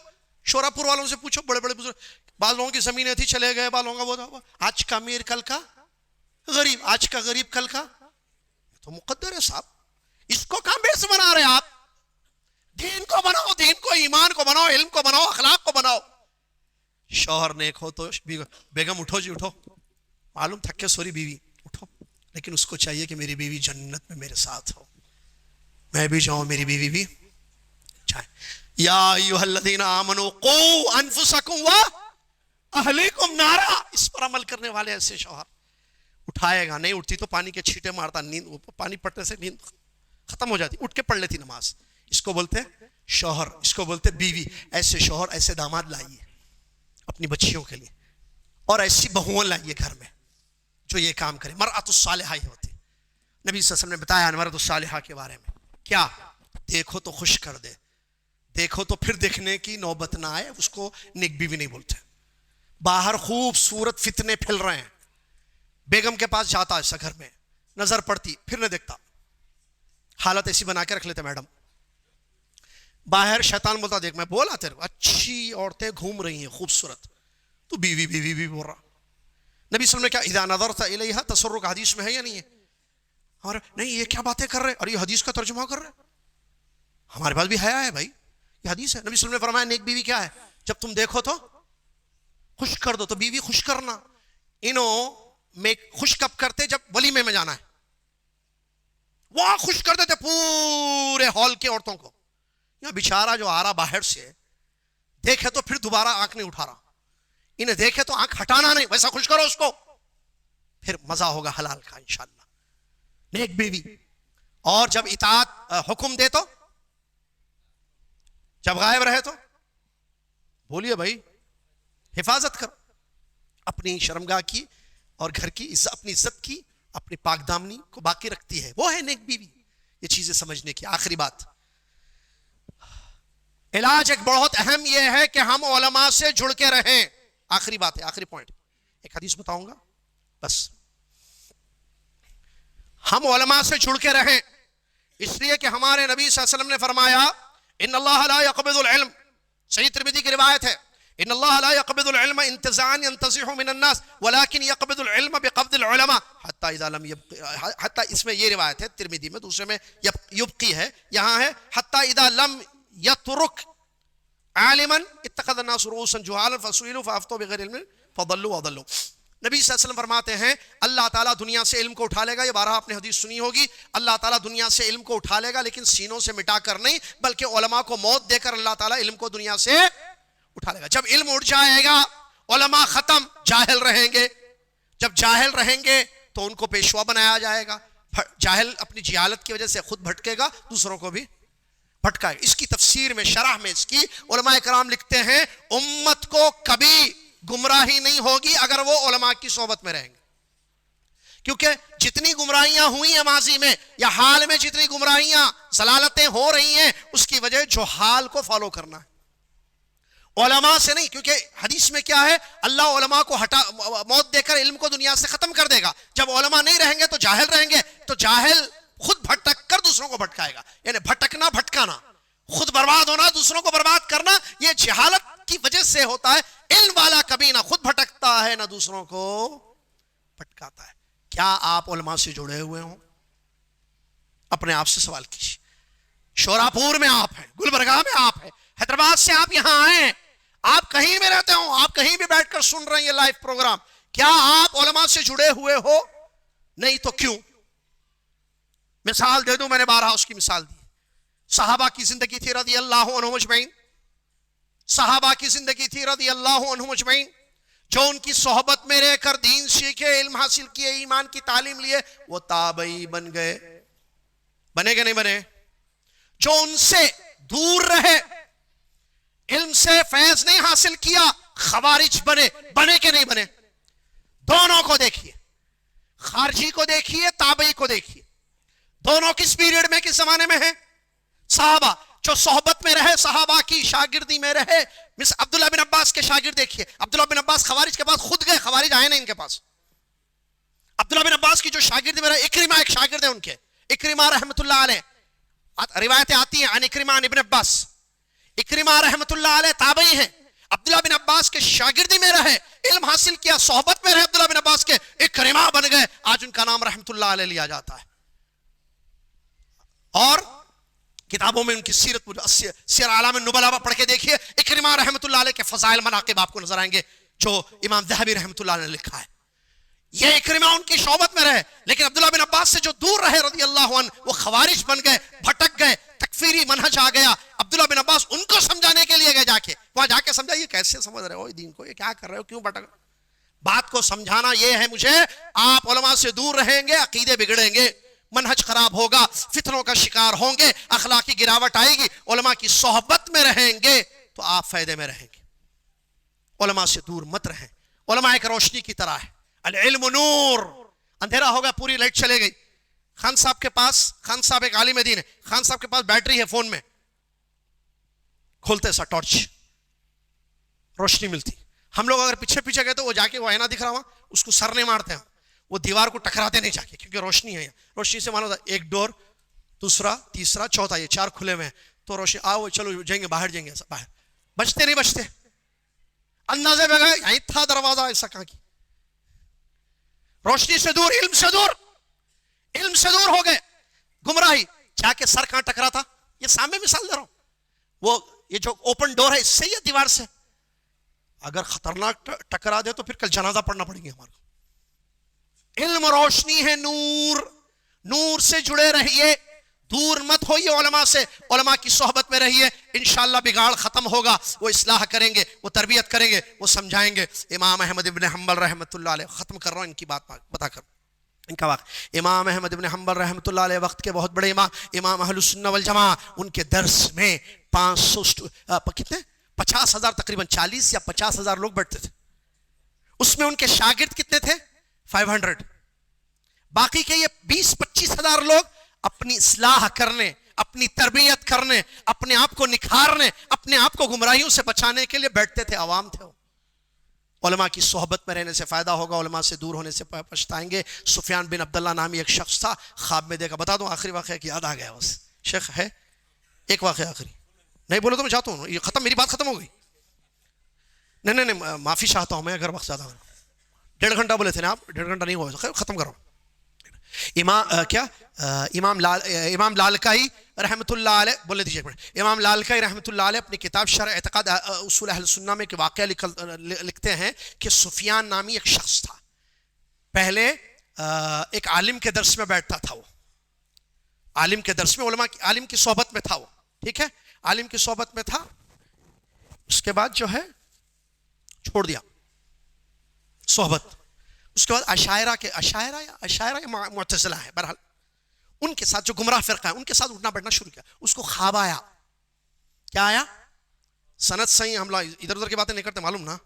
Speaker 1: شورا پور والوں سے پوچھو, بڑے بڑے بزرگ. بعض لوگوں کی زمینیں تھی چلے گئے, بعض لوگوں کا وہ تھا. آج کا امیر کل کا غریب, آج کا غریب کل کا. تو مقدر ہے صاحب. اس کو کہاں بیس بنا رہے آپ؟ دین کو بناؤ, دین کو, ایمان کو بناؤ, علم کو بناؤ, اخلاق کو بناؤ. شوہر نیک ہو تو بیگم اٹھو جی اٹھو, معلوم تھک کے سوری بیوی, اٹھو. لیکن اس کو چاہیے کہ میری بیوی جنت میں میرے ساتھ ہو, میں بھی جاؤں, میری بیوی بھی جائے. یا ایھا الذین آمنوا قوا انفسکم واہلیکم نارا. اس پر عمل کرنے والے ایسے شوہر. اٹھائے گا, نہیں اٹھتی تو پانی کے چھینٹے مارتا, نیند پانی پڑنے سے نیند ختم ہو جاتی, اٹھ کے پڑھ لیتی نماز. اس کو بولتے شوہر, اس کو بولتے بیوی. ایسے شوہر ایسے داماد لائیے اپنی بچیوں کے لیے, اور ایسی بہویں لائیے گھر میں جو یہ کام کرے. مرأۃ الصالحہ ہی ہوتی. نبی صلی اللہ علیہ وسلم نے بتایا مرأۃ الصالحہ کے بارے میں کیا, دیکھو تو خوش کر دے, دیکھو تو پھر دیکھنے کی نوبت نہ آئے. اس کو نیک بیوی نہیں بولتے. باہر خوبصورت فتنے پھیل رہے ہیں, بیگم کے پاس جاتا ایسا گھر میں, نظر پڑتی پھر نہ دیکھتا. حالت ایسی بنا کے رکھ لیتے میڈم. باہر شیطان بولتا دیکھ, میں بولا تیرے اچھی عورتیں گھوم رہی ہیں خوبصورت, تو بیوی بیوی بھی بول رہا. نبی صلی اللہ علیہ وسلم نے کہا اذا نظرت الیہا تسرک, حدیث میں ہے یا نہیں ہے؟ اور نہیں یہ کیا باتیں کر رہے, اور یہ حدیث کا ترجمہ کر رہے. ہمارے پاس بھی حیا ہے بھائی, یہ حدیث ہے. نبی صلی اللہ علیہ وسلم نے فرمایا نیک بیوی کیا ہے, جب تم دیکھو تو خوش کر دو. تو بیوی خوش کرنا, انہوں میں خوش کب کرتے جب ولیمے میں جانا ہے, وہاں خوش کر دیتے پورے ہال کے عورتوں کو. یہ بیچارہ جو آ رہا باہر سے دیکھے تو پھر دوبارہ آنکھ نہیں اٹھا رہا, انہیں دیکھے تو آنکھ ہٹانا نہیں, ویسا خوش کرو اس کو, پھر مزہ ہوگا حلال کا انشاءاللہ. نیک بیوی. اور جب اطاعت حکم دے تو, جب غائب رہے تو بولیے بھائی حفاظت کرو اپنی شرمگاہ کی اور گھر کی, اپنی عزت کی, اپنی پاک دامنی کو باقی رکھتی ہے, وہ ہے نیک بیوی. یہ چیزیں سمجھنے کی. آخری بات, علاج ایک بہت اہم یہ ہے کہ ہم علماء سے جڑ کے رہیں. آخری بات ہے, آخری پوائنٹ, ایک حدیث بتاؤں گا بس. ہم علماء سے جڑ کے رہیں اس لیے کہ ہمارے نبی صلی اللہ علیہ وسلم نے فرمایا ان اللہ لا يقبض العلم, صحیح ترمذی کی روایت ہے, ان اللہ لا يقبض العلم انتزاعا ينتزعه من الناس ولكن يقبض العلم بقبض العلماء حتى اذا لم يبق, حتى اس میں یہ روایت ہے ترمذی میں, دوسرے میں یبقی ہے, یہاں ہے حتى اذا لم يترك عالما اتخذ الناس رؤوسا جهالا فسئلوا فافتوا بغير علم فضلوا وضلوا. نبی صلی اللہ علیہ وسلم فرماتے ہیں اللہ تعالیٰ دنیا سے علم کو اٹھا لے گا. یہ بارہا آپ نے حدیث سنی ہوگی. اللہ تعالیٰ دنیا سے علم کو اٹھا لے گا, لیکن سینوں سے مٹا کر نہیں, بلکہ علماء کو موت دے کر اللہ تعالیٰ علم کو دنیا سے اٹھا لے گا. جب علم اٹھ جائے گا علماء ختم, جاہل رہیں گے. جب جاہل رہیں گے تو ان کو پیشوا بنایا جائے گا. جاہل اپنی جہالت کی وجہ سے خود بھٹکے گا, دوسروں کو بھی بھٹکائے گا. اس کی تفسیر میں, شرح میں اس کی علماء کرام لکھتے ہیں امت کو کبھی گمراہی نہیں ہوگی اگر وہ علماء کی صحبت میں رہیں گے. کیونکہ جتنی گمراہیاں ہوئی ہیں ماضی میں یا حال میں, جتنی گمراہیاں ضلالتیں ہو رہی ہیں, اس کی وجہ جو حال کو فالو کرنا ہے, علماء سے نہیں. کیونکہ حدیث میں کیا ہے, اللہ علماء کو موت دے کر علم کو دنیا سے ختم کر دے گا. جب علماء نہیں رہیں گے تو جاہل رہیں گے, تو جاہل خود بھٹک کر دوسروں کو بھٹکائے گا. یعنی بھٹکنا, بھٹکانا, خود برباد ہونا, دوسروں کو برباد کرنا, یہ جہالت کی وجہ سے ہوتا ہے. علم والا کبھی نہ خود بھٹکتا ہے نہ دوسروں کو بھٹکاتا ہے. کیا آپ علماء سے جڑے ہوئے ہوں؟ اپنے آپ سے سوال کیجیے. شوراپور میں آپ ہیں, گلبرگہ میں آپ ہیں, حیدرآباد سے آپ یہاں آئے ہیں, آپ کہیں بھی رہتے ہوں, آپ کہیں بھی بیٹھ کر سن رہے ہیں یہ لائیو پروگرام, کیا آپ علماء سے جڑے ہوئے ہو؟ نہیں تو کیوں؟ مثال دے دوں, میں نے بارہا اس کی مثال دی. صحابہ کی زندگی تھی رضی اللہ عنہم اجمعین. صحابہ کی زندگی تھی رضی اللہ عنہم اجمعین، جو ان کی صحبت میں رہ کر دین سیکھے، علم حاصل کیے، ایمان کی تعلیم لیے، وہ تابعی بن گئے. بنے کہ نہیں بنے؟ جو ان سے دور رہے، علم سے فیض نہیں حاصل کیا، خوارج بنے. بنے کہ نہیں بنے؟ دونوں کو دیکھیے، خارجی کو دیکھیے، تابعی کو دیکھیے. دونوں کس پیریڈ میں، کس زمانے میں ہیں؟ صحابہ جو صحبت میں رہے، صحابہ کی شاگردی میں رہے. مثل عبداللہ بن عباس کے شاگرد دیکھیے. عبداللہ بن عباس خوارج کے پاس خود گئے، خوارج آئے نہیں ان کے پاس. عبداللہ بن عباس کی جو شاگردی میں رہے، اکرمہ ایک شاگرد ہے ان کے، اکرمہ رحمت اللہ علیہ. روایتیں آتی ہیں عن اکرمہ عن ابن عباس. اکرمہ رحمت اللہ علیہ تابعی ہیں، عبداللہ بن عباس کے شاگردی میں رہے، علم حاصل کیا، صحبت میں رہے عبداللہ بن عباس کے، اکرمہ بن گئے. آج ان کا نام رحمت اللہ علیہ لیا جاتا ہے. اور کتابوں میں ان کی سیرت، سیر اعلام النبلاء پڑھ کے دیکھیے، اکرمہ رحمت اللہ علیہ کے فضائل مناقب آپ کو نظر آئیں گے جو امام ذہبی رحمت اللہ علیہ نے لکھا ہے. یہ اکرمہ ان کی شعبت میں رہے، لیکن عبداللہ بن عباس سے جو دور رہے رضی اللہ عنہ، وہ خوارج بن گئے، بھٹک گئے، تکفیری منہج آ گیا. عبداللہ بن عباس ان کو سمجھانے کے لیے گئے، جا کے وہاں جا کے سمجھا، یہ کیسے سمجھ رہے ہو دین کو، یہ کیا کر رہے ہو، کیوں بھٹک؟ بات کو سمجھانا یہ ہے مجھے، آپ علماء سے دور رہیں گے، عقیدے بگڑیں گے، منہج خراب ہوگا، فتنوں کا شکار ہوں گے، اخلاقی گراوٹ آئے گی. علماء کی صحبت میں رہیں گے تو آپ فائدے میں رہیں گے. علماء سے دور مت رہیں. علماء ایک روشنی کی طرح ہے. العلم نور. اندھیرا ہوگا، پوری لائٹ چلے گئی. خان صاحب کے پاس، خان صاحب ایک عالم دین ہے، خان صاحب کے پاس بیٹری ہے فون میں، کھولتے سا ٹارچ، روشنی ملتی. ہم لوگ اگر پیچھے پیچھے گئے تو وہ جا کے وہ آئینہ دکھ رہا ہوا، اس کو سر نہیں مارتے ہم، وہ دیوار کو ٹکراتے نہیں جا کے، کیونکہ روشنی ہے. روشنی سے مانو ایک ڈور، دوسرا، تیسرا، چوتھا، یہ 4 کھلے ہوئے ہیں تو روشنی، آؤ چلو جائیں گے، باہر جائیں گے، باہر بچتے نہیں بچتے. اندازے میں گئے، یہیں تھا دروازہ، ایسا کہاں کی. روشنی سے دور، علم سے دور، علم سے دور ہو گئے، گمراہی. جا کے سر کہاں ٹکرا تھا، یہ سامنے مثال دے رہا ہوں، وہ یہ جو اوپن ڈور ہے اس سے، یہ دیوار سے. اگر خطرناک ٹکرا دے تو پھر کل جنازہ پڑھنا پڑیں گے ہمارے کو. علم روشنی ہے، نور. نور سے جڑے رہیے، دور مت ہوئیے علماء سے، علماء کی صحبت میں رہیے. انشاءاللہ بگاڑ ختم ہوگا، وہ اصلاح کریں گے، وہ تربیت کریں گے، وہ سمجھائیں گے. امام احمد ابن حنبل رحمت اللہ علیہ، ختم کر رہا ہوں ان کی بات بتا کر، ان کا واقع. امام احمد ابن حنبل رحمت اللہ علیہ وقت کے بہت بڑے امام، امام اہل السنہ والجماعہ. ان کے درس میں 500 کتنے 50,000 تقریباً 40 یا 50,000 لوگ بیٹھتے تھے. اس میں ان کے شاگرد کتنے تھے؟ 500. باقی کے یہ 20-25,000 لوگ اپنی اصلاح کرنے، اپنی تربیت کرنے، اپنے آپ کو نکھارنے، اپنے آپ کو گمراہیوں سے بچانے کے لیے بیٹھتے تھے. عوام تھے. علماء کی صحبت میں رہنے سے فائدہ ہوگا، علماء سے دور ہونے سے پچھتائیں گے. سفیان بن عبداللہ نامی ایک شخص تھا، خواب میں دیکھا. بتا دوں آخری واقعہ کی یاد آ گیا بس. شیخ ہے ایک واقعہ آخری، نہیں بولو تو میں چاہتا ہوں، یہ ختم، میری بات ختم ہو گئی. نہیں معافی چاہتا ہوں میں اگر وقت زیادہ. 1.5 گھنٹہ بولے تھے نا آپ، 1.5 گھنٹہ نہیں ہوا، خیر ختم کرو. امام لالکائی رحمت اللہ علیہ، بولے دیجیے ایک منٹ. امام لالکائی رحمت اللہ علیہ اپنی کتاب شرح اعتقاد اصول اہل سنہ میں کہ واقعہ لکھتے ہیں کہ سفیان نامی ایک شخص تھا. پہلے ایک عالم کے درس میں بیٹھتا تھا. وہ عالم کے درس میں، علماء عالم کی صحبت میں تھا وہ، ٹھیک ہے، عالم کی صحبت میں تھا. اس کے بعد جو ہے چھوڑ دیا صحبت. اس کے بعد اشاعرہ یا معتزلہ ہے، بہرحال ان کے ساتھ جو گمراہ فرقہ ہے ان کے ساتھ اٹھنا بیٹھنا شروع کیا. اس کو خواب آیا. کیا آیا؟ سند صحیح، ہم لوگ ادھر ادھر کی باتیں نہیں کرتے، معلوم نا،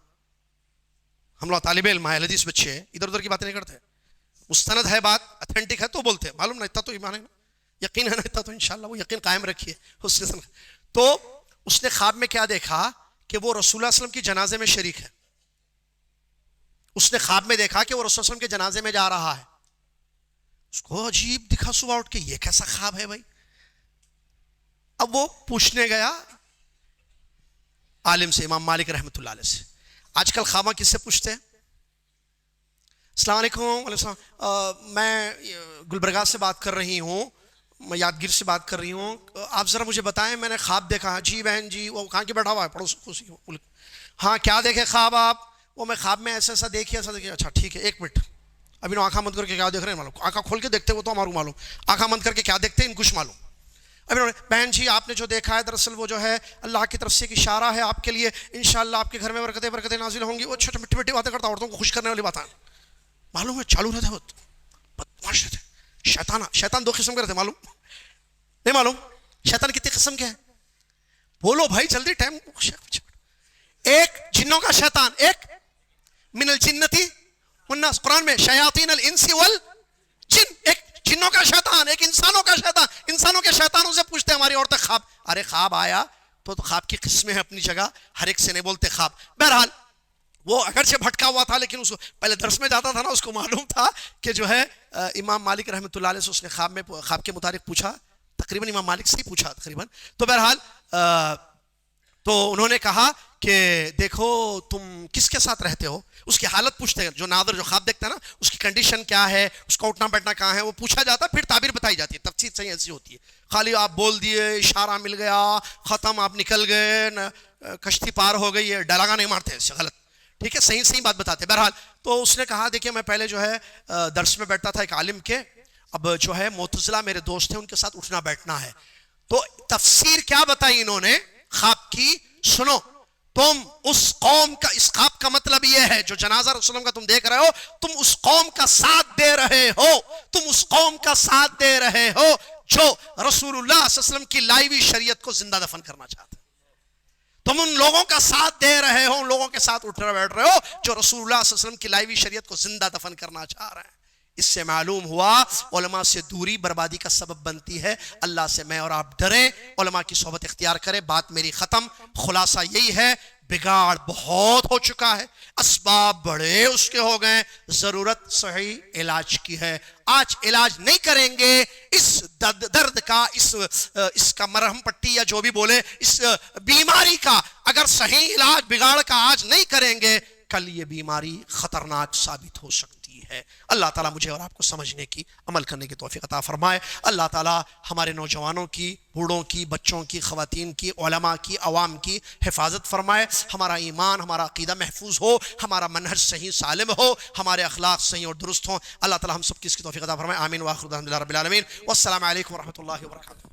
Speaker 1: ہم لوگ طالب علم ہیں، حدیث بچے ہیں، ادھر ادھر کی باتیں نہیں کرتے. مستند ہے بات، اتھینٹک ہے تو بولتے ہیں، معلوم نا، اتنا تو ایمان ہے نا، یقین ہے نا، اتنا تو انشاءاللہ وہ یقین قائم رکھیے. تو اس نے خواب میں کیا دیکھا کہ وہ رسول اللہ علیہ وسلم کی جنازے میں شریک ہے. اس نے خواب میں دیکھا کہ وہ رسول اللہ علیہ وسلم کے جنازے میں جا رہا ہے. اس کو عجیب دکھا صبح اٹھ کے، یہ کیسا خواب ہے بھائی. اب وہ پوچھنے گیا عالم سے، امام مالک رحمت اللہ علیہ سے. آج کل خوابہ کس سے پوچھتے ہیں؟ السلام علیکم. وعلیکم السلام، میں گلبرگہ سے بات کر رہی ہوں، میں یادگیر سے بات کر رہی ہوں، آپ ذرا مجھے بتائیں، میں نے خواب دیکھا. جی بہن جی، وہ کہاں کے بیٹھا ہوا ہے؟ پڑوس. ہاں کیا دیکھے خواب آپ؟ وہ میں خواب میں ایسا ایسا دیکھیے، ایسا دیکھیے. اچھا ٹھیک ہے، ایک منٹ، ابھی نو آنکھیں بند کر کے کیا دیکھ رہے ہیں معلوم، آنکھیں کھول کے دیکھتے وہ تو ہمارو معلوم، آنکھیں بند کر کے کیا دیکھتے ہیں ان کچھ معلوم. اب انہوں نے بہن جی آپ نے جو دیکھا ہے دراصل وہ جو ہے اللہ کی طرف سے ایک اشارہ ہے آپ کے لیے، انشاءاللہ آپ کے گھر میں برکتیں نازل ہوں گی. وہ چھوٹی میٹھی میٹھی باتیں کرتا، عورتوں کو خوش کرنے والی باتیں معلوم ہے چالو رہتے ہوت بدماش رہتے. شیطان دو قسم کے رہتے، معلوم نہیں؟ معلوم شیطان کتنی قسم کے ہیں؟ بولو بھائی جلدی ٹائم. ایک جنوں کا شیطان، ایک من الجنتی والناس، قرآن میں شیاطین الانس والجن، ایک جنوں کا شیطان، ایک انسانوں کا شیطان. انسانوں کے شیطانوں سے پوچھتے ہیں ہماری عورتیں خواب، ارے خواب آیا تو خواب کی قسمیں ہیں اپنی جگہ، ہر ایک سے نہیں بولتے خواب. بہرحال وہ اگرچہ بھٹکا ہوا تھا لیکن اس کو پہلے درس میں جاتا تھا نا، اس کو معلوم تھا کہ جو ہے امام مالک رحمۃ اللہ علیہ سے اس نے خواب کے متعلق پوچھا، تقریباً امام مالک سے ہی پوچھا تقریباً. تو بہرحال تو انہوں نے کہا کہ دیکھو تم کس کے ساتھ رہتے ہو، اس کی حالت پوچھتے ہیں. جو ناظر جو خواب دیکھتا ہے نا اس کی کنڈیشن کیا ہے، اس کا اٹھنا بیٹھنا کہاں ہے، وہ پوچھا جاتا ہے، پھر تعبیر بتائی جاتی ہے. تفسیر صحیح ایسی ہوتی ہے، خالی آپ بول دیے اشارہ مل گیا ختم، آپ نکل گئے کشتی پار ہو گئی، یہ ڈراگا نہیں مارتے، اس سے غلط. ٹھیک ہے، صحیح بات بتاتے. بہرحال تو اس نے کہا دیکھیں میں پہلے جو ہے درس میں بیٹھتا تھا ایک عالم کے، اب جو ہے معتزلہ میرے دوست ہیں ان کے ساتھ اٹھنا بیٹھنا ہے. تو تفسیر کیا بتائی انہوں نے خواب کی، سنو. تم اس قوم کا، اس خواب کا مطلب یہ ہے جو جنازہ رسول اللہ کا تم دیکھ رہے ہو، تم اس قوم کا ساتھ دے رہے ہو، تم اس قوم کا ساتھ دے رہے ہو جو رسول اللہ صلی اللہ علیہ وسلم کی لائی ہوئی شریعت کو زندہ دفن کرنا چاہتے ہیں. تم ان لوگوں کا ساتھ دے رہے ہو، ان لوگوں کے ساتھ اٹھ رہے بیٹھ رہے ہو جو رسول اللہ صلی اللہ علیہ وسلم کی لائی ہوئی شریعت کو زندہ دفن کرنا چاہ رہے ہیں. اس سے معلوم ہوا علماء سے دوری بربادی کا سبب بنتی ہے. اللہ سے میں اور آپ ڈریں، علماء کی صحبت اختیار کریں. بات میری ختم. خلاصہ یہی ہے بگاڑ بہت ہو چکا ہے، اسباب بڑے اس کے ہو گئے، ضرورت صحیح علاج کی ہے. آج علاج نہیں کریں گے اس درد کا، اس کا مرہم پٹی یا جو بھی بولے، اس بیماری کا اگر صحیح علاج بگاڑ کا آج نہیں کریں گے، کل یہ بیماری خطرناک ثابت ہو سکتی ہے. اللہ تعالیٰ مجھے اور آپ کو سمجھنے کی، عمل کرنے کی توفیق عطا فرمائے. اللہ تعالیٰ ہمارے نوجوانوں کی، بوڑھوں کی، بچوں کی، خواتین کی، علماء کی، عوام کی حفاظت فرمائے. ہمارا ایمان، ہمارا عقیدہ محفوظ ہو، ہمارا منہج صحیح سالم ہو، ہمارے اخلاق صحیح اور درست ہوں. اللہ تعالیٰ ہم سب کی اس کی توفیق عطا فرمائے. آمین. وآخر دعوانا الحمدللہ رب العالمین. والسلام علیکم ورحمۃ اللہ وبرکاتہ.